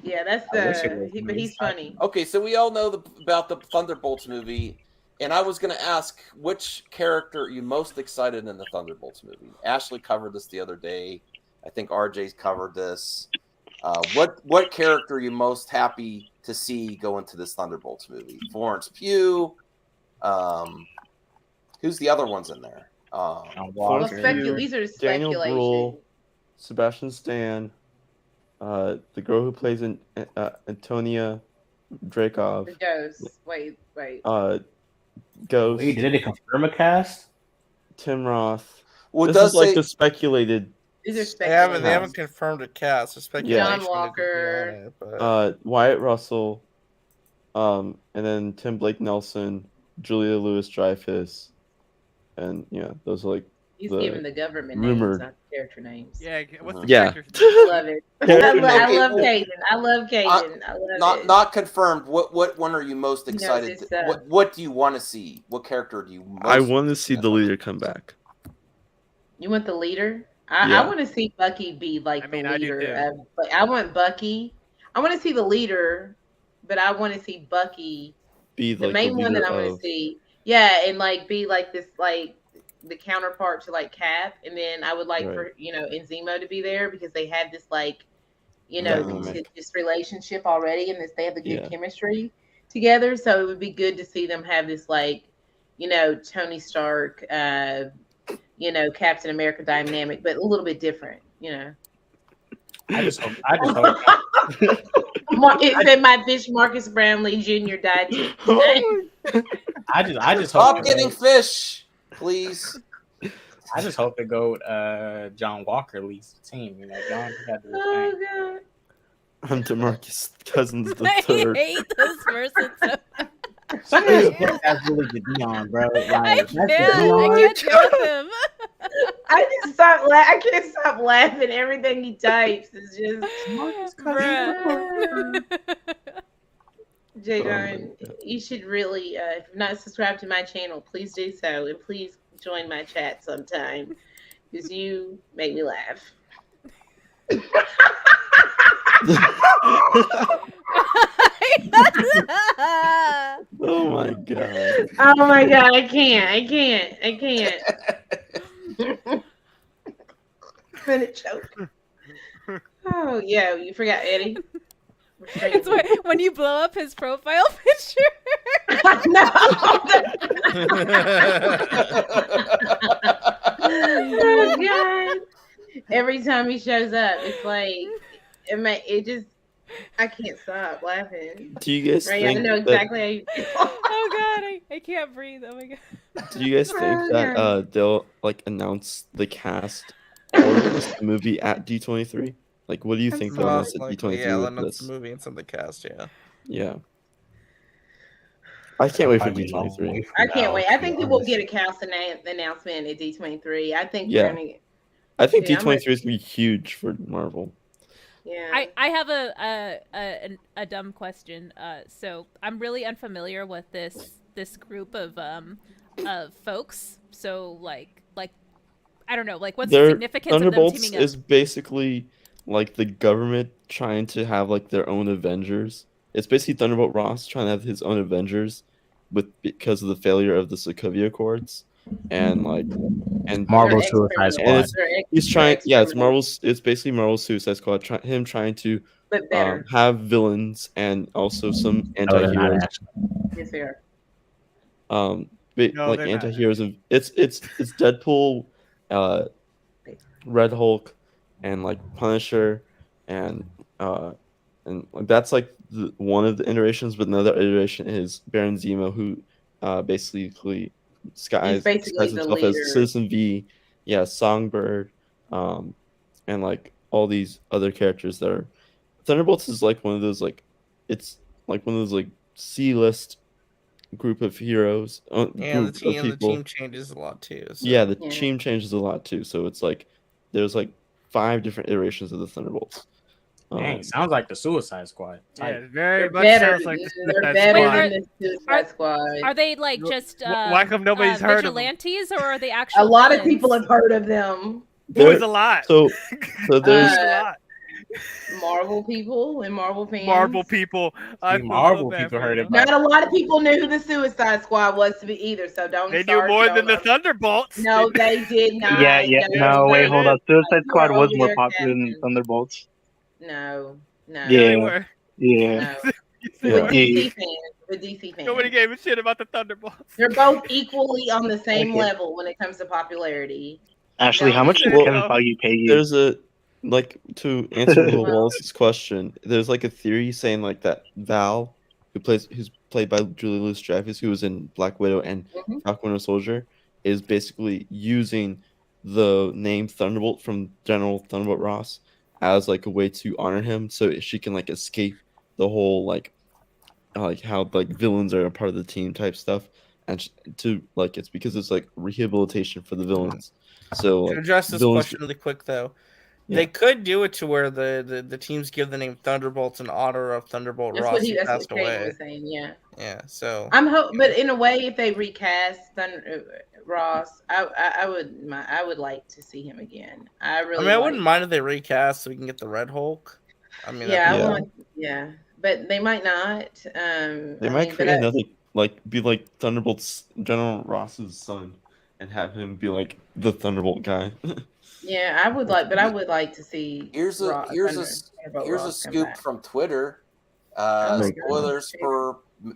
Yeah, that's I wish it the. was But me. he's funny. Okay, so we all know about the Thunderbolts movie, and I was going to ask which character are you most excited in the Thunderbolts movie? Ashley covered this the other day. I think RJ's covered this. What character are you most happy to see go into this Thunderbolts movie? Florence Pugh. Who's the other ones in there? Florence Pugh, These are Daniel speculation. Bruhl, Sebastian Stan, the girl who plays in Antonia Dreykov, The ghost. Wait. Ghost. Wait, did they confirm a cast? Tim Roth. Well, This does is like say- the speculated. These are They speculation. haven't confirmed a cast. It's speculation. John that Walker. could be on it, but- Wyatt Russell, and then Tim Blake Nelson, Julia Louis-Dreyfus, and yeah, those are like He's the giving the government rumored. names, not character names. Yeah, what's the Yeah. character's I love it. Character I name. love Caden. I love Caden. I love it. Not confirmed. What one are you most He knows excited? his stuff. What do you want to see? What character do you most? I want to see the leader come back. You want the leader? I Yeah. want to see Bucky be like the I do leader. too. But I want Bucky. I want to see the leader, but I want to see Bucky, Be the like main the one that leader I want of. to see. Yeah, and like be like this, like the counterpart to like Cap, and then I would like Right. for Enzimo to be there because they had this like Dynamic. contentious relationship already, and they have the good Yeah. chemistry together. So it would be good to see them have this like Tony Stark, Captain America dynamic, but a little bit different. I just hope. It said my fish Marcus Brownlee Jr. died. I just hope. Stop getting fish, please. I just hope they go. John Walker leads the team. John had to Oh retain. God. I'm DeMarcus Cousins the I third. hate this person so Some of these books that's really Jadion, bro. Like, I that's can't Jadion. deal with him. I can't stop laughing. Everything he types is just Bruh. Jadon, you should really, if you're not subscribed to my channel, please do so, and please join my chat sometime because you make me laugh. Oh my god. Oh my God, I can't. I'm gonna choke. Oh yeah, you forgot Eddie. It's when you blow up his profile picture. Oh God! Every time he shows up, it's like I can't stop laughing. Do you guys Right? think I know that- exactly how you feel. Oh God, I can't breathe. Oh my God. Do you guys think Oh, that God. they'll like announce the cast or the movie at D23? Like, what do you think they'll announce at Like, D23 yeah, with then it's this? the movie and some of the cast. Yeah. Yeah. I can't wait for Probably a long D23. way from I can't now, wait. to I be think that we'll honest. get a cast announcement at D23. I think Yeah. we're gonna get. I think Yeah, I'm D23 is gonna be huge for Marvel. Yeah. I have a dumb question. So I'm really unfamiliar with this group of folks. So like I don't know, like what's the significance of them Thunderbolts teaming up? is basically like the government trying to have like their own Avengers. It's basically Thunderbolt Ross trying to have his own Avengers because of the failure of the Sokovia Accords and Marvel Suicide Squad. He's trying. Yeah, it's Marvel's. It's basically Marvel's Suicide Squad. Him trying to But better. have villains and also some No, they're not anti-heroes. actually. Yes, they are. No, Like they're not. anti-heroes. It's Deadpool, Red Hulk, and like Punisher, and that's like one of the iterations. But another iteration is Baron Zemo, who basically disguises the himself as leader. Citizen V, Songbird, and like all these other characters that are Thunderbolts is like one of those it's like one of those like C-list group of heroes. Yeah, the group of team people. changes a lot too. So. Yeah, the team changes a lot too. So it's like there's like 5 different iterations of the Thunderbolts. Dang, sounds like the Suicide Squad. Yeah, Tight. very They're much better. sounds like the They're Suicide better Squad. than the Suicide Squad. Are they like just Why come nobody's heard of them? vigilantes, or are they actual? A lot of villains? people have heard of them. Boys a lot. So there's a lot. Marvel people and Marvel fans. Marvel people. I feel Marvel so bad people for heard them. about Not a lot of people knew who the Suicide Squad was to be either. So don't. They knew start more throwing than the up. Thunderbolts. No, they did not. Yeah. No, wait, hold up. Suicide Squad was more popular than Thunderbolts. No. Yeah. Yeah. With DC fans. Nobody gave a shit about the Thunderbolts. They're both equally on the same Okay. level when it comes to popularity. Ashley, how much did Well, Kevin Feige pay you? There's a to answer Will Wallace's question. There's like a theory saying like that Val, who's played by Julia Louis-Dreyfus, who was in Black Widow and Falcon Winter Soldier, is basically using the name Thunderbolt from General Thunderbolt Ross as like a way to honor him, so she can like escape the whole like how like villains are a part of the team type stuff, and to like it's because it's like rehabilitation for the villains. So like, To address this villains- question really quick though, Yeah. they could do it to where the teams give the name Thunderbolts in honor of Thunderbolt That's Ross what who that's passed what Kaden away. was saying. Yeah. Yeah, so But in a way, if they recast Ross, I would like to see him again. I wouldn't mind if they recast so we can get the Red Hulk. I mean, yeah, but they might not. They might create another be like Thunderbolt's General Ross's son, and have him be like the Thunderbolt guy. Yeah, I would like to see. Here's a scoop from Twitter.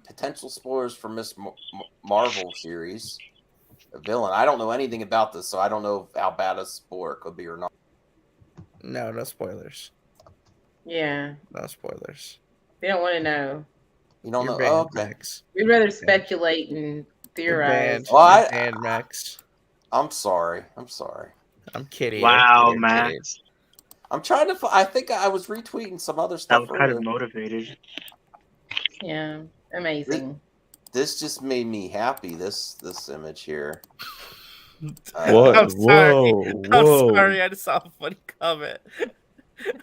Potential spoilers for Miss Marvel series. A villain. I don't know anything about this, so I don't know how bad a spoiler could be or not. no spoilers. Yeah, No spoilers. we don't want to know. You don't You're know? banned, Oh, okay. Max. We'd rather speculate and theorize. Well, You're banned, Max. I'm sorry. I'm kidding. Wow, I'm kidding, Max. I'm trying to. I think I was retweeting some other That stuff. was kind of earlier. motivated. Yeah, amazing. This just made me happy. This image here. What? I'm sorry. Whoa, I'm whoa. sorry. I just saw a funny comment.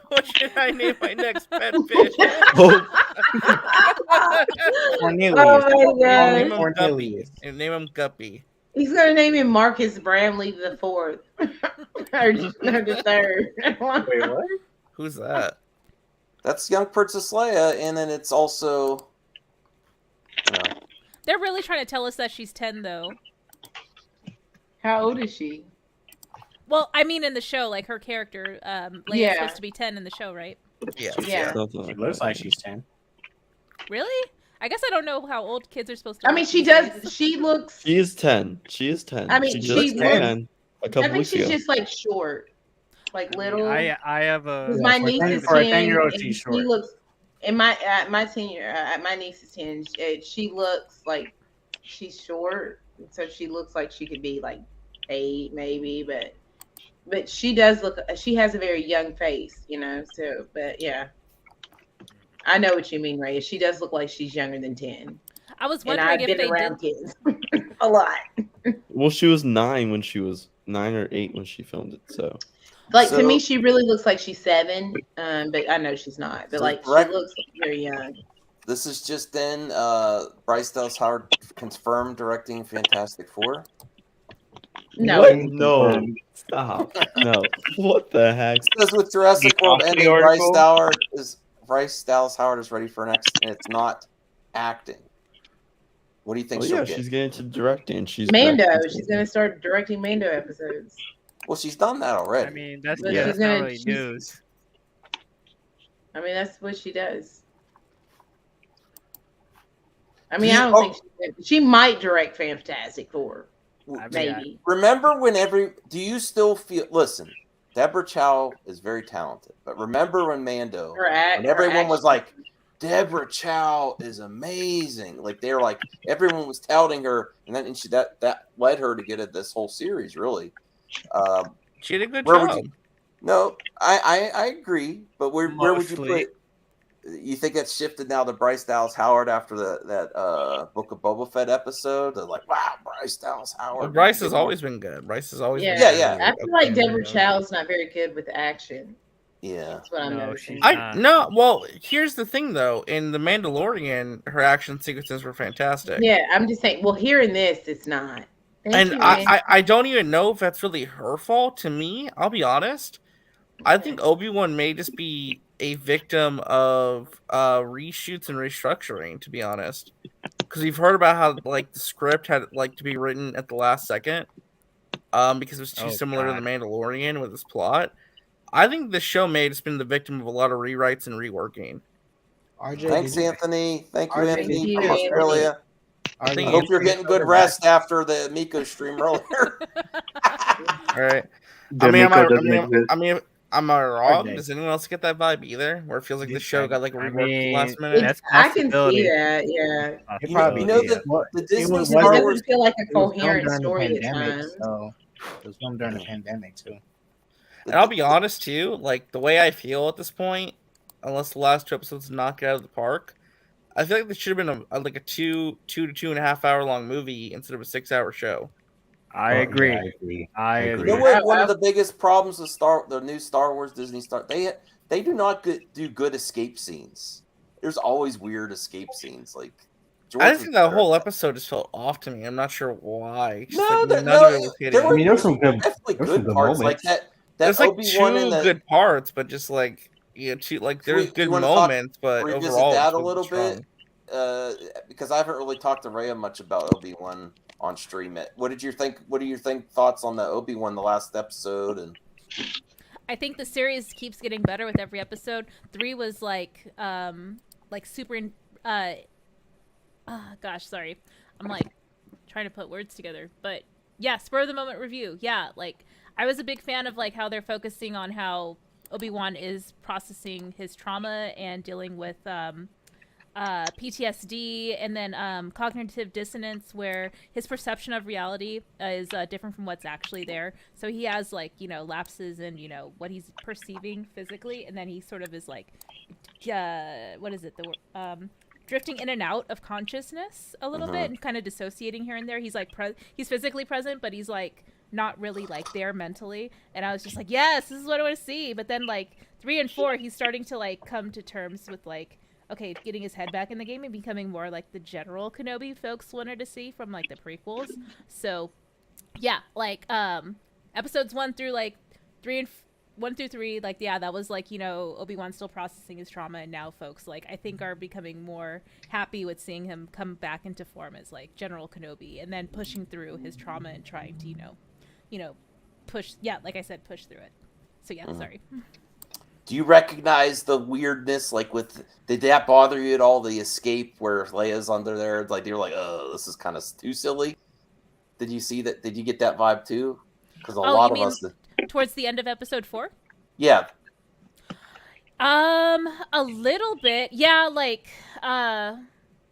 What should I name my next pet fish? Cornelius. Oh my God. Name him Cornelius. Guppy. Name him Guppy. He's gonna name him Marcus Bramley the Fourth, or the Third. Wait, what? Who's that? That's young Princess Leia, and then it's also. They're really trying to tell us that she's 10, though. How old is she? Well, I mean, in the show, like her character, Leia's Yeah. supposed to be 10 in the show, right? Yeah. Yeah. She looks like she's 10. Really? I guess I don't know how old kids are supposed to. I mean, look she these does. days. She looks. She is 10. She is 10. I mean, she she just looks- turned a I couple think weeks she's ago. just like short, like little. I have a. Because my niece is for a 10, 10-year-old, and she's she short. looks. And my niece is 10. She looks like she's short, so she looks like she could be like 8 maybe, but she does look. She has a very young face, you know. So, but yeah, I know what you mean, Ray. She does look like she's younger than 10. I was And wondering I've if been they around did. kids a lot. Well, she was 9 when she was 9 or 8 when she filmed it. So, Like to me, she really looks like she's 7, but I know she's not. But So like she direct- looks very young. This is just in. Bryce Dallas Howard confirmed directing Fantastic Four. No. What? No. Stop. No. What the heck? Because with Jurassic The World Coffee ending, article? Bryce Dallas Howard is ready for next, and it's not acting. What do you think Oh she'll yeah, get? she's getting to directing. She's Mando. directing She's gonna start directing Mando episodes. Well, she's done that already. I mean, that's But yeah, she's that's not gonna- really she's- news. I mean, that's what she does. I mean, Do you- I don't think she might direct Fantastic Four. Maybe. Remember do you still feel, listen, Deborah Chow is very talented, but remember when Mando, when everyone was like, Deborah Chow is amazing. Like they're like, everyone was touting her, and then that led her to get this whole series, really. She did a good where would job. you- No, I agree, but where would you Mostly. put? You think that's shifted now to Bryce Dallas Howard after that Book of Boba Fett episode? They're like, wow, Bryce Dallas Howard. Well, Bryce has always been good. Bryce has always been Yeah, good. I feel like Deborah Chow's not very good with action. Yeah, That's what I'm noticing. Well, here's the thing though. In The Mandalorian, her action sequences were fantastic. Yeah, I'm just saying. Well, hearing this, it's not. Thank And you, man. I don't even know if that's really her fault. To me, I'll be honest. I think Obi-Wan may just be a victim of reshoots and restructuring. To be honest, because we've heard about how like the script had like to be written at the last second, because it was too Oh, similar to God. The Mandalorian with its plot. I think the show may have just been the victim of a lot of rewrites and reworking. Thanks, Anthony. Thank you, RJ, Anthony thank from you, Australia. I think I hope you're getting good rest after the Miko stream earlier. All right. The Miko doesn't exist. Am I wrong? RJ. Does anyone else get that vibe either? Where it feels like the show got like reworked at the last mean, minute? that's I can see that. Yeah. It probably the Disney It Star doesn't Wars. feel like a It was filmed coherent during the story at pandemic, times. so it was filmed during the pandemic too. And I'll be honest too, like the way I feel at this point, unless the last 2 episodes knock it out of the park, I feel like this should have been like a 2 to 2.5 hour long movie instead of a 6-hour show. I agree. I You agree. know what? One of the biggest problems with the new Star Wars Disney Star, they do not do good escape scenes. There's always weird escape scenes. Like I just think that whole episode just felt off to me. I'm not sure why. Just, No, like, there- none no, of it was hitting. there were- I mean, there's some good, definitely there's some good good parts moments. like that. There's like Obi-Wan two and the, good parts, but just like like there's Do good you wanna talk- moments, but revisit overall that it's a really little strong. bit because I haven't really talked to Rhea much about Obi-Wan on stream. What did you think? What do you think thoughts on the Obi-Wan the last episode? And I think the series keeps getting better with every episode. 3 was like super. Gosh, sorry, I'm like trying to put words together, but yeah, spur of the moment review. Yeah, like I was a big fan of like how they're focusing on how Obi-Wan is processing his trauma and dealing with PTSD and then cognitive dissonance, where his perception of reality is different from what's actually there. So he has like lapses in what he's perceiving physically, and then he sort of is like what is it, the drifting in and out of consciousness a little bit and kind of dissociating here and there. He's like he's physically present, but he's like not really like there mentally. And I was just like, yes, this is what I want to see. But then like 3 and 4, he's starting to like come to terms with like, okay, getting his head back in the game and becoming more like the general Kenobi folks wanted to see from like the prequels. So yeah, like episodes 1 through 3, like, yeah, that was like, Obi-Wan still processing his trauma, and now folks like I think are becoming more happy with seeing him come back into form as like General Kenobi, and then pushing through his trauma and trying to push, like I said, push through it. So yeah, sorry. do you recognize the weirdness? Like, did that bother you at all? The escape where Leia's under there, like you're like, oh, this is kind of too silly. Did you see that? Did you get that vibe too? Because a lot of us. Towards the end of episode 4? Yeah. A little bit. Yeah, like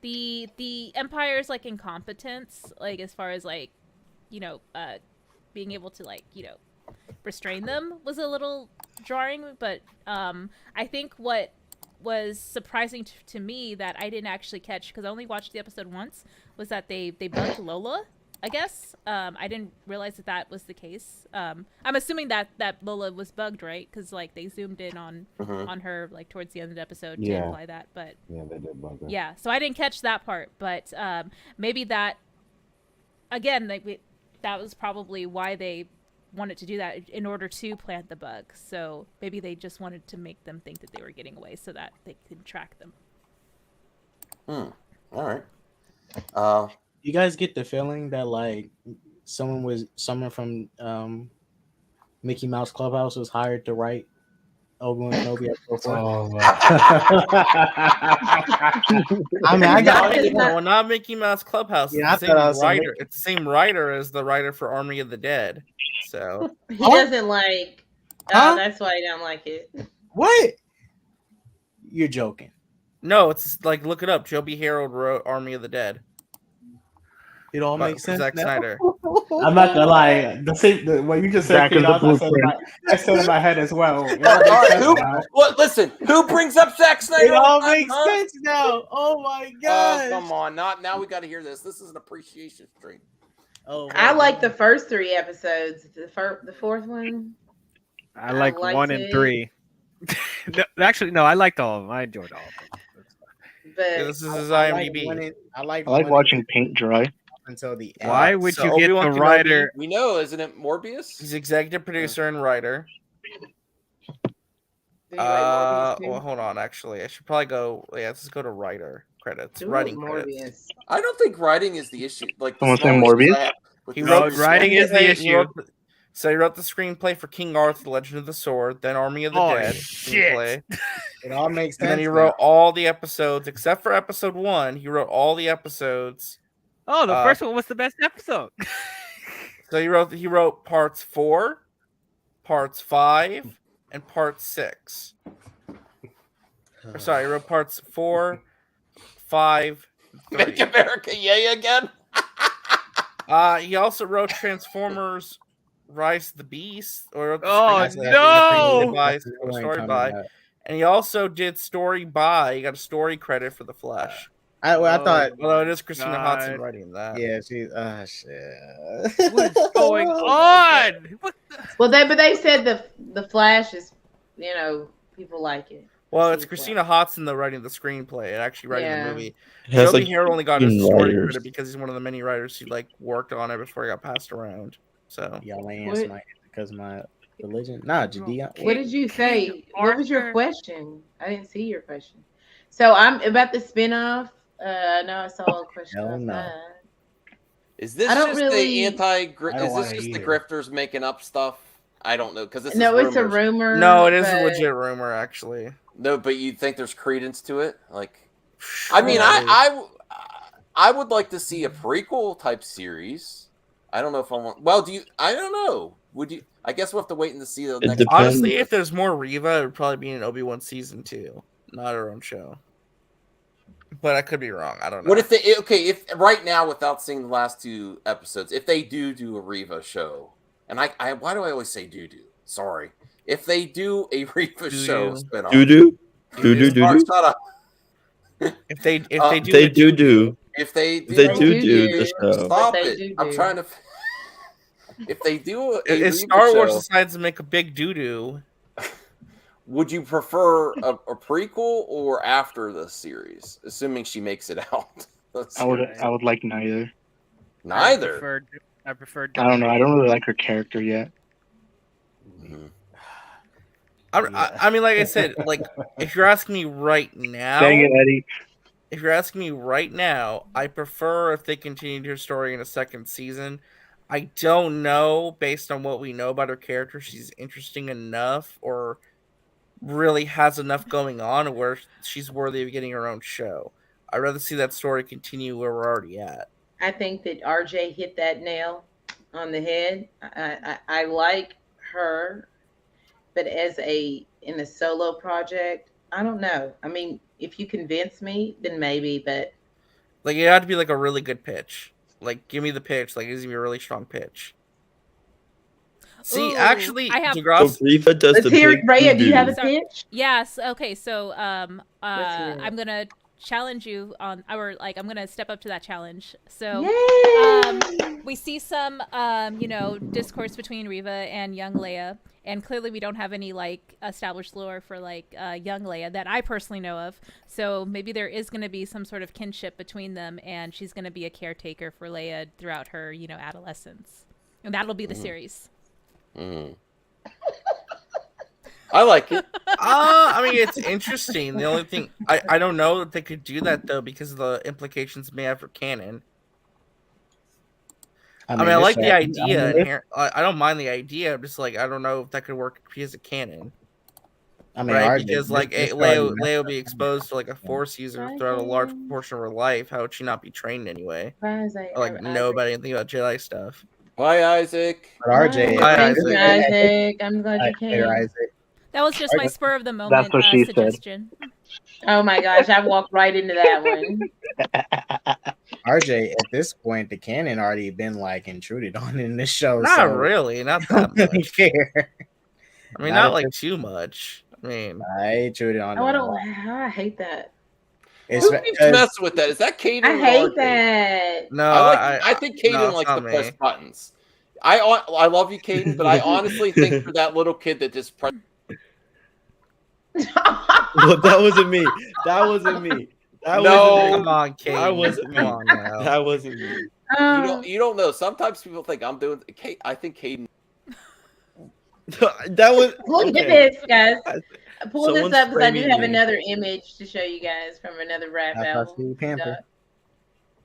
the Empire's like incompetence, like as far as like, being able to like, restrain them was a little jarring, but I think what was surprising to me that I didn't actually catch, because I only watched the episode once, was that they bugged Lola, I guess. I didn't realize that was the case. I'm assuming that Lola was bugged, right? Because like they zoomed in on her like towards the end of the episode to imply that. But yeah, they did bug her. yeah, so I didn't catch that part. But maybe that again, that was probably why they wanted to do that, in order to plant the bug. So maybe they just wanted to make them think that they were getting away so that they could track them. All right. You guys get the feeling that like someone from Mickey Mouse Clubhouse was hired to write Obi-Wan Kenobi episode 4? Oh, I mean, I got no, not Mickey Mouse Clubhouse. Yeah, It's the I thought I same saw writer. Mickey. It's the same writer as the writer for Army of the Dead. So He doesn't like. Huh? That's why he don't like it. What? You're joking. no, it's like look it up. Joby Harold wrote Army of the Dead. It all But makes for sense. Zack now. Snyder. I'm not gonna lie. What you just said, Zach is the I said in my head as well. All right, listen, who brings up Zack Snyder? It all time, makes sense now. Oh my Oh, god. come on. Now we got to hear this. This is an appreciation stream. Oh, I like the first 3 episodes. The fourth one. I like liked 1 and it. 3. No, actually, no, I liked all of them. I enjoyed all of them. But Yeah, this is his IMDb. I like watching paint dry. Until the end. Why would so you get Obi-Wan the Kenobi- writer? We know, isn't it Morbius? He's executive producer and writer. Do you like Morbius too? Well, hold on. Actually, I should probably go. Yeah, let's go to writer credits. Who Writing wrote credits. Morbius? I don't think writing is the issue. Like, Someone say small issues Morbius? I have with He this No, wrote is- writing is the he issue. wrote so he wrote the screenplay for King Arthur: The Legend of the Sword, then Army of the Oh, Dead shit. screenplay, It all makes sense. and then he now. wrote all the episodes except for episode 1. He wrote all the episodes. Oh, the first one was the best episode. So he wrote parts 4, parts 5, and part 6. Or sorry, he wrote parts 4, 5, and 3. Make America yay again? He also wrote Transformers: Rise of the Beast. Or Oh, no! Story by, and he also did story by. He got a story credit for The Flash. I thought. Although it is Christina Hodson God. writing that. Yeah, she's. Shit. What's going on? What the? Well, they said the Flash is, people like it. Well, it's Christina Hodson though writing the screenplay and actually writing Yeah. the movie. It has, Joby like, Harold only got his 15 story writers. credit because he's one of the many writers who like worked on it before he got passed around. So Y'all ain't answer my because my religion. Nah, Judea. What did you say? What was your Arthur. question? I didn't see your question. So I'm about the spinoff. I know I saw a question. Hell last no. night. Is this I don't just really- the anti? I Is don't this want it just the either. grifters making up stuff? I don't know because this No, is it's a rumors. rumor. no, it is a but- legit rumor actually. No, but you think there's credence to it? Like, I mean, I would like to see a prequel type series. I don't know if I want. Well, do you? I don't know. Would you? I guess we'll have to wait and see the next. depends. Honestly, if there's more Reva, it would probably be in Obi-Wan season 2, not her own show. But I could be wrong. I don't know. What if they? Okay, if right now, without seeing the last 2 episodes, if they do a Reva show, and I why do I always say do? Sorry, if they do a Reva show spinoff, Doo-doo? Sorry, Doo-doo-doo-doo? shut up. If they do They the do. If they do, They do the show. Stop But they it! do I'm do. trying to. If they do a if Reva Star Wars show, decides to make a big doo-doo, would you prefer a prequel or after the series? Assuming she makes it out. I would like neither. Neither. I prefer. I don't know. I don't really like her character yet. I mean, like I said, like if you're asking me right now, Dang it, Eddie. if you're asking me right now, I prefer if they continued her story in a second season. I don't know, based on what we know about her character, she's interesting enough or really has enough going on where she's worthy of getting her own show. I'd rather see that story continue where we're already at. I think that RJ hit that nail on the head. I like her, but in a solo project, I don't know. I mean, if you convince me, then maybe, but Like it had to be like a really good pitch. Like give me the pitch. Like it needs to be a really strong pitch. See, Ooh, actually, I have. So DeGrasse, Riva does Let's the hear big it, Raya. Do you have a to-do. pitch? Yes. Okay. So, Let's hear it. I'm gonna challenge you on, or like, I'm gonna step up to that challenge. So, Yay! we see some, discourse between Riva and young Leia, and clearly we don't have any like established lore for like young Leia that I personally know of. So maybe there is gonna be some sort of kinship between them, and she's gonna be a caretaker for Leia throughout her, adolescence, and that'll be the series. I like it. I mean, it's interesting. The only thing I don't know if they could do that though because of the implications it may have for canon. I mean, I it's like the a- idea. I mean, I don't mind the idea. I'm just like I don't know if that could work as a canon. I mean, Right, RJ, because like this Leia already- will be exposed to like a Force user throughout a large portion of her life. How would she not be trained anyway? Or like know about anything about Jedi stuff? Bye, Isaac. But RJ, Bye, Thank Isaac. you, Isaac. I'm glad you Later, came. Isaac. That was just my spur of the moment what she said. suggestion. Oh my gosh, I walked right into that one. RJ, at this point, the canon already been like intruded on in this show. Not so really, not I don't that really much. care. I mean, Not not at like this- too much. I mean, I intruded on. Oh, I them. don't. I hate that. It's Who keeps messing with that? Is that Caden? I or hate RJ? that. no, I think Caden no, it's likes not to press me. buttons. I love you, Caden, but I honestly think for that little kid that just press. Well, that wasn't me. That wasn't me. That No. wasn't me. Come on, Kate. That wasn't me. Come on now. That wasn't me. You don't know. Sometimes people think I'm doing. I think Caden. That was. Look okay. at this, guys. Pull Someone's this up because I do framing have me. another image to show you guys from another rap That's album. Stevie Pamper.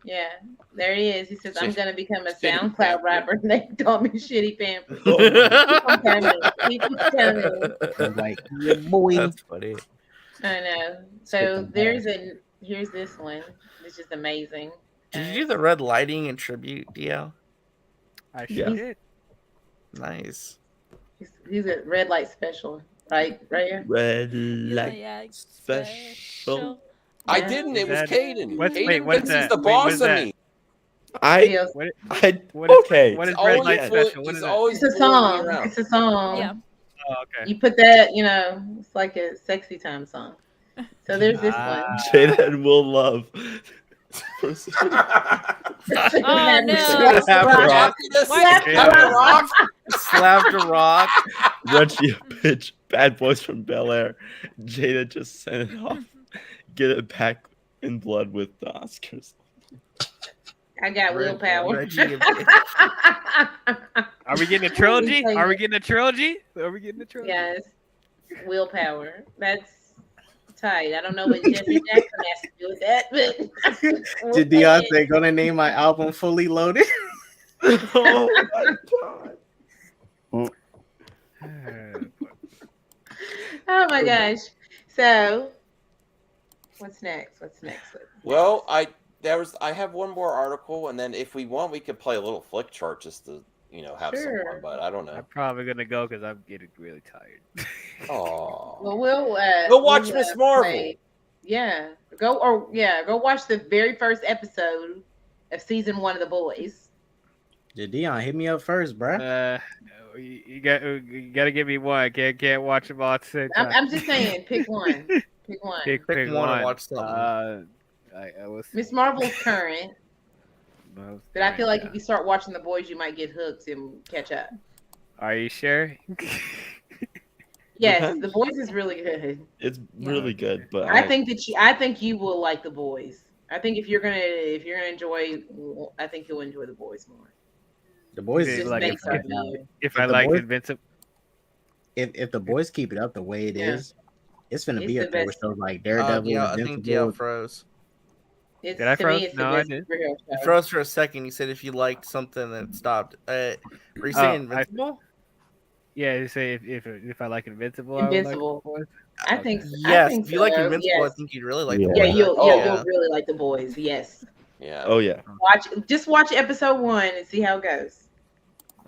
Yeah, there he is. He says, "I'm gonna become a Shitty SoundCloud Pamper. rapper." They call me Shitty Pamper. Oh, Keep on coming. Keep on coming. I'm like, yeah, boy. That's funny. I know. Skip So the here's this one. It's just amazing. Did you do the red lighting in tribute, DL? I Yeah. sure did. Nice. He's a red light special, right here. Red Yeah, light special. I Yeah. didn't. It was That- Caden. what's- Caden wait, what's thinks he's that? the Wait, boss what's of that? me. Yes. What is- Okay. What is He's red always light bully- special? What he's is it? always It's a bullying me song. around. It's a song. Yeah. Oh, okay. You put that, it's like a sexy time song. So there's this one. Jaden will love. Oh no! Slap the rock. Slap the rock. Slap the rock. Reggie a bitch. Bad boys from Bel Air. Jada just sent it off. Get it back in blood with the Oscars. I got willpower. Reggie, Are we getting a trilogy? Are we getting a trilogy? Are we getting a trilogy? Yes. Willpower. That's tight. I don't know what Jeffrey Jackson has to do with that, but Did Beyonce gonna name my album Fully Loaded? Oh my god. oh my gosh. So what's next? Well, I have one more article, and then if we want, we could play a little flick chart just to have some Sure. fun. But I don't know. I'm probably gonna go because I'm getting really tired. Oh, Well, we'll go watch we'll, Miss Marvel. play. Go watch the very first episode of season 1 of The Boys. Dion, hit me up first, bruh. You got to give me one. Can't watch them all at the same time. I'm just saying, pick one. Pick one. Pick one and watch something. I was Miss Marvel's current, but I feel like if you start watching The Boys, you might get hooked and catch up. Are you sure? Yes, Depends. The Boys is really good. It's really good, but I think you will like The Boys. I think if you're gonna enjoy, I think you'll enjoy The Boys more. The boys If, is like, based on if the I like boys- Invincible, if the boys keep it up the way it Yeah. is, it's gonna It's be the up there with best. shows like Daredevil, Yeah, I think DL Invincible. froze. It's, Did I to me, froze? it's the No, I best didn't. superhero You show. froze for a second. You said if you liked something, then it stopped. Were you saying Invincible? yeah, you say if I like Invincible, I would like Invincible. The Boys. I think. Yes, I think if you like so, Invincible, yes. I think you'd really like Yeah. the Yeah, Boys. you'll really like The Boys. Yes. Yeah. oh yeah. Just watch episode 1 and see how it goes.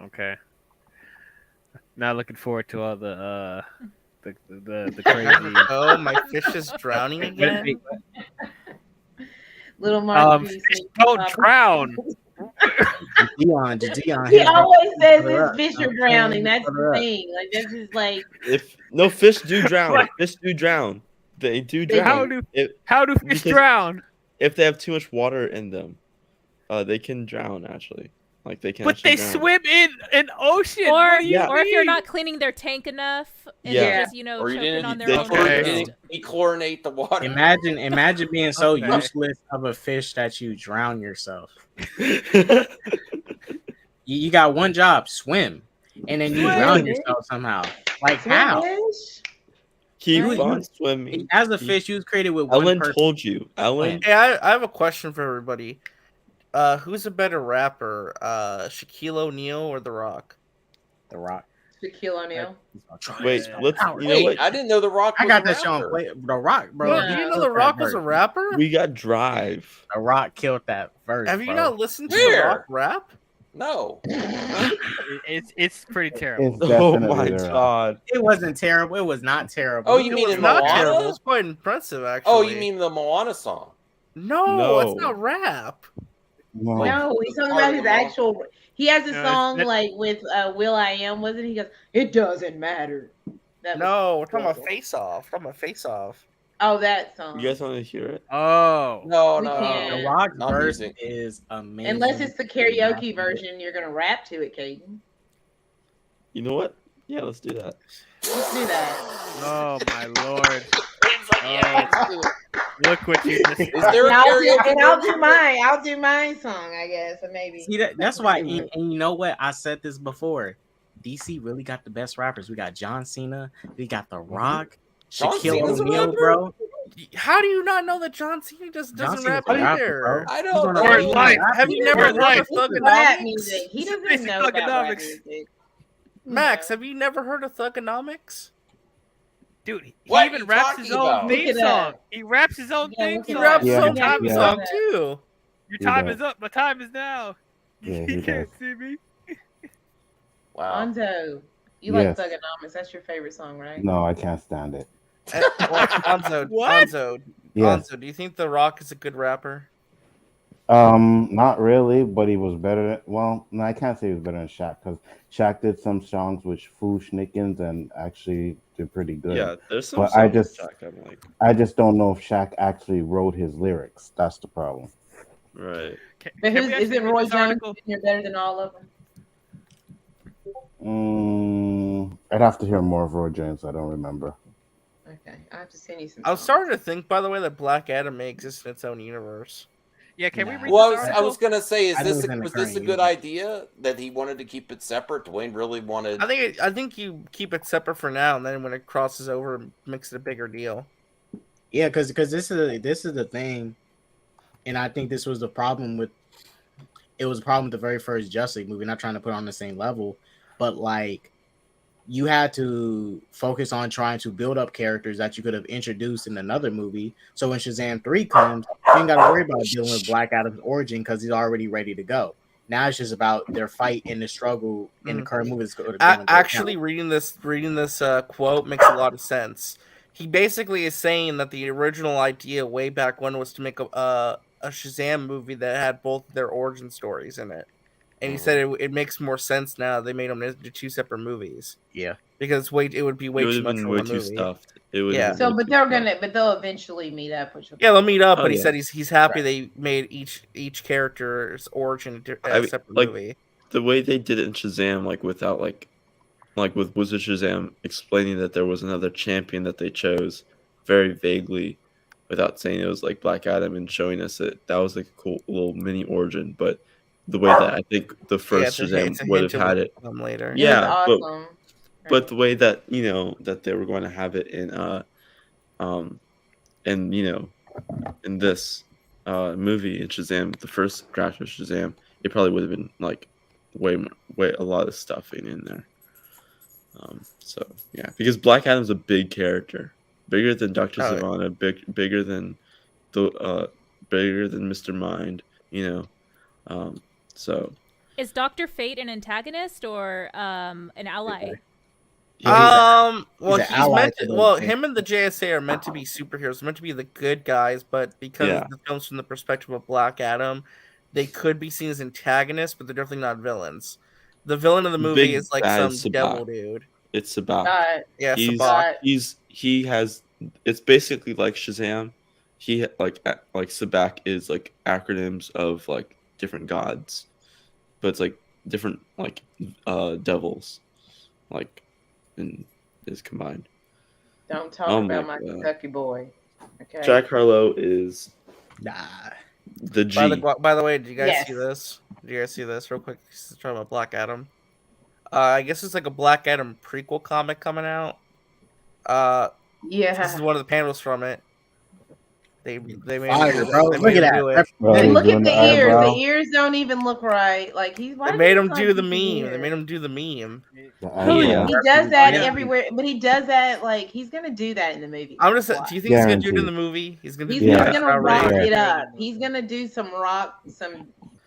Okay. Not looking forward to all the crazy. Oh, my fish is drowning again. Little Mark. Fish don't drown. Dion, He always says her his up. fish are drowning. That's the thing. Like that's just like If no fish do drown, fish do drown. They do They drown. do? How do fish because drown? If they have too much water in them, they can drown. Actually, like they can. But actually they drown. swim in an ocean. Or, What do you or if you're mean? not cleaning their tank enough and Yeah. they're just, Or you choking didn't, on you their own didn't waste. dechlorinate the water. Imagine being so Okay. useless of a fish that you drown yourself. You got one job, swim, and then you drown yourself somehow. Like how? Keep on swimming. As a fish, you was created with one Ellen person. told you. Ellen. Hey, I have a question for everybody. Who's a better rapper, Shaquille O'Neal or The Rock? The Rock. Shaquille O'Neal. Wait, let's. You know Wait, what? I didn't know The Rock was I got a that show on rapper. play. The Rock, bro. Bro, do you know The Rock was a rapper? We got Drive. The Rock killed that verse. Have you bro. not listened to Where? The Rock rap? No. It's pretty terrible. It's Oh definitely my The Rock. god. It wasn't terrible. It was not terrible. Oh, you mean It's in not Moana? terrible. It's quite impressive, actually. Oh, you mean the Moana song? No, it's No. not rap. No. No, he's talking Part about of his the mall. actual. He has a No, song it's- like with Will I Am, was it? He goes, "It doesn't matter." That was No, we're talking about horrible. Face Off. We're talking about Face Off. Oh, that song. You guys want to hear it? Oh. No, We no. can't. The Rock's Not verse music. is amazing. Unless it's the karaoke version, you're gonna rap to it, Caden. You know what? Yeah, let's do that. Let's do that. Oh my lord. Oh, look what you just. Is there a And I'll karaoke do version? mine. I'll do my song, I guess, or maybe. See that's why. And you know what? I said this before. DC really got the best rappers. We got John Cena. We got The Rock. John Shaquille Cena's a O'Neal, rapper? bro. How do you not know that John Cena just John doesn't Cena's rap a rapper, either? bro. I He's don't on know. a- Or he's on a life. rap Have you music. never Or heard life. of Rap Thugonomics? music. He It's doesn't basic know about rap thugonomics. music. Max, have you never heard of Thugonomics? Dude, he What even are you raps his talking own about? theme Look it song. up. He raps his own Yeah, theme look it He song. up. raps his Yeah, own Yeah, theme yeah. song that. too. Your He time does. is up. My time is now. Yeah, You he can't does. see me. Wow. Anzo, you Yes. like Thugonomics? That's your favorite song, right? No, I can't stand it. Anzo, What? Yes. Anzo, do you think The Rock is a good rapper? Not really, but he was better. Well, no, I can't say he was better than Shaq because Shaq did some songs with Foo Schnickens and actually did pretty good. Yeah, there's some But songs I with just, Shaq I'm like, I just don't know if Shaq actually wrote his lyrics. That's the problem. right. But Can we is actually it read Roy this Jones? article? You're better than all of them. I'd have to hear more of Roy Jones. I don't remember. Okay, I have to send you some. I was songs. starting to think, by the way, that Black Adam may exist in its own universe. Yeah, can we read Well, this I article? was gonna say, I think it's in the was this a current good universe. idea that he wanted to keep it separate? Dwayne really wanted. I think you keep it separate for now, and then when it crosses over, makes it a bigger deal. Yeah, because this is the thing, and I think this was the problem with. It was a problem with the very first Justice League movie. Not trying to put it on the same level, but like, you had to focus on trying to build up characters that you could have introduced in another movie. So when Shazam 3 comes, you ain't got to worry about dealing with Black Adam's origin because he's already ready to go. Now it's just about their fight and the struggle in the current movie. That's gonna go Actually, down. reading this quote makes a lot of sense. He basically is saying that the original idea way back when was to make a Shazam movie that had both their origin stories in it. And he said it makes more sense now they made them into two separate movies. Yeah, because it would be way It would too have much been for way one too movie. stuffed. It would Yeah. have So, been way but too they're stuffed. but they'll eventually meet up. Which will Yeah, they'll meet up, Oh, but he yeah. said he's happy Right. they made each character's origin a I mean, separate like movie. the way they did it in Shazam, like without like with Wizard Shazam explaining that there was another champion that they chose very vaguely, without saying it was like Black Adam and showing us that was like a cool little mini origin. But the way that I think the first it's a Shazam would have hint had of it, them later. It yeah, was awesome. but the way that that they were going to have it in in this movie in Shazam, the first draft of Shazam, it probably would have been like way a lot of stuffing in there. So yeah, because Black Adam's a big character, bigger than Dr. Oh, yeah. Sivana, bigger than Mr. Mind, so Is Dr. Fate an antagonist or an ally? Well, he's an he's ally meant to to, the well, thing. him and the JSA are meant to be superheroes, meant to be the good guys, but because Yeah. the film's from the perspective of Black Adam, they could be seen as antagonists, but they're definitely not villains. The villain of the movie Big is like bad some devil dude. It's Sabak. Yeah, he's, Sabak. He has. It's basically like Shazam. He like Sabak is like acronyms of like different gods, but it's like different like devils, like and is combined. Don't talk Oh about my my God. Kentucky boy. Okay. Jack Harlow is the G. By the way, did you guys see Yes. this? Did you guys see this real quick? Let's talk about Black Adam. I guess it's like a Black Adam prequel comic coming out. Yeah. This is one of the panels from it. They made Fire, him, bro. they Look made at him that. do it. That's And look at the ears. eyebrow. The ears don't even look right. Like he's. They made him do the meme. They made him do the meme. eyebrow. He does that everywhere, but he does that like he's gonna do that in the movie. I'm just. Do you think he's gonna do it in the Guaranteed. movie? He's gonna. He's do gonna rock outrageous. it up. He's gonna do some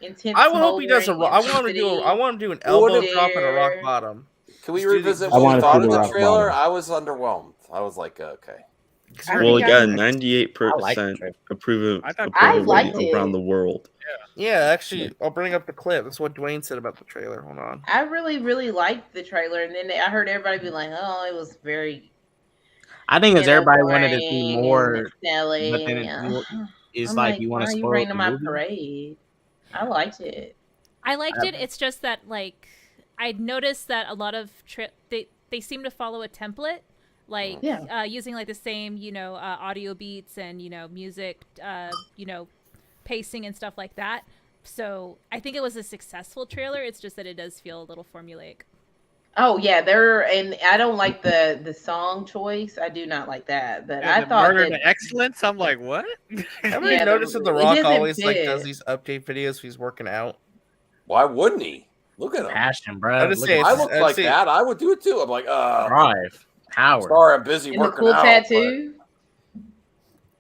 intense. I will hope he does a. smoldering I want him to do. I want him to do an elbow drop and a rock bottom. Can we Just do the- revisit I what we wanna thought see of the the rock trailer? bottom. I was underwhelmed. I was like, okay. Well, it got a I 98% approval I liked rating around it. the world. Yeah, actually, I'll bring up the clip. That's what Dwayne said about the trailer. Hold on. I really, really liked the trailer, and then I heard everybody be like, "Oh, it was very." I think it's everybody wanted to boring see and more, smelly, but then and, it's I'm like you want why to are you spoil raining the on my movie. parade. I liked it. I liked it. It's just that like I noticed that a lot of they seem to follow a template, like using like the same audio beats and music, pacing and stuff like that. So I think it was a successful trailer. It's just that it does feel a little formulaic. Oh yeah, and I don't like the song choice. I do not like that. But I the thought Murder that to Excellence. I'm like, what? Haven't Yeah, you noticed that The it Rock doesn't always like fit. does these update videos if he's working out? Why wouldn't he? Look at him. Passion, bro. I'm just Look saying, at I it's- look I'm like saying- that. I would do it too. I'm like, Drive. Howard. sorry, I'm busy and the working cool out. tattoo.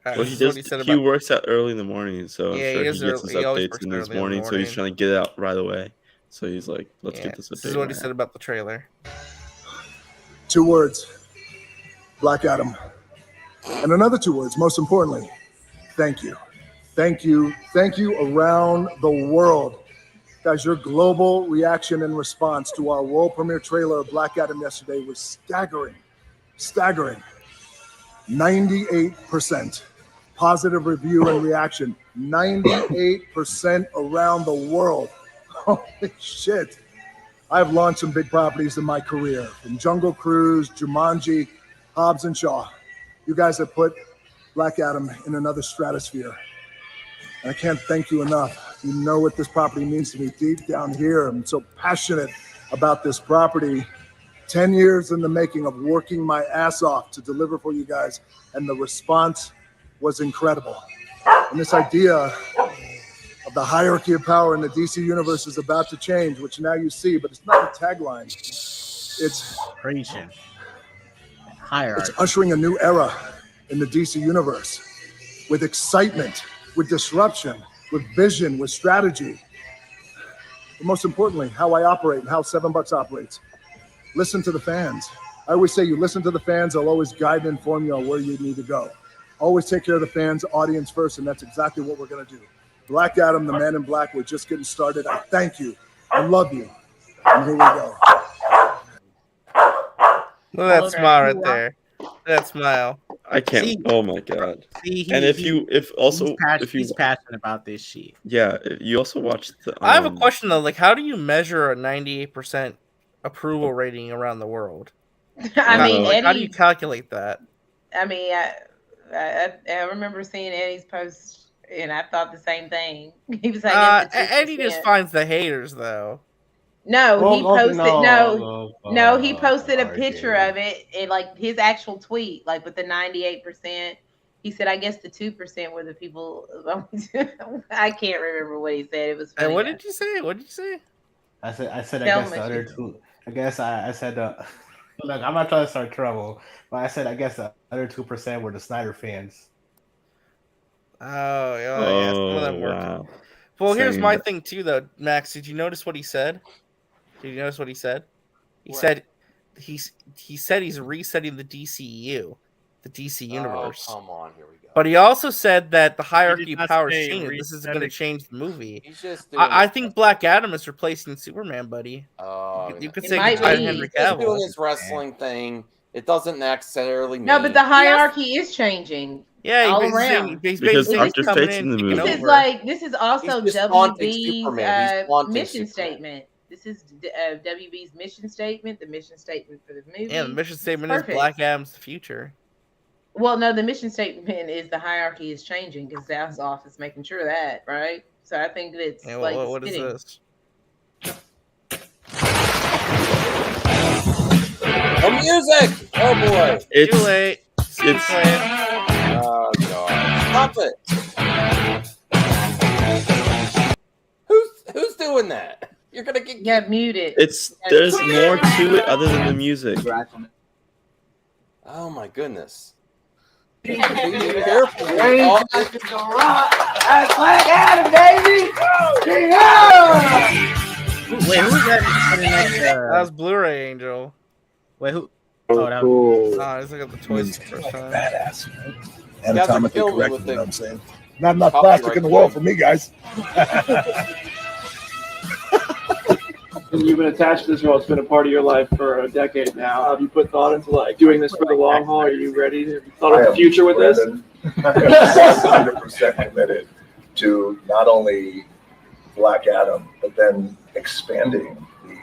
Well, this is what he said he about. works out early in the morning, so I'm Yeah, sure he he is gets early- his he always updates works in his early in the morning, so he's morning. trying to get it out right away. So he's like, let's get this update. This is what he right said about the trailer. 2 words. Black Adam. And another 2 words, most importantly, thank you. Thank you. Thank you around the world. Guys, your global reaction and response to our world premiere trailer of Black Adam yesterday was staggering. Staggering. 98% positive review and reaction. 98% around the world. Holy shit. I've launched some big properties in my career, from Jungle Cruise, Jumanji, Hobbs and Shaw. You guys have put Black Adam in another stratosphere. And I can't thank you enough. You know what this property means to me deep down here. I'm so passionate about this property. 10 years in the making of working my ass off to deliver for you guys, and the response was incredible. And this idea of the hierarchy of power in the DC universe is about to change, which now you see, but it's not a tagline. It's preaching. Hierarchy. It's ushering a new era in the DC universe with excitement, with disruption, with vision, with strategy. But most importantly, how I operate and how $7 operates. Listen to the fans. I always say you listen to the fans, they'll always guide and inform you on where you need to go. Always take care of the fans, audience first, and that's exactly what we're going to do. Black Adam, the Man in Black, we're just getting started. I thank you. I love you. And here we go. Look at that smile right there. That smile. I can't. See- oh my god. See, and if you he's passionate about this shit. yeah, you also watch the. I have a question though. Like, how do you measure a 98% approval rating around the world? I mean, like, how do you Eddie. calculate that? I mean, I remember seeing Eddie's post, and I thought the same thing. He was like, Eddie just finds the haters though. No, he posted no, he posted a RJ. picture of it and like his actual tweet, like with the 98%. He said, I guess the 2% were the people. I can't remember what he said. It was funny. And what did you say? What did you say? I said I Tell guess me the other what you- two. I guess I said look, I'm not trying to start trouble, but I said I guess the other 2% were the Snyder fans. Oh, yeah, some of them were. wow. Well, here's Saying my that- thing too, though, Max. Did you notice what he said? Did you notice what he said? He said he's resetting the DCEU. the DC universe. Oh, come on, here we go. But he also said that the hierarchy of not powers say changing. This is going to resetting. change the movie. He's just doing I think Black Adam is replacing Superman, buddy. Oh, You could It say might goodbye to be. Henry he's just doing Cavill. his wrestling thing. It doesn't necessarily mean. No, but the hierarchy is changing. Yeah, all he's around. He's Because basically Dr. coming Fate's in in the taking movie. This is over. like this is also He's just haunting WB's Superman. He's haunting mission Superman. statement. This is WB's mission statement. The mission statement for the movie. Yeah, the mission It's statement is perfect. Black Adam's the future. Well, no, the mission statement is the hierarchy is changing because Zal's office making sure of that, right? So I think it's Yeah, like what is fitting. this? The music! Oh boy! It's Too late. It's Oh god! Stop it! Who's doing that? You're gonna get muted. there's more to it other than the music. Oh my goodness! Be careful. That's Black Adam, baby! Wait, who's that? That was Blu-ray Angel. Wait, who? Oh, that cool. Nah, he's looking at the toys for the first time. Badass. Anatomically Anatomically correct, correct, you you know know what what I'm saying? Not enough Copyright plastic in the world claim. for me, guys. And you've been attached to this role. It's been a part of your life for a decade now. Have you put thought into like doing this for the long haul? Are you ready? Have you thought of the future with this? 100% committed to not only Black Adam, but then expanding the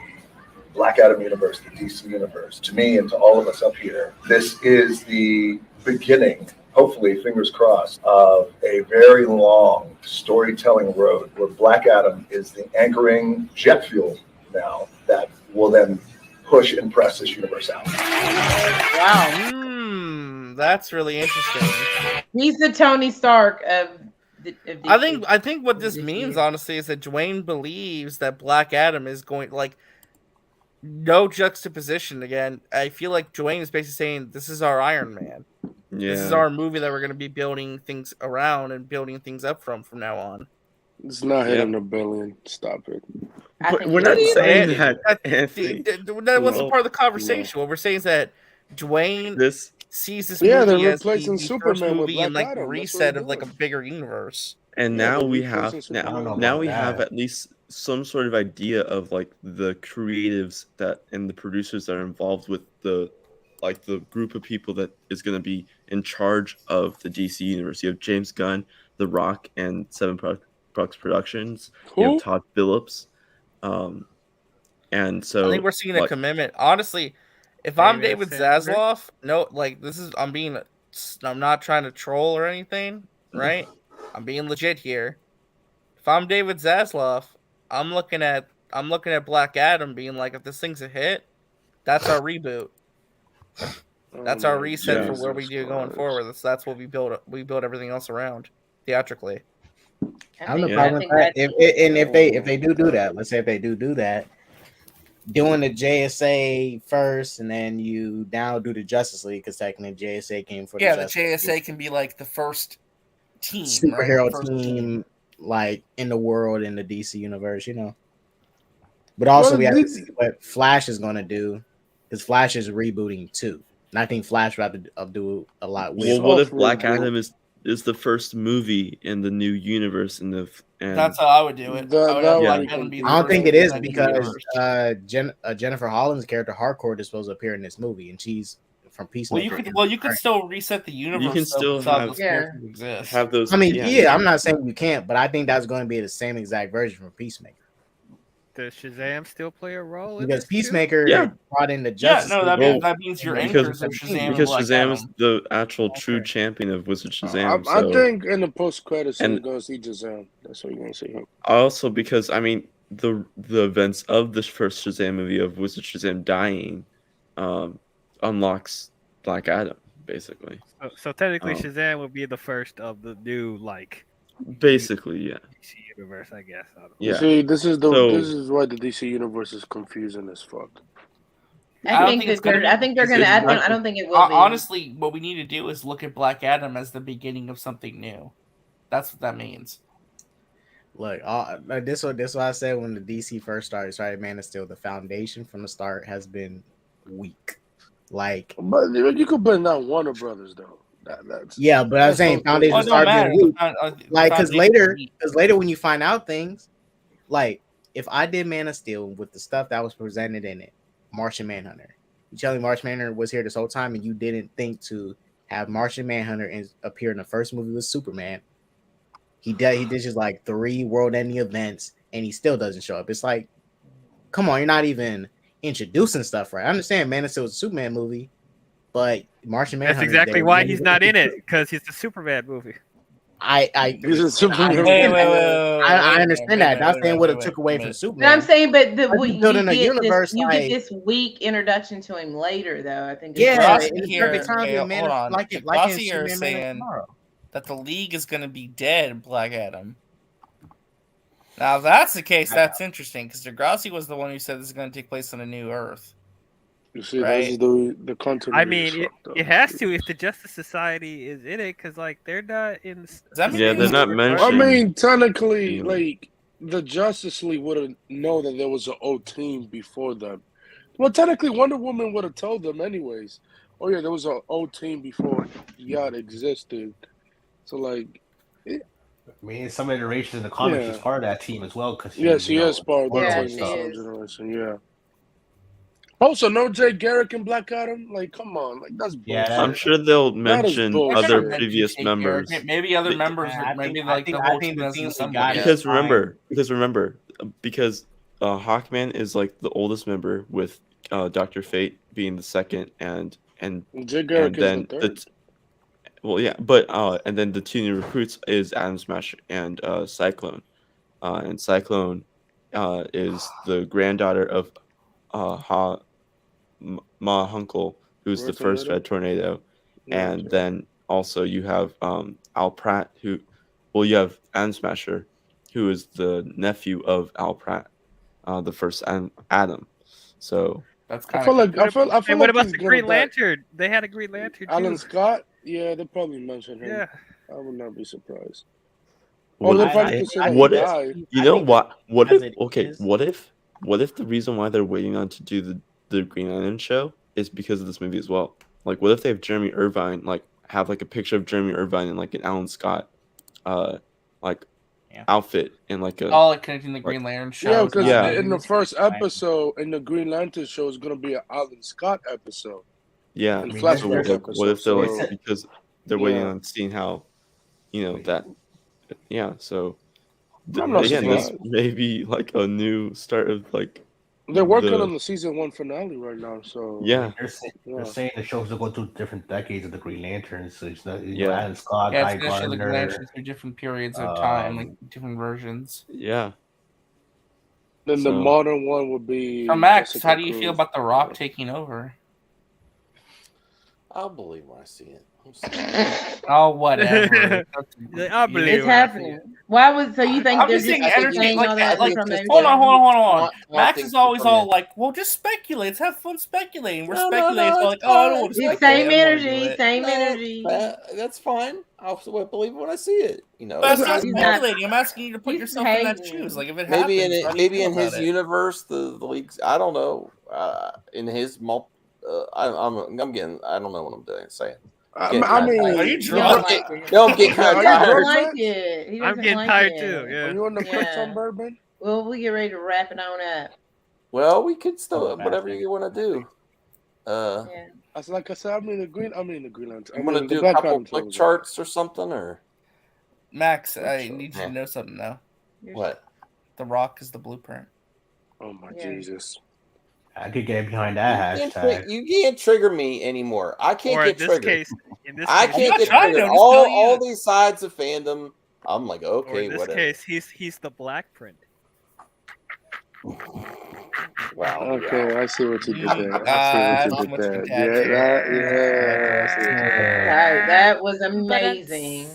Black Adam universe, the DC universe. To me and to all of us up here, this is the beginning, hopefully, fingers crossed, of a very long storytelling road where Black Adam is the anchoring jet fuel now that will then push and press this universe out. Wow. That's really interesting. He's the Tony Stark of I think what this means, honestly, is that Dwayne believes that Black Adam is going like no juxtaposition again. I feel like Dwayne is basically saying this is our Iron Man. This is Yeah. our movie that we're going to be building things around and building things up from now on. It's not hitting a billion. Stop it. We're not saying that, Anthony. That wasn't part of the conversation. What we're saying is that Dwayne sees this Yeah, they're movie as replacing the first Superman with movie and Black like Adam. That's what reset they're of like a doing. bigger universe. And Yeah, now they're we have replacing now, Superman. now we have at least some sort of idea of like the creatives that and the producers that are involved with the group of people that is going to be in charge of the DC universe. You have James Gunn, The Rock, and Seven Bucks Productions. You Who? have Todd Phillips, and so I think we're seeing a like, commitment. Honestly, if I'm David David Sandberg? Zaslav, no, like this is I'm not trying to troll or anything, right? I'm being legit here. If I'm David Zaslav, I'm looking at Black Adam being like, if this thing's a hit, that's our reboot. That's our reset for where we do going forward. That's what we build everything else around theatrically. I don't know if I want that. If they do that, let's say if they do that, doing the JSA first, and then you now do the Justice League because technically JSA came for Yeah, the the Justice JSA can be like the first team, superhero right? The first team, like in the world in the DC universe, you know. But also Well, we have to this- see what Flash is going to do because Flash is rebooting too, and I think Flash will have to do a lot with. well, what if Black Adam is the first movie in the new universe and That's how I would do it. I would have Black Adam be the I don't first think it movie is in the because universe. Jennifer Holland's character Harcourt is supposed to appear in this movie, and she's from Peacemaker. You could still reset the universe. you can though, still without have those characters exist. have those. I mean, yeah, I'm not saying you can't, but I think that's going to be the same exact version from Peacemaker. Does Shazam still play a role? in Because this too? Peacemaker brought in the Justice no, that League. means- that means you're because, anchors of Shazam and because Black Shazam is Adam. the actual true champion of Wizard Shazam. I so- think in the post credits And- you're gonna see Shazam. That's what you're gonna see him. Also, because I mean, the events of this first Shazam movie of Wizard Shazam dying, unlocks Black Adam basically. So technically, Oh. Shazam would be the first of the new Basically, yeah. DC universe, I guess. I don't know. You Yeah. see, this is So- why the DC universe is confusing as fuck. I think they're going to. I don't think it will be. Honestly, what we need to do is look at Black Adam as the beginning of something new. That's what that means. Look, this is what I said when the DC first started. Man of Steel, the foundation from the start has been weak. Like, But you could blame that Warner Brothers though. That's yeah, but I'm that's saying so foundations crazy. start being weak. The Like, because foundation later when you find out things, like if I did Man of Steel with the stuff that was presented in it, Martian Manhunter, you tell me Martian Manhunter was here this whole time, and you didn't think to have Martian Manhunter appear in the first movie with Superman. He did just like 3 world-ending events, and he still doesn't show up. It's like, come on, you're not even introducing stuff right. I understand Man of Steel was a Superman movie, but Martian That's Manhunter. exactly why he's not in it, because he's the Superman movie. I understand that. Not saying what it took away from Superman. But I'm saying, but you building a universe, you like, get this weak introduction to him later, though. I think. Rossi here is saying that the League is going to be dead, Black Adam. Now, if that's the case, that's interesting, because Degrassi was the one who said this is going to take place on a new Earth. You see, right? the content. I mean, it has to if the Justice Society is in it, because like they're not in. Yeah, they're not mentioned. I mean, technically, like the Justice League would have known that there was an old team before them. Well, technically, Wonder Woman would have told them anyways. Oh yeah, there was an old team before Yacht existed. So like, I mean, in some iterations in the comics, she's part of that team as well. Cause she is part of that team in some generation. Yeah. Also, no Jay Garrick and Black Adam. Like, come on, like that's bullshit. I'm sure they'll mention other previous members. Maybe other members, maybe like the whole team doesn't assemble. Because remember, Hawkman is like the oldest member, with Dr. Fate being the second, and Jay Garrick then is the third. And then the 2 new recruits is Atom Smasher and Cyclone, and Cyclone is the granddaughter of Ma Hunkel, who's the first Red Tornado, and then also you have Al Pratt, you have Atom Smasher, who is the nephew of Al Pratt, the first Adam. So that's kind of. I feel What like about he's the going Green back. Lantern? They had a Green Lantern. Alan too. Scott. Yeah, they probably mentioned him. Yeah. I would not be surprised. What they if, probably consider what he if died. you know what? What as if it okay? is. What if the reason why they're waiting on to do the Green Lantern show is because of this movie as well? Like, what if they have Jeremy Irvine, like have like a picture of Jeremy Irvine in like an Alan Scott, outfit and like a like connecting the Green Lantern show. Yeah, because in the first episode, in the Green Lantern show, is going to be an Alan Scott episode. Yeah. And So Flashpoint what if they're episode. like, because they're waiting Yeah. on seeing how, that, so I'm not again, this surprised. may be like a new start of like They're working the- on the season 1 finale right now, so Yeah. They're saying the show's will go through different decades of the Green Lantern. So it's not, Yeah. Alan Scott, Yeah, Guy it's gonna show the Green Gardner. Lanterns through different periods of time, like different versions. Yeah. Then the So- modern one would be. So Max, Jessica how do you Cruz. feel about The Rock taking over? I'll believe when I see it. Oh, whatever. I believe It's happening. Why would you think I'm they're just just saying energy. saying all that Like, information? hold on. Want Max things is to always come all in. like, "Well, just speculate. Let's have fun speculating." We're No, speculating. no, so it's like, "Oh, I don't fine. want to It's speculate. same I don't wanna do energy, it." same energy. That's fine. I'll believe it when I see it. But that's not He's not- speculating. I'm asking you to put he's yourself in that hating. shoes. Like, if it Maybe happens, how do you maybe feel in his about it? universe, the leagues. I don't know. In his I'm getting. I don't know what I'm doing. Saying. I mean, Are you No, drunk? I'm getting kind of Are He you tired. doesn't drunk, like Max? it. He I'm doesn't getting like tired it. too. Are Yeah. you on the quick Yeah. some bourbon? Well, we get ready to wrap it on up. Well, we could still whatever you want to do. Yeah. As like I said, I'm in the Green Lantern. You want to do a couple click charts or something, or Max, I need you to know something though. what? The Rock is the blueprint. Oh my Yeah. Jesus! I could get behind that hashtag. You can't trigger me anymore. I can't Or get in this triggered. case, I case, can't get trying to, triggered. I'm just telling you. All these sides of fandom. I'm like, or okay, in this whatever. case, he's the Black Print. Wow. Okay, I see what you did there. That's I see what what's you did been there. tattooed. I see what you did there. That was amazing.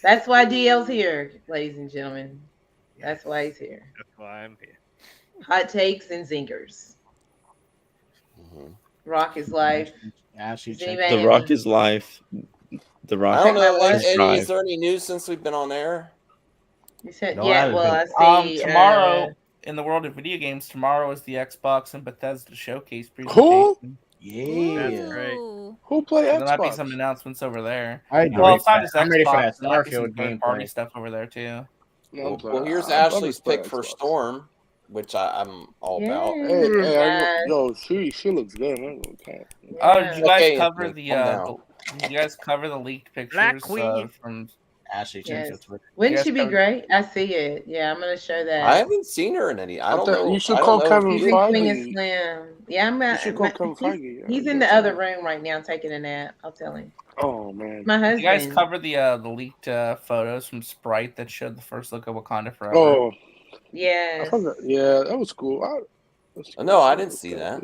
That's why DL's here, ladies and gentlemen. That's why he's here. That's why I'm here. Hot takes and zingers. Rock is life. Does anybody The have Rock any- is life. The Rock I don't know. is Eddie, drive. is there any news since we've been on air? You said, No, yeah, I well, I haven't see. Tomorrow, in the world of video games, tomorrow is the Xbox and Bethesda showcase Who? presentation. Yeah. That's great. Who play So there might be Xbox? some announcements over there. I do. Well, it's not just I'm ready for Xbox. that There might be some Starfield third-party gameplay. stuff over there too. Well, here's I'd love Ashley's to play pick for Xbox. Storm, which I'm all about. Yo, she looks good. Oh, did you guys Okay, cover Anthony, calm down. did you guys cover the leaked Black pictures Queen. from Ashley changed her Yes. Twitter. Wouldn't guys she be covered- great? I see it. Yeah, I'm gonna show that. I haven't seen her in any. I don't know. You should I call don't know. Kevin He's in Queen and Feige. Slim. Yeah, You should call Kevin Feige. He's in the other room right now taking a nap. I'll tell him. Oh man. My Did you guys husband. cover the leaked photos from Sprite that showed the first look of Wakanda Forever? Oh. Yes. Yeah, that was cool. No, I didn't see that.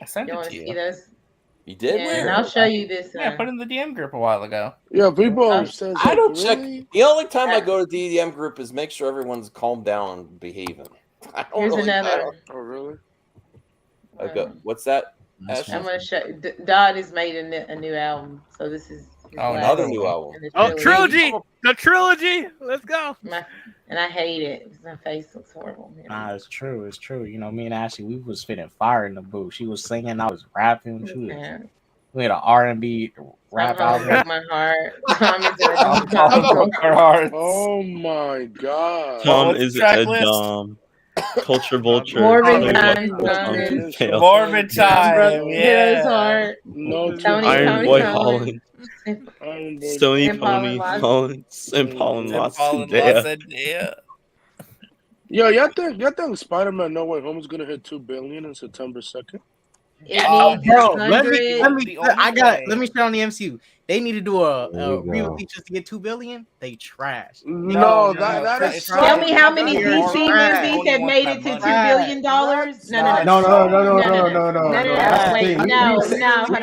I sent You it want to to you. see those? You did? Yeah, Where? and I'll show you this. Yeah, I put it in the DM group a while ago. Yeah, people says I don't really? check. The only time I go to the DDM group is make sure everyone's calmed down and behaving. I don't Here's really, another. Oh really? Okay, what's that? I'm gonna show. Dodd has made a new album, so this is. his last another one new album. in the Oh, trilogy! The trilogy! Let's go. And I hate it. My face looks horrible. Nah, it's true. It's true. You know, me and Ashley, we was spitting fire in the booth. She was singing, I was rapping. We had an R&B rap Somehow broke album. my heart. Oh my god. Tom is a Dom. Culture vulture. Morbid Tony time. Buckle, Tail. Morbid time. Hero's heart. No, Iron Boy Holland. Stony And Paul and Pony Lots. Holland. And Paul and Lots Paul and Lots Zendaya. Yo, y'all think Spider-Man No Way Home is gonna hit 2 billion in September 2nd? Bro, let me The let me share on the MCU. They need to do a There we go. re-release just to get 2 billion. They trash. No, that is so. Tell me how many You're DC trash. movies have made it to $2 billion? No. Wait, no. We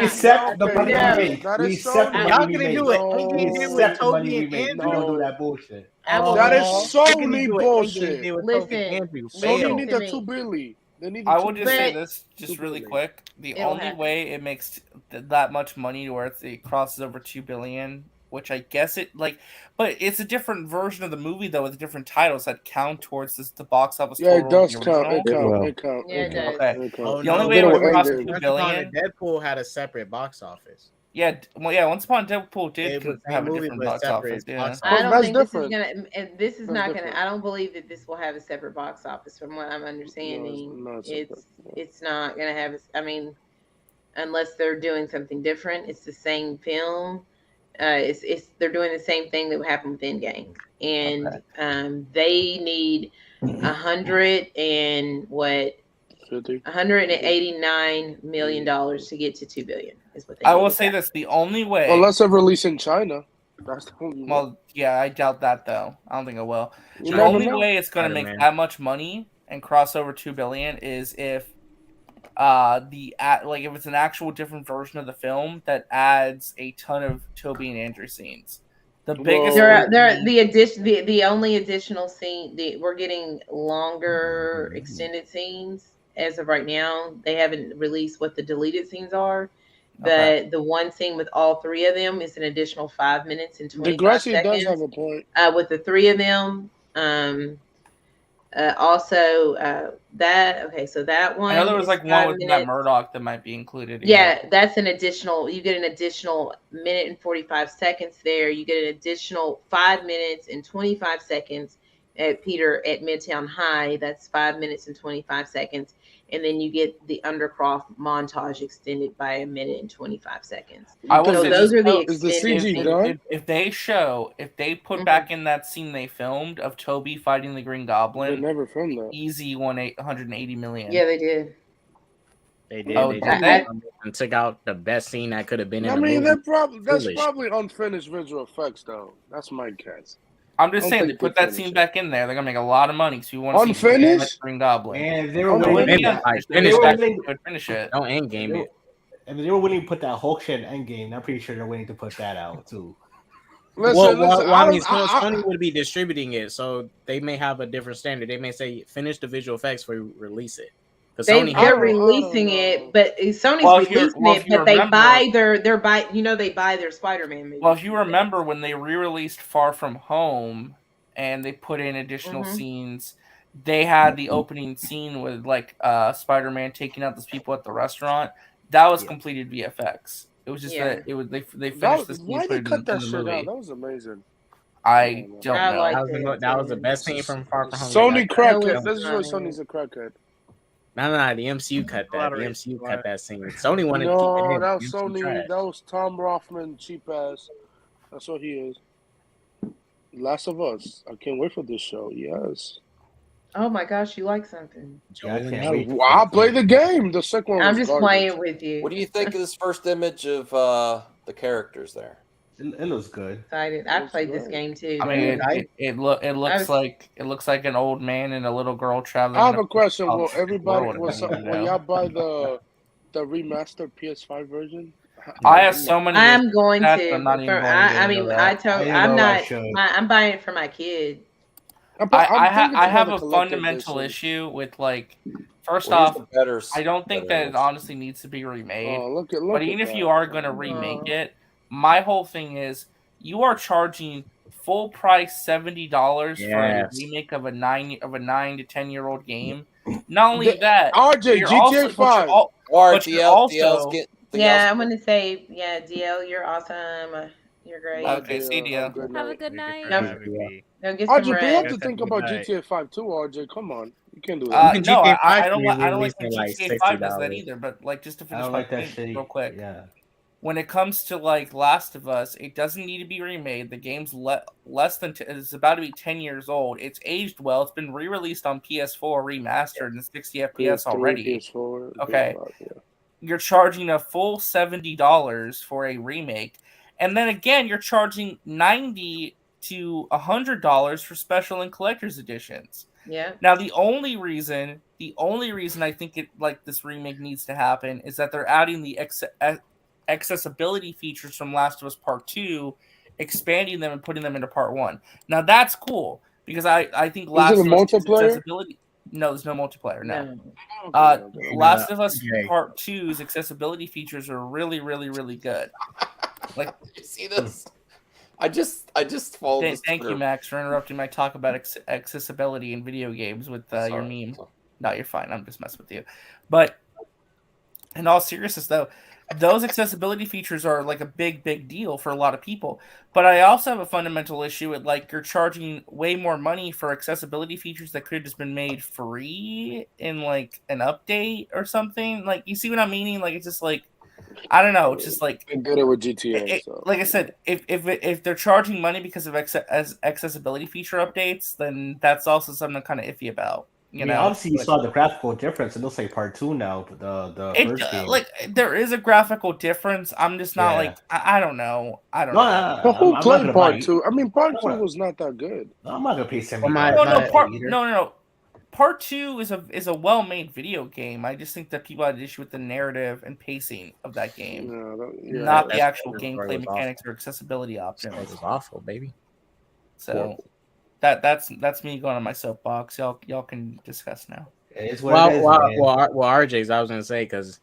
accept the money No. we made. That We is so accept the new. Y'all money we can made. do it. No. We accept the money we Toby made. and We don't do that bullshit. That is so new Listen, Sony need the 2 billion. They need the I 2 will just say billion. this, just really quick. The It'll only happen. way it makes that much money to where it crosses over 2 billion, which I guess it but it's a different version of the movie though with different titles that count towards the box office. Yeah, it total of does the count. original. It count. Yeah, it does. Okay. It Oh, count. The only no, way it would Endgame. cross Endgame. 2 Once Upon a billion. Deadpool had a separate box office. Yeah, Once Upon a Deadpool did It was have a movie, different but box separate office. Yeah. box I don't That's think different. this is gonna. And this is That's not different. gonna. I don't believe that this will have a separate box office. From what I'm understanding, No, it's it's not gonna have. I mean, unless they're doing something different, it's the same film. It's they're doing the same thing that happened with Endgame, and they need 189 million dollars to get to 2 billion. Is what they. I need will to say get. this: the only way. Unless they release in China. That's the only way. Well, yeah, I doubt that though. I don't think it will. You The never only know. way it's going to make Spider-Man. that much money and cross over 2 billion is if if it's an actual different version of the film that adds a ton of Toby and Andrew scenes. The biggest the only additional scene we're getting longer extended scenes as of right now. They haven't released what the deleted scenes are. But the one scene with all three of them is an additional 5 minutes and 25 Degrassi seconds. does have a point. With the three of them. So that one. I know there was is like 5 one with Matt minutes. Murdock that might be included. Yeah, that's an additional. You get an additional minute and 45 seconds there. You get an additional 5 minutes and 25 seconds at Peter at Midtown High. That's 5 minutes and 25 seconds. And then you get the Undercroft montage extended by a minute and 25 seconds. I will So say those this, are the though, extended. if they put back in that scene they filmed of Toby fighting the Green Goblin, They never filmed that. Easy 180 million. Yeah, they did. They did. Oh, They did did. they? And took out the best scene that could have been in I the mean, movie. that's Foolish. probably unfinished visual effects, though. That's my guess. I'm just I don't saying, they think put they that finished scene it. back in there. They're gonna make a lot of money because you want to see Unfinished? like Green Goblin. Man, if they were No, willing it'd be to unfinished. if they They were would willing- finish it. Don't end game it. if they were willing to put that Hulk shit in Endgame, I'm pretty sure they're willing to put that out too. I mean, Sony would be distributing it, so they may have a different standard. They may say finish the visual effects before you release it. 'Cause They're releasing it, but Sony's Well, if you- releasing well, it. if you But they remember- buy they buy their Spider-Man movies. Well, if you remember when they re-released Far From Home and they put in additional Mhm. scenes, they had the opening scene with like Spider-Man taking out those people at the restaurant. That was completed VFX. It was just that it was they finished the scene, Why put they it cut in that the shit movie. out? That was amazing. I don't I know. liked it. That was the best scene from Far From Home. Sony That crackhead. was This is why fun. Sony's a crackhead. No, the MCU cut that. The MCU cut that scene. Sony wanted to keep it No, in. that was MCU Sony. trash. That was Tom Rothman, cheap ass. That's what he is. Last of Us. I can't wait for this show. Yes. Oh my gosh, you like something? Yeah, I can't wait. Well, I'll play the game. The second one I'm was just garbage. playing with you. What do you think of this first image of the characters there? It looks good. Excited. I played this game too. I mean, it looks like an old man and a little girl traveling. I have a question. Will everybody world, will y'all buy the remastered PS5 version? I have so many. I'm going to. I'm not even going to get I mean, into I that. told. I I'm know I not. should. I'm buying it for my kid. I have a fundamental issue with like. First off, I don't think that it honestly needs to be remade. Oh, look but even if you are going to remake it, my whole thing is you are charging full price $70 for a remake of a 9 to 10-year-old game. Not only that, RJ, you're GTA also, 5. but you're also Yeah, I'm gonna say, yeah, DL, you're awesome. You're great. Okay, see DL. Have a good night. No, get some RJ, but you have rest. to think about GTA 5 too, RJ. Come on. You can't do No, that. I don't like when GTA 5 does that either. But like, just to I finish don't my like that point shit. real quick. Yeah. When it comes to like Last of Us, it doesn't need to be remade. The game's less than it's about to be 10 years old. It's aged well. It's been re-released on PS4 remastered and 60 FPS already. PS4, Okay. PS5, yeah. You're charging a full $70 for a remake. And then again, you're charging $90 to $100 for special and collector's editions. Yeah. Now the only reason I think it like this remake needs to happen is that they're adding the accessibility features from Last of Us Part 2, expanding them and putting them into Part 1. Now that's cool because I think Last of Us accessibility. No, there's no multiplayer. No. Last of Us Part 2's accessibility features are really, really, really good. Like, you see this? I just followed this. Thank you, Max, for interrupting my talk about accessibility in video games with your meme. No, you're fine. I'm just messing with you. But in all seriousness, though, those accessibility features are like a big deal for a lot of people. But I also have a fundamental issue with like you're charging way more money for accessibility features that could have just been made free in like an update or something. Like, you see what I'm meaning? Like, it's just like, I don't know. It's just like they did it with GTA. So. Like I said, if they're charging money because of accessibility feature updates, then that's also something I'm kind of iffy about. You know, obviously you saw the graphical difference. It looks like Part 2 now. The first game. Like there is a graphical difference. I'm just not like I don't know. I don't know. But who played Part 2? I mean, Part 2 was not that good. I'm not gonna pay $70. No. Part 2 is a well-made video game. I just think that people had an issue with the narrative and pacing of that game, not the actual gameplay mechanics or accessibility options. It was awful, baby. So that's me going on my soapbox. Y'all can discuss now. RJ's, I was gonna say, because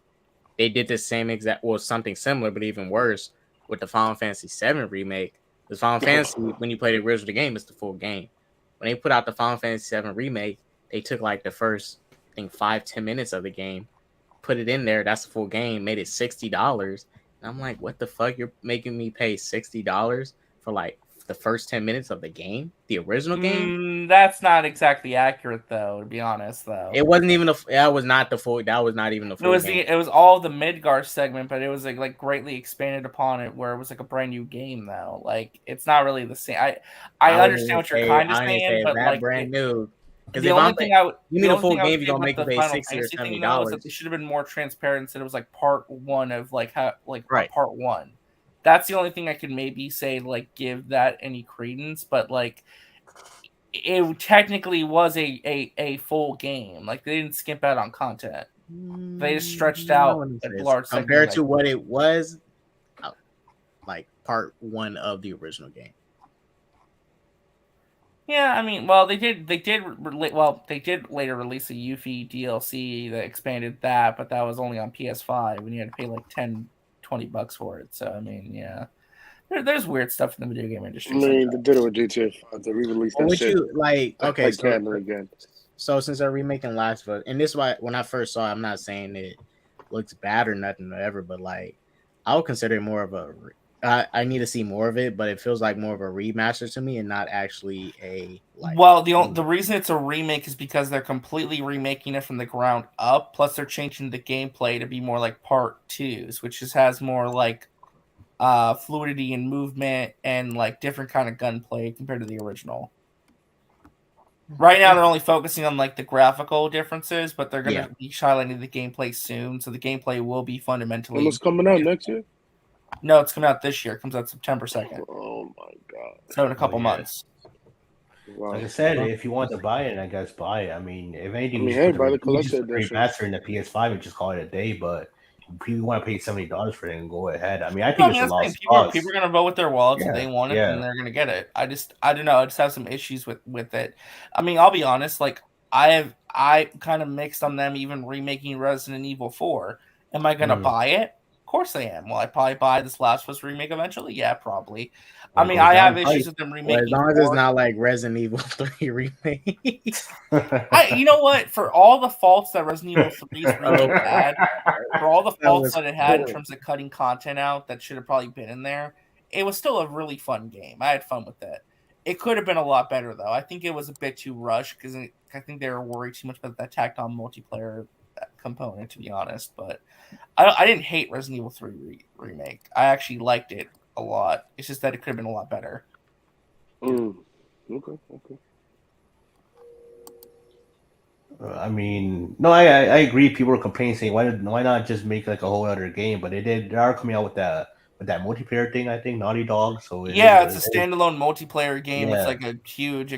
they did the same exact, something similar, but even worse with the Final Fantasy VII remake. Because Final Fantasy, when you play the original game, it's the full game. When they put out the Final Fantasy VII remake, they took like the first, I think, 5-10 minutes of the game, put it in there. That's the full game. Made it $60, and I'm like, what the fuck? You're making me pay $60 for like the first 10 minutes of the game, the original game? That's not exactly accurate, though. To be honest, though, it wasn't even that was not the full. That was not even the full. It was all the Midgar segment, but it was like greatly expanded upon it, where it was like a brand new game. Though, like it's not really the same. I understand what you're kind of saying, but like brand new. The only thing I would you mean a full game, you're gonna make it pay $60 or $70. That they should have been more transparent. Said it was like part 1 of like how right. Part 1. That's the only thing I could maybe say like give that any credence, but like it technically was a full game. Like they didn't skimp out on content. They just stretched out a large compared to what it was, like Part 1 of the original game. Yeah, I mean, well, they did later release a Yuffie DLC that expanded that, but that was only on PS5 when you had to pay like $10-$20 for it. So I mean, yeah, there's weird stuff in the video game industry. I mean, they did it with GTA 5. They re-released that shit. You like? Okay, again. So since they're remaking Last of Us, and this is why when I first saw it, I'm not saying it looks bad or nothing or ever, but like I would consider it more of a. I need to see more of it, but it feels like more of a remaster to me and not actually a like. Well, the reason it's a remake is because they're completely remaking it from the ground up. Plus, they're changing the gameplay to be more like Part 2s, which just has more like fluidity and movement and like different kind of gunplay compared to the original. Right now, they're only focusing on like the graphical differences, but they're gonna be highlighting the gameplay soon. So the gameplay will be fundamentally. When it's coming out next year? No, it's coming out this year. It comes out September 2nd. Oh my god! So in a couple months. Wow. Like I said, if you want to buy it, I guess buy it. I mean, if anything, hey, buy the you collector just edition. remaster in the PS5 and just call it a day. But if you want to pay $70 for it, and go ahead. I mean, I think it's a lost cause. People are gonna vote with their wallets if they want it, yeah. and they're gonna get it. I don't know. I just have some issues with it. I mean, I'll be honest. Like I kind of mixed on them even remaking Resident Evil 4. Am I gonna buy it? Of course I am. Will I probably buy this Last of Us remake eventually? Yeah, probably. I mean, I have issues with them remaking. As long as it's not like Resident Evil 3 remake. You know what? For all the faults that Resident Evil 3's remake had, for all the faults that it had in terms of cutting content out that should have probably been in there, it was still a really fun game. I had fun with it. It could have been a lot better, though. I think it was a bit too rushed because I think they were worried too much about that tacked-on multiplayer component, to be honest. But I didn't hate Resident Evil 3 remake. I actually liked it a lot. It's just that it could have been a lot better. Okay. I mean, no, I agree. People are complaining, saying why not just make like a whole other game? But they are coming out with that multiplayer thing. I think Naughty Dog. So it's a standalone multiplayer game. Yeah. It's like a huge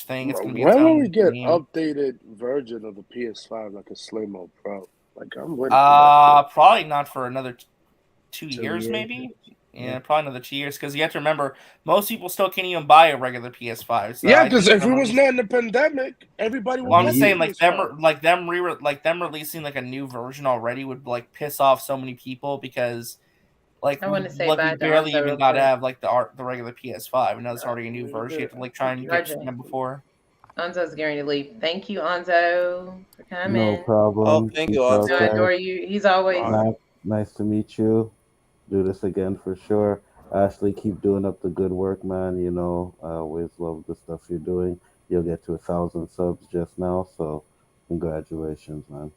thing. It's gonna be. When will we get updated version of the PS5, like a Slim or Pro? Like I'm waiting. Probably not for another 2 years, maybe. Yeah, probably another 2 years because you have to remember most people still can't even buy a regular PS5. So yeah, because if it was not in the pandemic, everybody would. Well, I'm just saying, them releasing like a new version already would like piss off so many people because like we barely even got to have like the regular PS5, and now it's already a new version. You have to like try and get them before. Anzo's getting to leave. Thank you, Anzo, for coming. No problem. Oh, thank you, Anzo. I adore you. He's always nice to meet you. Do this again for sure. Ashley, keep doing up the good work, man. You know, I always love the stuff you're doing. You'll get to 1,000 subs just now, so congratulations, man.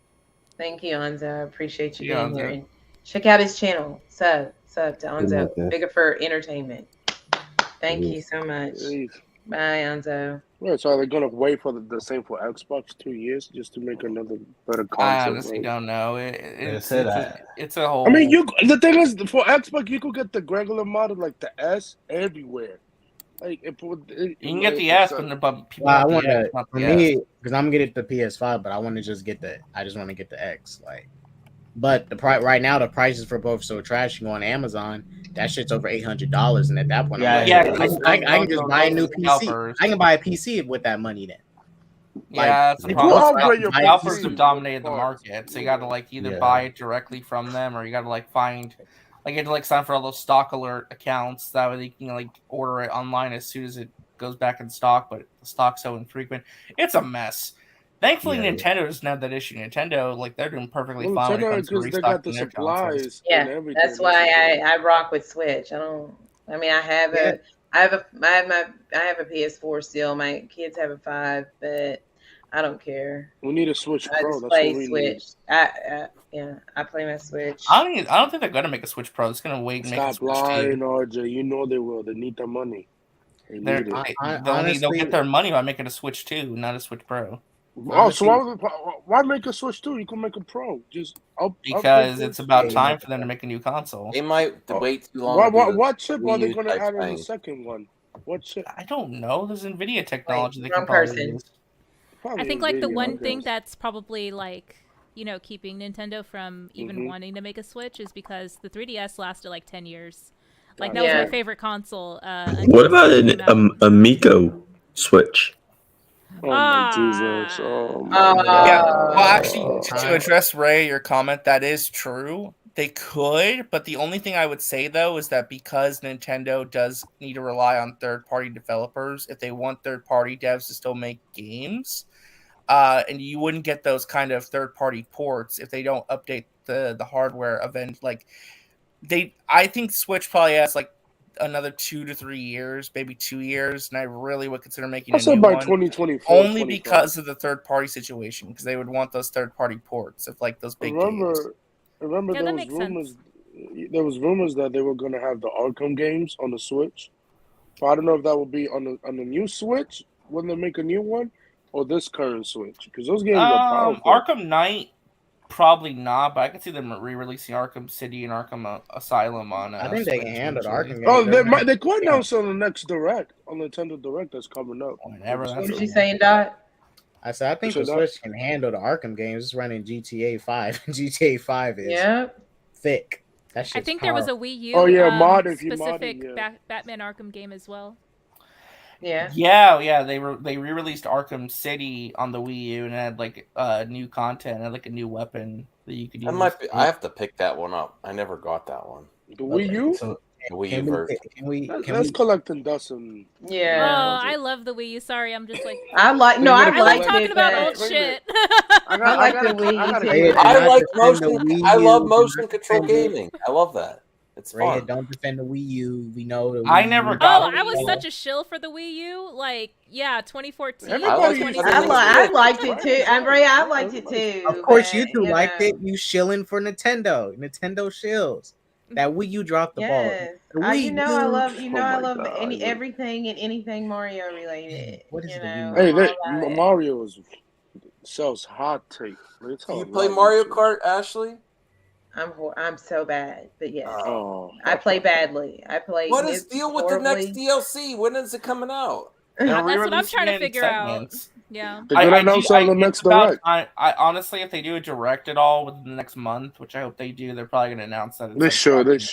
Thank you, Anzo. I appreciate you being here. And check out his channel. Sub to Anzo. Bigger for entertainment. Thank you so much. Bye, Anzo. Yeah, so they're gonna wait for the same for Xbox 2 years just to make another better console. I honestly don't know. It's a whole. I mean, the thing is, for Xbox, you could get the regular model, like the S, everywhere. Like you can get the S, but people I want to for me because I'm gonna get the PS5, but I want to just get I just want to get the X, like. But the right now the prices for both so trash. You go on Amazon, that shit's over $800, and at that point, I can just buy a new PC. I can buy a PC with that money then. That's the problem. Developers have dominated the market, so you got to like either buy it directly from them, or you got to like find, like you have to like sign for all those stock alert accounts. That way you can like order it online as soon as it goes back in stock. But the stock's so infrequent, it's a mess. Thankfully, Nintendo doesn't have that issue. Nintendo, like, they're doing perfectly fine when it comes to restocking their consoles. Yeah, that's why I rock with Switch. I mean, I have a PS4 still. My kids have a 5, but I don't care. We need a Switch Pro. I just play Switch. I play my Switch. I don't think they're gonna make a Switch Pro. It's gonna wait and make a Stop Switch lying, RJ. You know they will. They need the money. They'll get their money by making a Switch 2, not a Switch Pro. Oh, so why make a Switch 2? You can make a Pro. Because it's about time for them to make a new console. They might wait too long. What chip are they going to add in the second one? What chip? I don't know. There's NVIDIA technology they can probably use. I think like the one thing that's probably like, you know, keeping Nintendo from even wanting to make a Switch is because the 3DS lasted like 10 years. Like that was my favorite console. What about a Miko Switch? Oh my Jesus! Oh my Yeah. Well, actually, to address Ray, your comment, that is true. They could, but the only thing I would say though is that because Nintendo does need to rely on third-party developers, if they want third-party devs to still make games, and you wouldn't get those kind of third-party ports if they don't update the hardware event. Like I think Switch probably has like another 2 to 3 years, maybe 2 years, and I really would consider making I a said new by one 2024, only 25. because of the third-party situation, because they would want those third-party ports of like those big games. Remember, Yeah, there that was makes rumors. sense. There was rumors that they were going to have the Arkham games on the Switch. But I don't know if that will be on the new Switch when they make a new one, or this current Switch, because those games are powerful. Arkham Knight, probably not, but I could see them re-releasing Arkham City and Arkham Asylum on. I think they can Switch handle the eventually. Arkham games. They could announce on the next Direct, on Nintendo Direct that's coming up. Whenever What was you saying, Dot? I said I think the Switch can handle the Arkham games. It's running GTA 5. GTA 5 is thick. That shit's I think there was a Wii U specific Batman Arkham game as well. Yeah. They re-released Arkham City on the Wii U and had like new content and like a new weapon that you could use. I have to pick that one up. I never got that one. The Wii U? The Wii U version. That's collecting dust and Oh, I love the Wii U. Sorry, I'm just like I like talking about old shit. I like the Wii U. I love motion control gaming. I love that. It's fun. Don't defend the Wii U. We know the I never got. I was such a shill for the Wii U. Like, 2014. I liked it too. I liked it too. Of course, you two liked it. You shilling for Nintendo. Nintendo shills. That Wii U dropped the ball. The Wii I love everything and anything Mario related. What is the Wii Hey, U? Mario sells hot take. Do you play Mario Kart, Ashley? I'm so bad, but yes, Oh. I play badly. I play. What is the deal with the next DLC? When is it coming out? That's what I'm trying to figure out. Yeah. They're gonna announce on the next Direct. I honestly, if they do a Direct at all within the next month, which I hope they do, they're probably gonna announce that. They should. This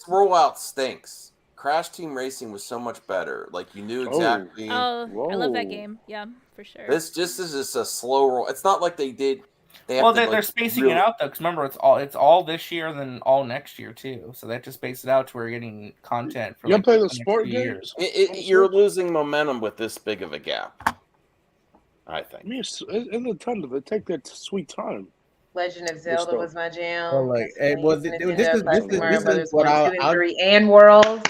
rollout stinks. Crash Team Racing was so much better. Like you knew exactly. I love that game. Yeah, for sure. This just is a slow roll. It's not like they did. They're spacing it out though, because remember it's all this year and then all next year too. So they have to space it out to where you're getting content for. You play the next sport few games? years. You're losing momentum with this big of a gap. I think. In Nintendo, they take their sweet time. Legend of Zelda was my jam. Oh, like, this is what I'll 3 and World.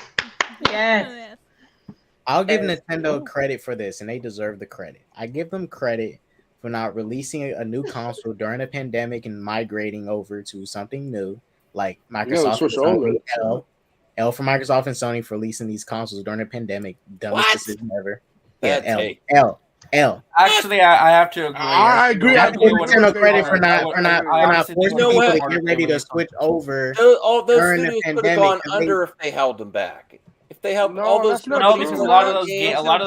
Yes. I'll give Nintendo credit for this, and they deserve the credit. I give them credit for not releasing a new console during a pandemic and migrating over to something new, like Microsoft. L for Microsoft and Sony for releasing these consoles during a pandemic. Dumbest decision ever. L. Actually, I have to agree. I agree. I give Nintendo credit for not forcing people to get ready to switch over. All those during the studios could have pandemic, gone 'cause under if they held them back. If they held No, all those, that's not No, true. because a lot of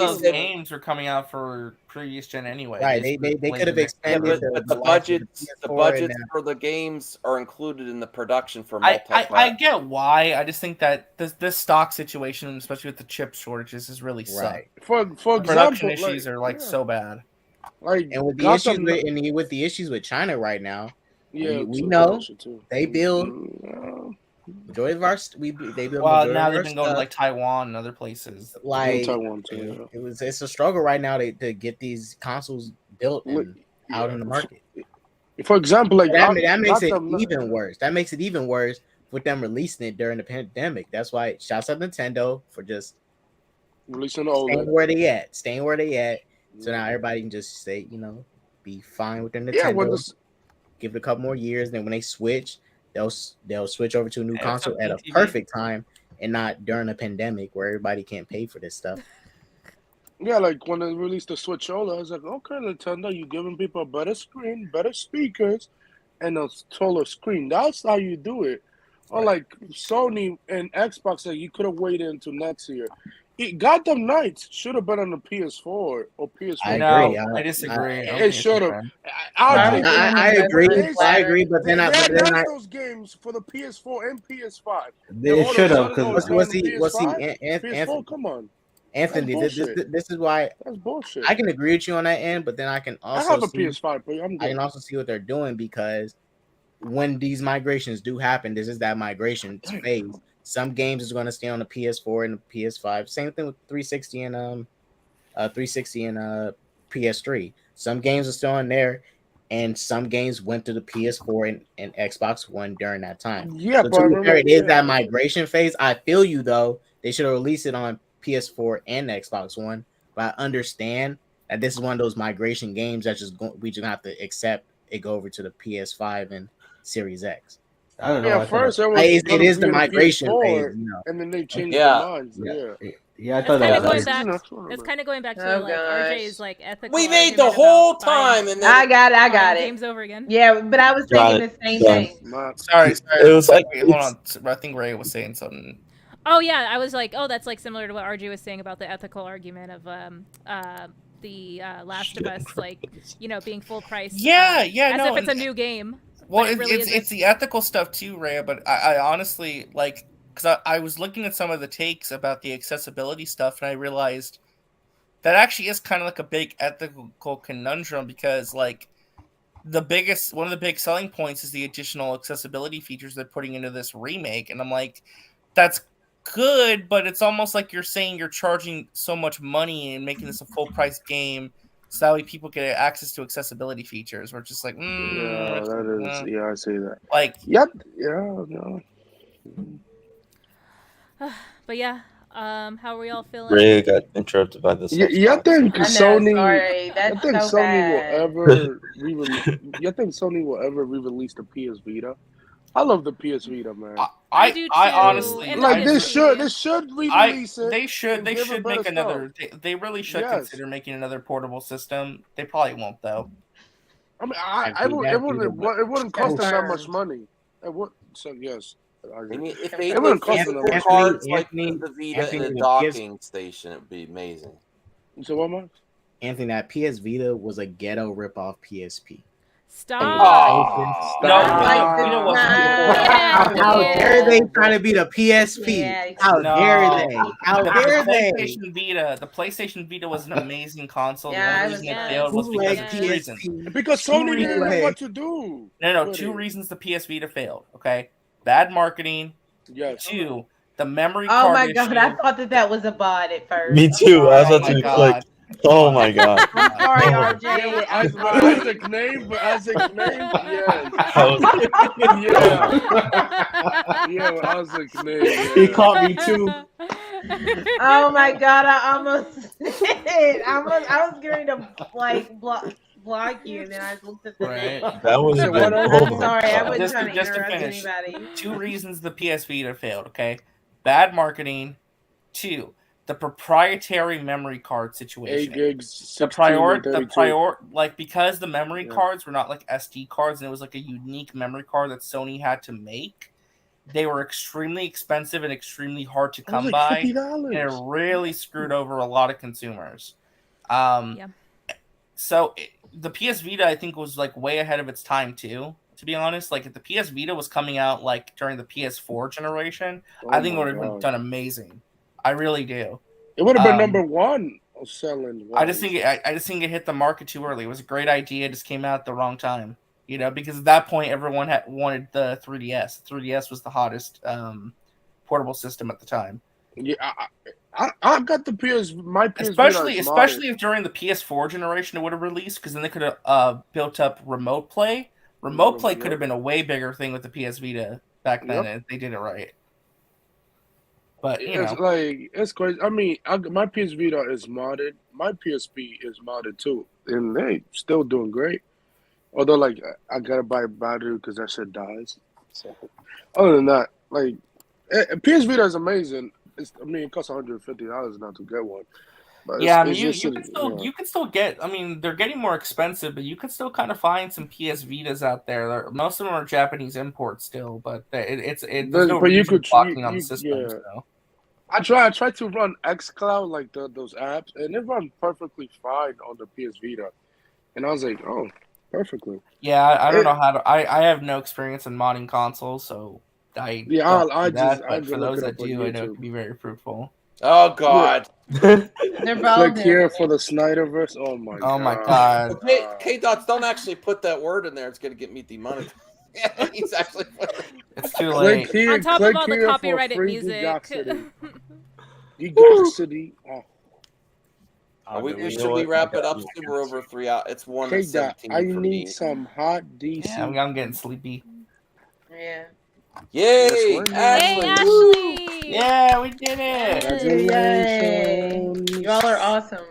those games, games were coming out for previous gen anyway. Right, they could have expanded. but the budgets for the games are included in the production for I multi-platform. get why. I just think that this stock situation, especially with the chip shortages, is really suck. For Production example, issues are so bad. And with the issues with China right now, we know they build. Majority of our they build. Well, now they've been going to like Taiwan and other places. Like Taiwan too, it's a struggle right now to get these consoles built and out in the market. For example, like that makes it even worse. That makes it even worse with them releasing it during the pandemic. That's why shouts out Nintendo for just releasing staying where they at. So now everybody can just say, be fine with their Nintendo. Give it a couple more years, then when they switch, they'll switch over to a new console at a perfect time and not during a pandemic where everybody can't pay for this stuff. Yeah, like when they released the Switch OLED, I was like, okay, Nintendo, you're giving people a better screen, better speakers, and a taller screen. That's how you do it. Or like Sony and Xbox, like you could have waited until next year. Gotham Knights should have been on the PS4 or PS4. I agree. I disagree. It should have. I agree, but then I those games for the PS4 and PS5. They should have. Was he Anthony? Come on, Anthony. This is why that's bullshit. I can agree with you on that end, but then I can also have a PS5, but I can also see what they're doing because when these migrations do happen, this is that migration phase. Some games is going to stay on the PS4 and the PS5. Same thing with 360 and PS3. Some games are still on there, and some games went to the PS4 and Xbox One during that time. Yeah, So but I to be fair, remember. it is that Yeah, migration phase. I feel you though. They should have released it on PS4 and Xbox One, but I understand that this is one of those migration games that we just have to accept it go over to the PS5 and Series X. I don't know. yeah. I thought First, it was It gonna is be the on the migration phase, PS4, you know. and then they changed their Yeah. minds. Yeah. Yeah, I It's thought kind that of going was. back. That's what I It's remember. kind of going back to Oh, like gosh. RJ's like ethical. We made the argument whole about buying- time, and then I got it. I got buying it. games over again. Yeah, but I was Got thinking it. the same Done. thing. Sorry. It was like Wait, hold on. I think Ray was saying something. Oh yeah, I was like, oh, that's like similar to what RJ was saying about the ethical argument of the Last of Us, like being full price. Yeah, as no, if it's a and- new game. Well, but it really it's isn't. the ethical stuff too, Ray. But I honestly like because I was looking at some of the takes about the accessibility stuff, and I realized that actually is kind of like a big ethical conundrum because like one of the big selling points is the additional accessibility features they're putting into this remake, and I'm like, that's good, but it's almost like you're saying you're charging so much money and making this a full price game. So that way people get access to accessibility features. We're just like, Yeah, that is. Yeah, I see that. like, Yep. Yeah. No. But yeah, how are we all feeling? Ray got interrupted by this. You think I know, Sony? sorry. You That's think so Sony bad. will ever you think Sony will ever re-release the PS Vita? I love the PS Vita, man. I do too. I honestly and Like the this PSP. should re-release it. They should and give it make better another. stuff. They really should Yes. consider making another portable system. They probably won't though. I mean, think it wouldn't cost them that much Confirmed. money. It would. So yes. if they It wouldn't cost if them that they much. cards Anthony- like Anthony- the Vita Anthony, in a the docking station, it would be amazing. So what, Mark? Anthony, that PS Vita was a ghetto ripoff PSP. Stop. How dare they try to be the PSP? Yeah. How dare they? How The dare they? PlayStation Vita was an amazing console. Yeah, the only reason it it failed was because Bootleg of two reasons. PSP. Because Sony didn't know Bootleg. what to do. No, with two it. reasons the PS Vita failed. Okay, bad marketing. Yes. Two, the memory Oh card my god, issue. I thought that was a bot at first. Me too. I was Oh about my to God. click. Oh my god. I'm sorry, Yeah, RJ. with I'm Isaac's name, but Isaac's name, yes. Yeah, with Isaac's name. He Yeah. caught me too. Oh my god, I almost did. I was going to like block you, and then I looked at the name. That was So a good. what else? Oh I'm my sorry, I God. wasn't trying to Just to interrupt finish, anybody. two reasons the PS Vita failed. Okay, bad marketing. Two, the proprietary memory card 8 situation. gigs, 16 and 32. Like because the memory Yeah. cards were not like SD cards and it was like a unique memory card that Sony had to make. They were extremely expensive and extremely hard to It was come like by. $50. And it really screwed over a lot of consumers. Yeah. So the PS Vita, I think, was like way ahead of its time too. To be honest, like if the PS Vita was coming out like during the PS4 generation, Oh I think it my would have God. done amazing. I really do. It would have been Um, number one of selling. I just think it hit the market too early. It was a great idea, it just came out at the wrong time. Because at that point everyone had wanted the 3DS. The 3DS was the hottest portable system at the time. Yeah, I got the my PS Especially Vita is if during the PS4 generation it would have released, because then they could have built up remote play. Remote play could have been a way bigger thing with the PS Vita back then if they did it right. But it's crazy. I mean, my PS Vita is modded. My PSP is modded too, and they still doing great. Although, like, I gotta buy a battery because that shit dies. So, other than that, like, PS Vita is amazing. It costs $150 not to get one. But yeah, I mean, it's you just, you can still get. I mean, they're getting more expensive, but you can still kind of find some PS Vitas out there. Most of them are Japanese imports still, but there's no but you reason could blocking on the system. yeah. So. I tried to run xCloud, like those apps, and it run perfectly fine on the PS Vita. And I was like, oh, perfectly. Yeah, I don't know how to. I have no experience in modding consoles, so I Yeah, don't I do that, just but for look those it that up on do, I know it YouTube. can be very fruitful. Oh God! They're both Click here for the Snyderverse. Oh my god! Oh my god! K-Dots, don't actually put that word in there. It's gonna get me demonetized. He's actually. It's too Click late. here, On top click of all the here for copyrighted free music. Gigocity. Gigocity. Oh. Should we wrap it up? We're over 3 hours. It's 1:17 I for need me. some hot DC. Yeah, I'm getting sleepy. Yeah. Yay, Ashley! Yeah, we did it! Yay! Y'all are awesome.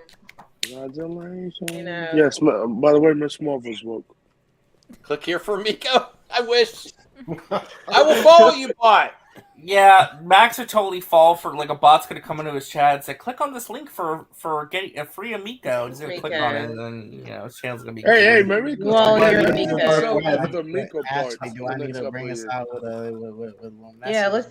Congratulations. You know. Yes, by the way, Miss Marvel's woke. Click here for Miko. I wish. I will follow you, bot. Yeah, Max would totally fall for like a bot's gonna come into his chat and say, "Click on this link for getting a free Amico." He's gonna click on it, and then his channel's gonna be. Hey, maybe Well, you're a Miko. the Miko part. Ashley, do I need to bring us out with a little message?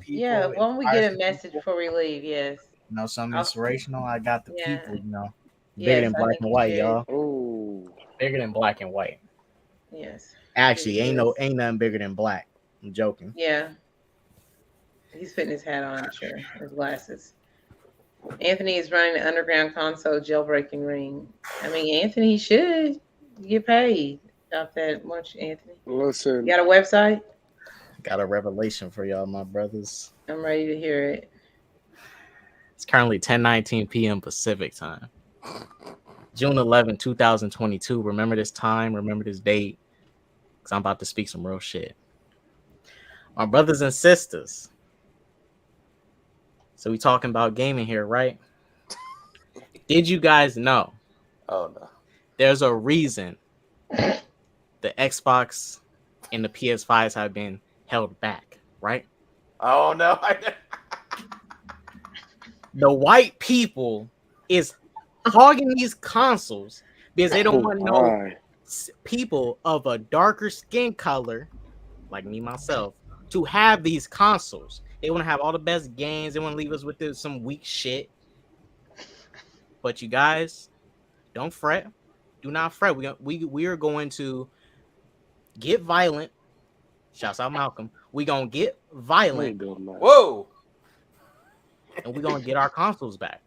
Yeah, why don't we get a message before we leave? Yes. You know, something inspirational. I got the Yeah. people. You know, Yes, bigger than I black think and you white, should. y'all. Oh, bigger than black and white. Yes. Actually, ain't nothing bigger than black. I'm joking. Yeah. He's putting his hat on, I'm sure. His glasses. Anthony is running the underground console jailbreaking ring. I mean, Anthony should get paid off that much, Anthony. listen. You got a website? Got a revelation for y'all, my brothers. I'm ready to hear it. It's currently 10:19 p.m. Pacific time. June 11, 2022. Remember this time, remember this date, because I'm about to speak some real shit. My brothers and sisters. So we talking about gaming here, right? Did you guys know? Oh, no. There's a reason the Xbox and the PS5s have been held back, right? Oh, no. The white people is hogging these consoles because they don't want no people of a darker skin color, like me myself, to have these consoles. They want to have all the best games. They want to leave us with some weak shit. But you guys, don't fret. Do not fret. We are going to get violent. Shouts out Malcolm. We gonna get violent. Whoa! And we're gonna get our consoles back.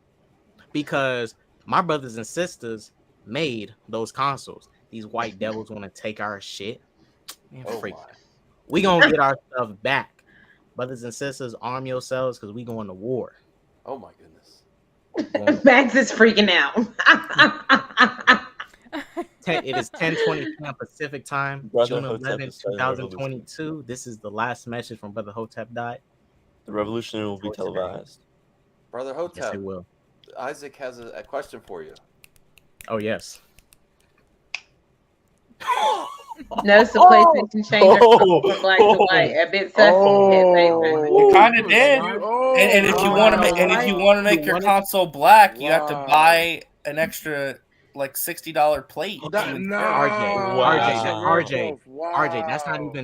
Because my brothers and sisters made those consoles. These white devils want to take our shit. Man, freak. We gonna get our stuff back. Brothers and sisters, arm yourselves because we going to war. Oh my goodness. Max is freaking out. It is 10:20 p.m. Pacific time, Brother June Hotep 11, is starting a 2022. This is the last message from Brother Hotep died. The revolution will be televised. Brother Hotep. Yes, it will. Isaac has a question for you. Oh, yes. Notice the PlayStation changed from black to white. A bit sus. It kind of did. And if you want to make your console black, you have to buy an extra like $60 plate. RJ,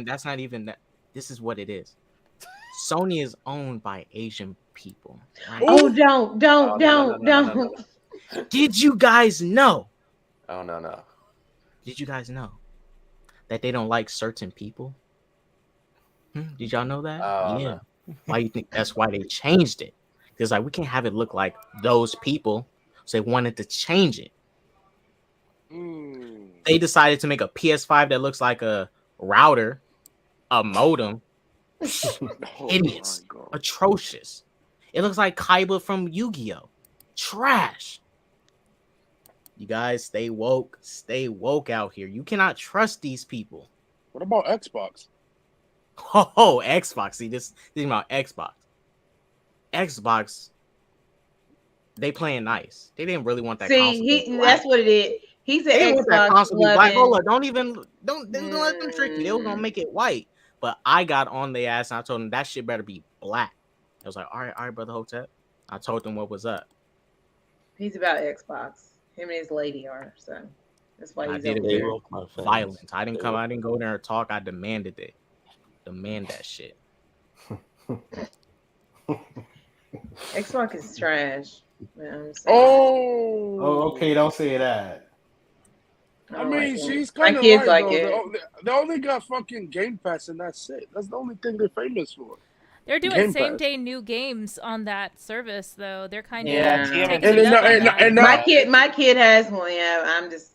that's not even that. This is what it is. Sony is owned by Asian people. Right? Oh, don't. Did you guys know? Oh, no. Did you guys know that they don't like certain people? Did y'all know that? Yeah. No. Why you think that's why they changed it? Because like we can't have it look like those people. So they wanted to change it. They decided to make a PS5 that looks like a router, a modem. Idiots. Atrocious. It looks like Kaiba from Yu-Gi-Oh! Trash. You guys stay woke. Stay woke out here. You cannot trust these people. What about Xbox? Oh, Xbox. See, this thing about Xbox. Xbox, they playing nice. They didn't really want that console. That's what it is. He's an Xbox console be black. loving. Hold up, don't let them trick you. They were gonna make it white. But I got on their ass and I told them that shit better be black. I was like, all right, Brother Hotep. I told them what was up. He's about Xbox. Him and his lady are, so that's why I he's did it over there. very violent. I didn't go there and talk. I demanded it. Demand that shit. Xbox is trash. Oh, okay. Don't say that. I mean, she's My kind of kids right, like though. it. They only got fucking Game Pass, and that's it. That's the only thing they're famous for. They're doing Game same Pass. day new games on that service, though. They're kind of my kid has one. Yeah, I'm just.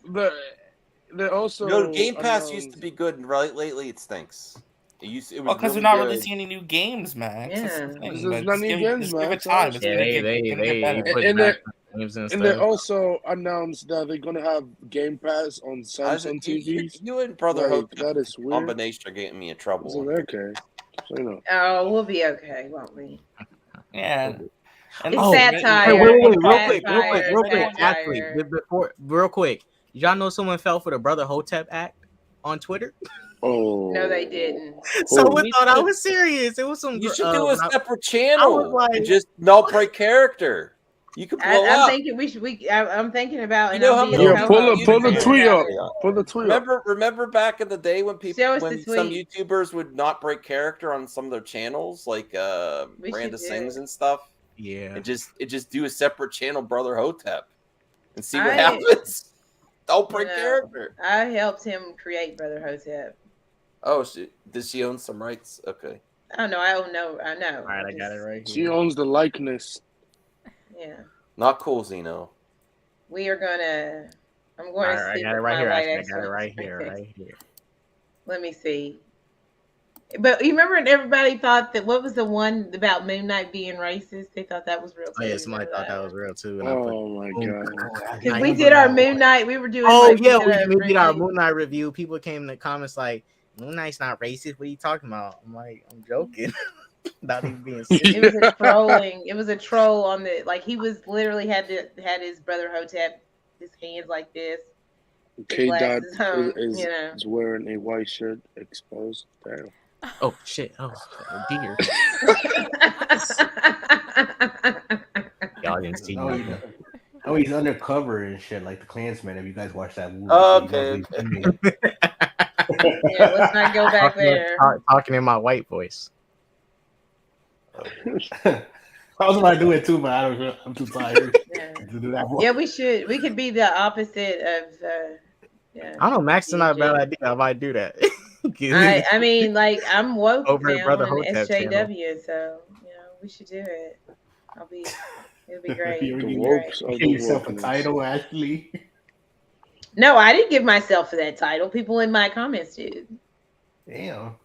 They're also Game Pass used to be good, and lately it stinks. It was because they're not releasing any new games, man. Yeah. Just give it time. It's gonna get better. They games and And they stuff. also announced that they're gonna have Game Pass on Samsung TVs. You and Brother Like, Hotep that is weird. combination are getting me in Is trouble. it okay? So, you know. Oh, we'll be okay, won't we? Yeah. And It's oh, satire. wait, It's real quick. satire, Actually, satire. before, real quick, did y'all know someone fell for the Brother Hotep act on Twitter? Oh, No, they didn't. Someone thought I was serious. It was some. You should do a separate I channel was like, and just not break character. You could blow I'm up. thinking we should. I'm thinking about. You And know I'm how being many a pull co-host. the I'm tweet thinking up. about it. Pull the tweet up. Remember back in the day when Show us when the some tweet. YouTubers would not break character on some of their channels, like We should Miranda do Sings it. and stuff. Yeah. And just do a separate channel, Brother Hotep, and see what I- happens. Don't break You know, character. I helped him create Brother Hotep. Oh, does she own some rights? Okay. I don't know. I don't know. I know. All right, I got it right She here. owns the likeness. Yeah. Not cool, Zeno. We are gonna. I'm All going to right, I see. got it if right my here. right Actually, I got it excerpt- right here. Right here. Let me see. But you remember everybody thought that what was the one about Moon Knight being racist? They thought that was real. Oh yeah, somebody thought that was real too. And Oh my god! Because we did our Moon Knight. We were doing. Oh like, yeah, we we did our review. Moon Knight review. People came in the comments like, "Moon Knight's not racist. What are you talking about?" I'm like, "I'm joking." Not even being serious. It was a trolling. It was a troll on the like. He was literally had his Brother Hotep, his hands like this. K Dot glasses on, is you know. wearing a white shirt exposed. Damn. Oh shit! Oh dear. Y'all didn't see me. Oh, he's undercover and shit, like the Klansman. If you guys watch that movie, Okay. Yeah, let's not go back there. Talking in my white voice. I was about to do it too, but I don't. I'm too tired to do that. Yeah, we should. We could be the opposite of. Yeah. I don't know. Max is not a bad idea. I might do that. I mean, like I'm woke Over at now Brother on Hotep SJW, so we should do it. It'll be great. You It'll be give great. yourself a title, Ashley. No, I didn't give myself that title. People in my comments did. Damn.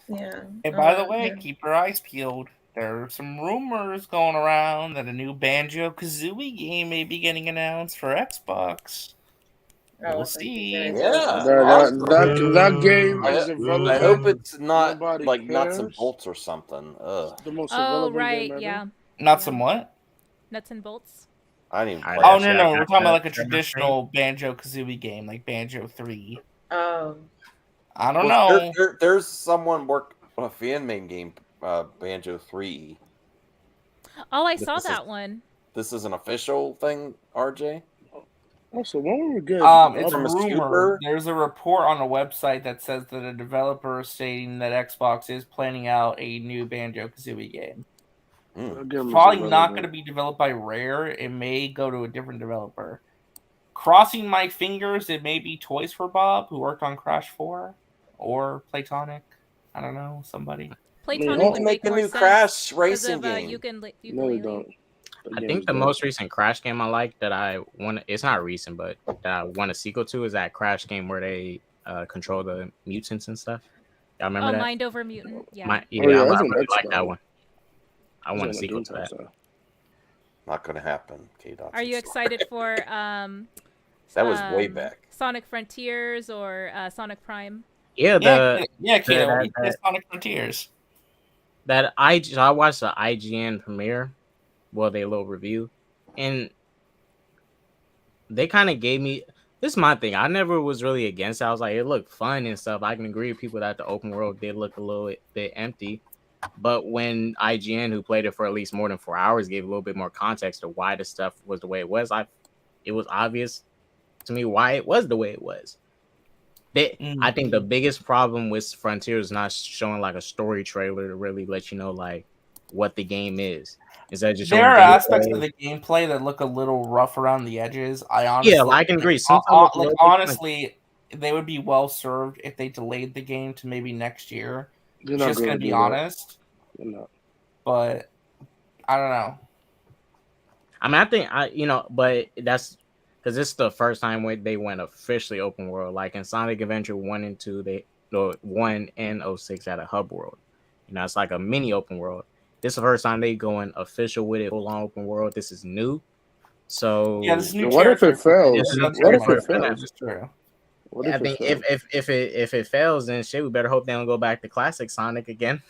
Yeah. And by the way, keep your eyes peeled. There are some rumors going around that a new Banjo-Kazooie game may be getting announced for Xbox. We'll see. That game is I irrelevant. hope it's not Nobody like nuts and cares. bolts or something. Ugh. The most Oh, irrelevant right, game ever. yeah. Nuts and what? Nuts and bolts. I didn't even play Oh, that no, shit. we're talking about like a traditional Banjo-Kazooie game, like Banjo 3. Oh. I don't Well, know. There's someone work on a fan made game, Banjo 3. Oh, I saw that one. This is an official thing, RJ? Also, when we were good, It's a from a rumor. scooper? There's a report on a website that says that a developer is stating that Xbox is planning out a new Banjo-Kazooie game. It's probably not going to be developed by Rare. It may go to a different developer. Crossing my fingers, it may be Toys for Bob, who worked on Crash 4, or Platonic. I don't know, somebody. Platonic would make a more new sense Crash 'cause racing of, game. No, they don't. I think the most recent Crash game I like that I want. It's not recent, but that I want a sequel to is that Crash game where they control the mutants and stuff. Y'all remember that? Mind Over Mutant. Yeah. I that's really on like Xbox. that one. I That's want a on the sequel to Dreamcast, that. though. Not gonna happen. K-Dot's Are you excited for That was way back. Sonic Frontiers or Sonic Prime? Yeah, Kato, we play Sonic Frontiers. So I watched the IGN premiere, well, they little review, and they kind of gave me. This is my thing. I never was really against it. I was like, it looked fun and stuff. I can agree with people that the open world did look a little bit empty. But when IGN, who played it for at least more than 4 hours, gave a little bit more context to why the stuff was the way it was, it was obvious to me why it was the way it was. I think the biggest problem with Frontiers is not showing like a story trailer to really let you know like what the game is. Instead of just There are showing aspects gameplay. of the gameplay that look a little rough around the edges. I honestly, Yeah, I can agree. Sometimes look a little bit honestly, they would be well served if they delayed the game to maybe next year. They're not Just gonna gonna be do that. honest. They're not. But I don't know. I mean, I think but that's because this is the first time when they went officially open world. Like in Sonic Adventure 1 and 2, they 1 and 06 had a hub world. It's like a mini open world. This is the first time they going official with it, full on open world. This is new. So Yeah, this new What if it fails? This new What if character it fails? That's true. What I if think it fails? if it fails, then shit, we better hope they don't go back to classic Sonic again.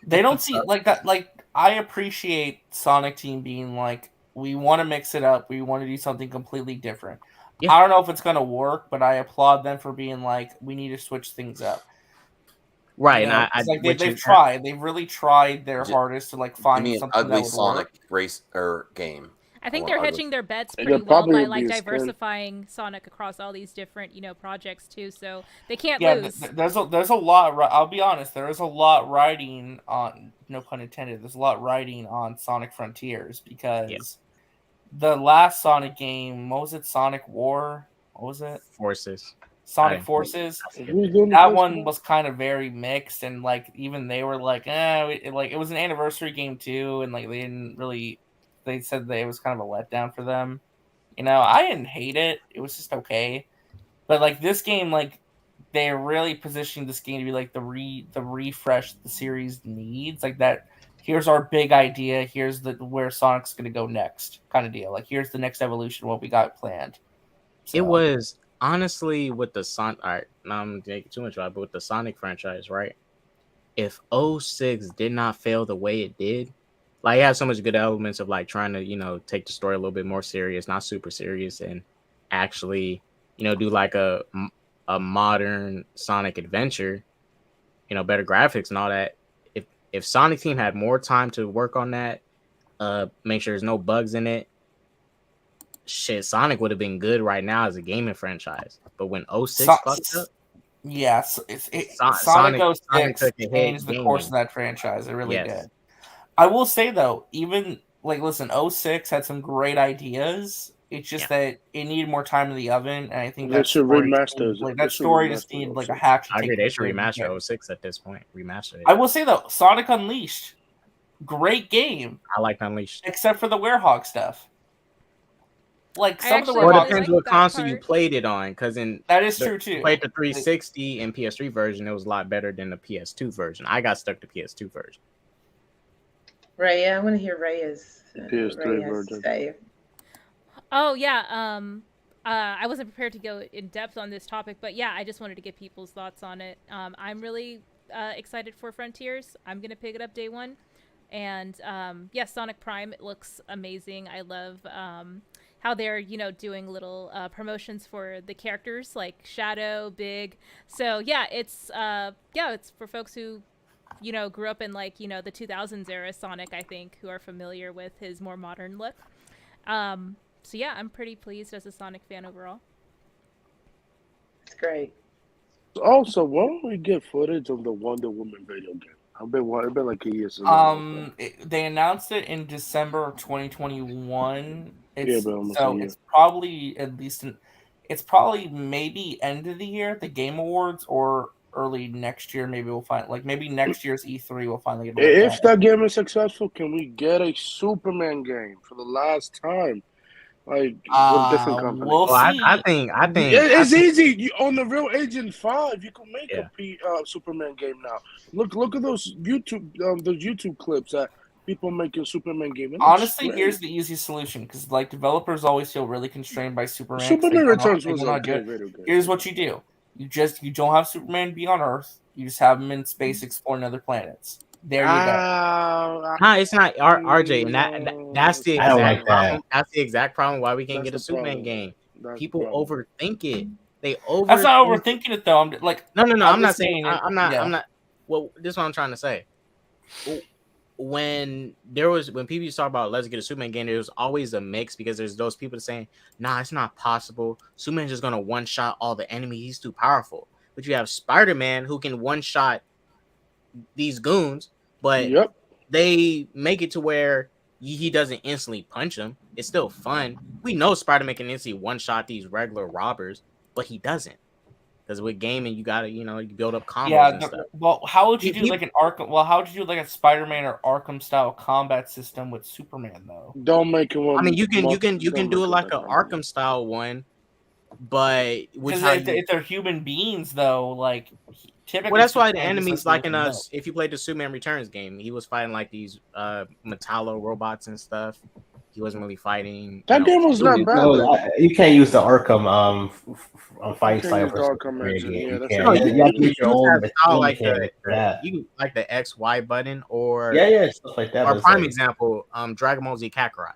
They don't see like that. Like I appreciate Sonic Team being like, we want to mix it up. We want to do something completely different. Yeah. I don't know if it's gonna work, but I applaud them for being like, we need to switch things up. Right, You know, and I it's like which they've is tried. They've really tried their hardest to like Give find me an something that ugly would Sonic work. race or game. I think want they're ugly. hedging their bets Yeah, pretty well probably by would like be a skin. diversifying Sonic across all these different, projects too. So they can't Yeah, lose. there's a lot. I'll be honest. There is a lot riding on. No pun intended. There's a lot riding on Sonic Frontiers because the last Sonic game, what was it? Sonic War. What was it? Forces. Sonic Forces. Who's doing the That first one was kind of very mixed, and like even they were like, it was an anniversary game too, and like they didn't really. They said that it was kind of a letdown for them. I didn't hate it. It was just okay. But like this game, like they're really positioning this game to be like the refresh the series needs. Like that. Here's our big idea. Here's where Sonic's going to go next, kind of deal. Like here's the next evolution, what we got planned. It was honestly with the Sonic. All right, now I'm taking too much about, but with the Sonic franchise, right? If 06 did not fail the way it did, like it had so much good elements of like trying to take the story a little bit more serious, not super serious, and actually do like a modern Sonic adventure, better graphics and all that. If Sonic Team had more time to work on that, make sure there's no bugs in it, shit, Sonic would have been good right now as a gaming franchise. But when 06 fucked up, yes, Sonic 06 took a hit changed the course of gaming. that franchise. It really Yes. did. I will say though, even like listen, 06 had some great ideas. It's just that it needed more time in the oven, and I think They that should story, remaster it. like They that should story, just remaster needed like a 06. hack to I take agree. the They should story remaster there. 06 at this point. Remaster it. I will say though, Sonic Unleashed, great game. I like Unleashed, except for the Werehog stuff. Like some of the Well, it Werehog depends stuff. what console you played it on, because That is true, too. You played the 360 and PS3 version, it was a lot better than the PS2 version. I got stuck to PS2 version. Raya, I want to hear Raya's PS3 version. say. Oh yeah. I wasn't prepared to go in depth on this topic, but yeah, I just wanted to get people's thoughts on it. I'm really excited for Frontiers. I'm gonna pick it up day one, and Sonic Prime. It looks amazing. I love how they're doing little promotions for the characters like Shadow, Big. So yeah, it's for folks who grew up in like the 2000s era Sonic, I think, who are familiar with his more modern look. So yeah, I'm pretty pleased as a Sonic fan overall. It's great. Also, why don't we get footage of the Wonder Woman video game? It's been like a year since. They announced it in December of 2021. But almost a year. It's probably it's probably maybe end of the year at the Game Awards or early next year. Maybe we'll find maybe next year's E3 we'll finally get. If that game is successful, can we get a Superman game for the last time? Like with different companies. We'll see. I think it's easy. On the Real Agent 5, you can make a Superman game now. Look at those YouTube clips that people making Superman game. Honestly, here's the easy solution because like developers always feel really constrained by Superman. Superman Returns was not okay. good. Here's what you do: you don't have Superman be on Earth. You just have him in space exploring other planets. There you go. No, it's not RJ, and that's the exact problem. That's the exact problem why we can't get a Superman game. People overthink it. They overthink. That's not overthinking it though. I'm like no. I'm not saying saying. I'm not. Well, this is what I'm trying to say. When people used to talk about let's get a Superman game, there was always a mix because there's those people saying, nah, it's not possible. Superman's just gonna one shot all the enemies. He's too powerful. But you have Spider-Man who can one shot these goons, but they make it to where he doesn't instantly punch them. It's still fun. We know Spider-Man can instantly one-shot these regular robbers, but he doesn't. Because with gaming, you gotta, you build up combos and stuff. Well, how would you do like an Arkham? Well, how would you do like a Spider-Man or Arkham style combat system with Superman though? Don't make it one. I mean, you can do it like an Arkham style one, but if they're human beings though, like typically. Well, that's why the enemies like in us. If you played the Superman Returns game, he was fighting like these Metallo robots and stuff. He wasn't really fighting. That game was not bad. though. You can't use the Arkham fight can't style use for the Super Arkham Mario engine. game. Yeah, You that's can't. not You have to use your own like mechanic for that. you like the XY button or Stuff like that. Or but it's prime like- example, Dragon Ball Z Kakarot.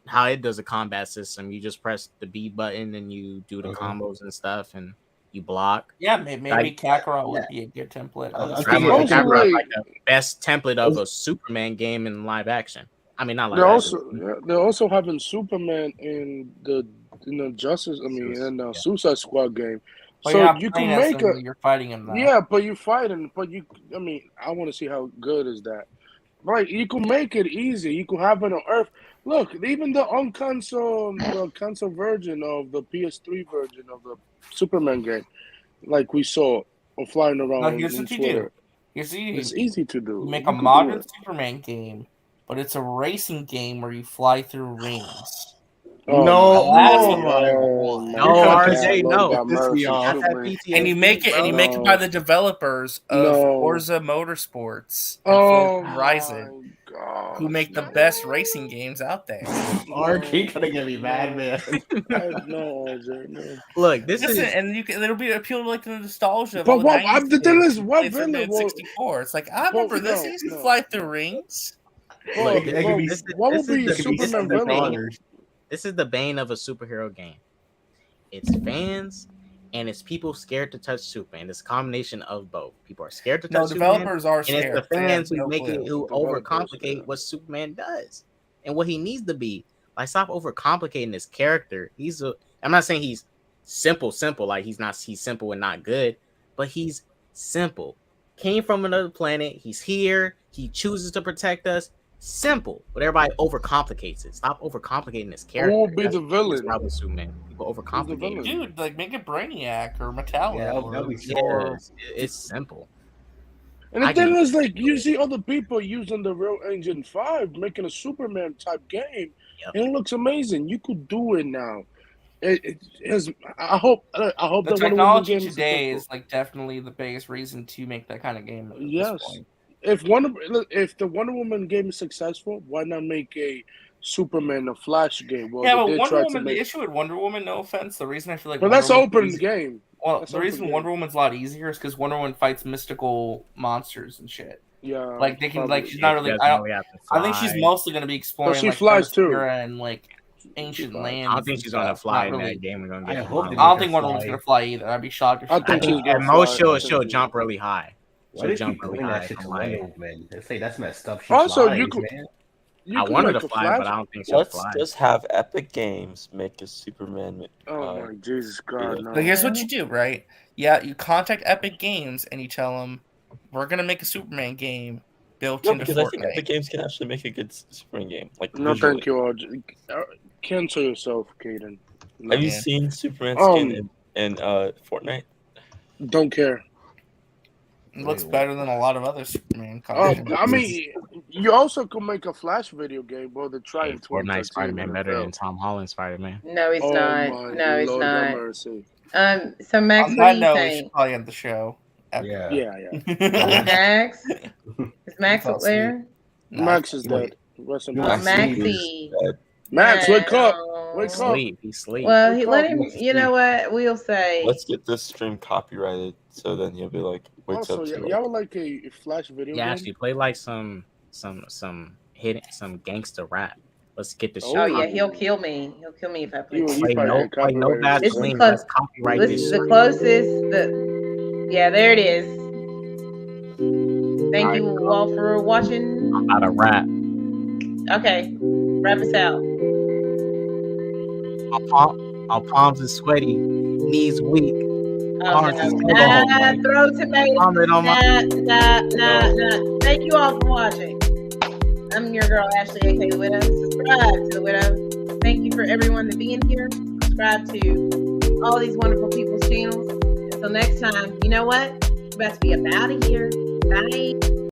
How it does a combat system, you just press the B button and you do the combos and stuff, and you block. Yeah, maybe Kakarot would be a good template. Dragon Ball Z Kakarot is like the best template of a Superman game in live action. I mean, not live action. They're also having Superman in the Justice. I mean, in the Suicide Squad game. But So you're not you can playing as make him, a. you're fighting him now. Yeah, but you fight him. But you, I mean, I want to see how good is that. Right, you can make it easy. You can have it on Earth. Look, even the console version of the PS3 version of the Superman game, like we saw, or flying around. No, here's on what you Twitter. do. It's easy to do. You make You a can do modern it. Superman game, but it's a racing game where you fly through rings. Oh, No, That's oh what my I God. want. No, RJ, no. And you make it by the developers of Forza Motorsports and Forza Horizon, who make the best racing games out there. RJ gonna get me mad, man. Look, this Listen, is and it'll be appealing like the nostalgia of But all the what- 90s the thing games is, you what played for villain- the 64. It's like, I remember this. He used to fly through rings. Look, It could be- what this would be is the- this is Superman the villain? honors. This is the bane of a superhero game. It's fans and it's people scared to touch Superman. It's a combination of both. People are scared to No, touch Superman. developers are and scared. it's the They have fans who no make it clue. who overcomplicate what Superman does and what he needs to be. Like, stop overcomplicating his character. I'm not saying he's simple, like he's simple and not good, but he's simple. Came from another planet. He's here. He chooses to protect us. Simple, but everybody overcomplicates it. Stop overcomplicating this character. Who will be That's the villain? Probably Superman. People overcomplicate it. Dude, like make it Brainiac or Metallic. Yeah, it's simple. And the I thing can- is, like, you see other people using the Real Engine 5 making a Superman type game, and it looks amazing. You could do it now. It is. I hope. The that Wonder Woman technology game is today successful. is like definitely the biggest reason to make that kind of game. At this Yes. point. If the Wonder Woman game is successful, why not make a Superman a Flash game? Well, Yeah, they but did Wonder try to Woman. make- The issue with Wonder Woman, no offense, the reason I feel like But Wonder that's Woman's open easy- game. Well, That's the open reason game. Wonder Woman's a lot easier is because Wonder Woman fights mystical monsters and shit. Yeah, like they can, like probably. she's not really. I think she's mostly going to be exploring. she like flies too. Themyscira and like ancient lands. I don't think and she's gonna stuff, fly not in really. that game. We're gonna I get. hope I don't think Wonder Woman's going to fly either. I'd be shocked if she. I think she's At most she'll jump really high. Why did she jump really doing high that shit to from Wonder like- Woman? They say that's messed up. She Also, flies, you could- man. I want her to fly, but I don't think she'll Let's fly. just have Epic Games make a Superman. Oh my Jesus God! No. But here's what you do, right? Yeah, you contact Epic Games and you tell them, "We're gonna make a Superman game built No, into because I think Fortnite." Epic Games can actually make a good Superman game. Like No, visually. thank you, RJ. Cancel yourself, Caden. No. Have you seen Superman skin in Fortnite? Don't care. It looks better than a lot of other Superman Oh, comics. I mean, you also could make a Flash video game, but they tried in Fortnite 2013 Spider-Man and it better failed. than Tom Holland Spider-Man. No, it's Oh not. my No, it's Lord, have not. mercy. So Max, On what that do you note, we think? should probably end the show. Yeah. Max? Is Max Fell there? Max is dead. Rest in Oh, peace. Maxie. Max, wake up! Wake up! Sleep. He sleep. Well, Wake let up. him. You know what? We'll say. Let's get this stream copyrighted, so then he'll be like, wakes Also, up to y'all would like a Flash video Yeah, game? actually play like some gangster rap. Let's get the show. Oh yeah, he'll kill me. He'll kill me if I play. You Play probably no, get play no copyrighted. bad This is clean. close. Let's copyright This this is shit. the closest. Yeah, there it is. Thank you all for watching. I'm about to rap. Okay, wrap us out. My palms are sweaty, knees weak. Arms is Throw tomatoes. Vomit on my- Nah. Thank you all for watching. I'm your girl Ashley, aka The Widow. Subscribe to The Widow. Thank you for everyone to being here. Subscribe to all these wonderful people's channels. Until next time, you know what? We're about to be up out of here. Bye.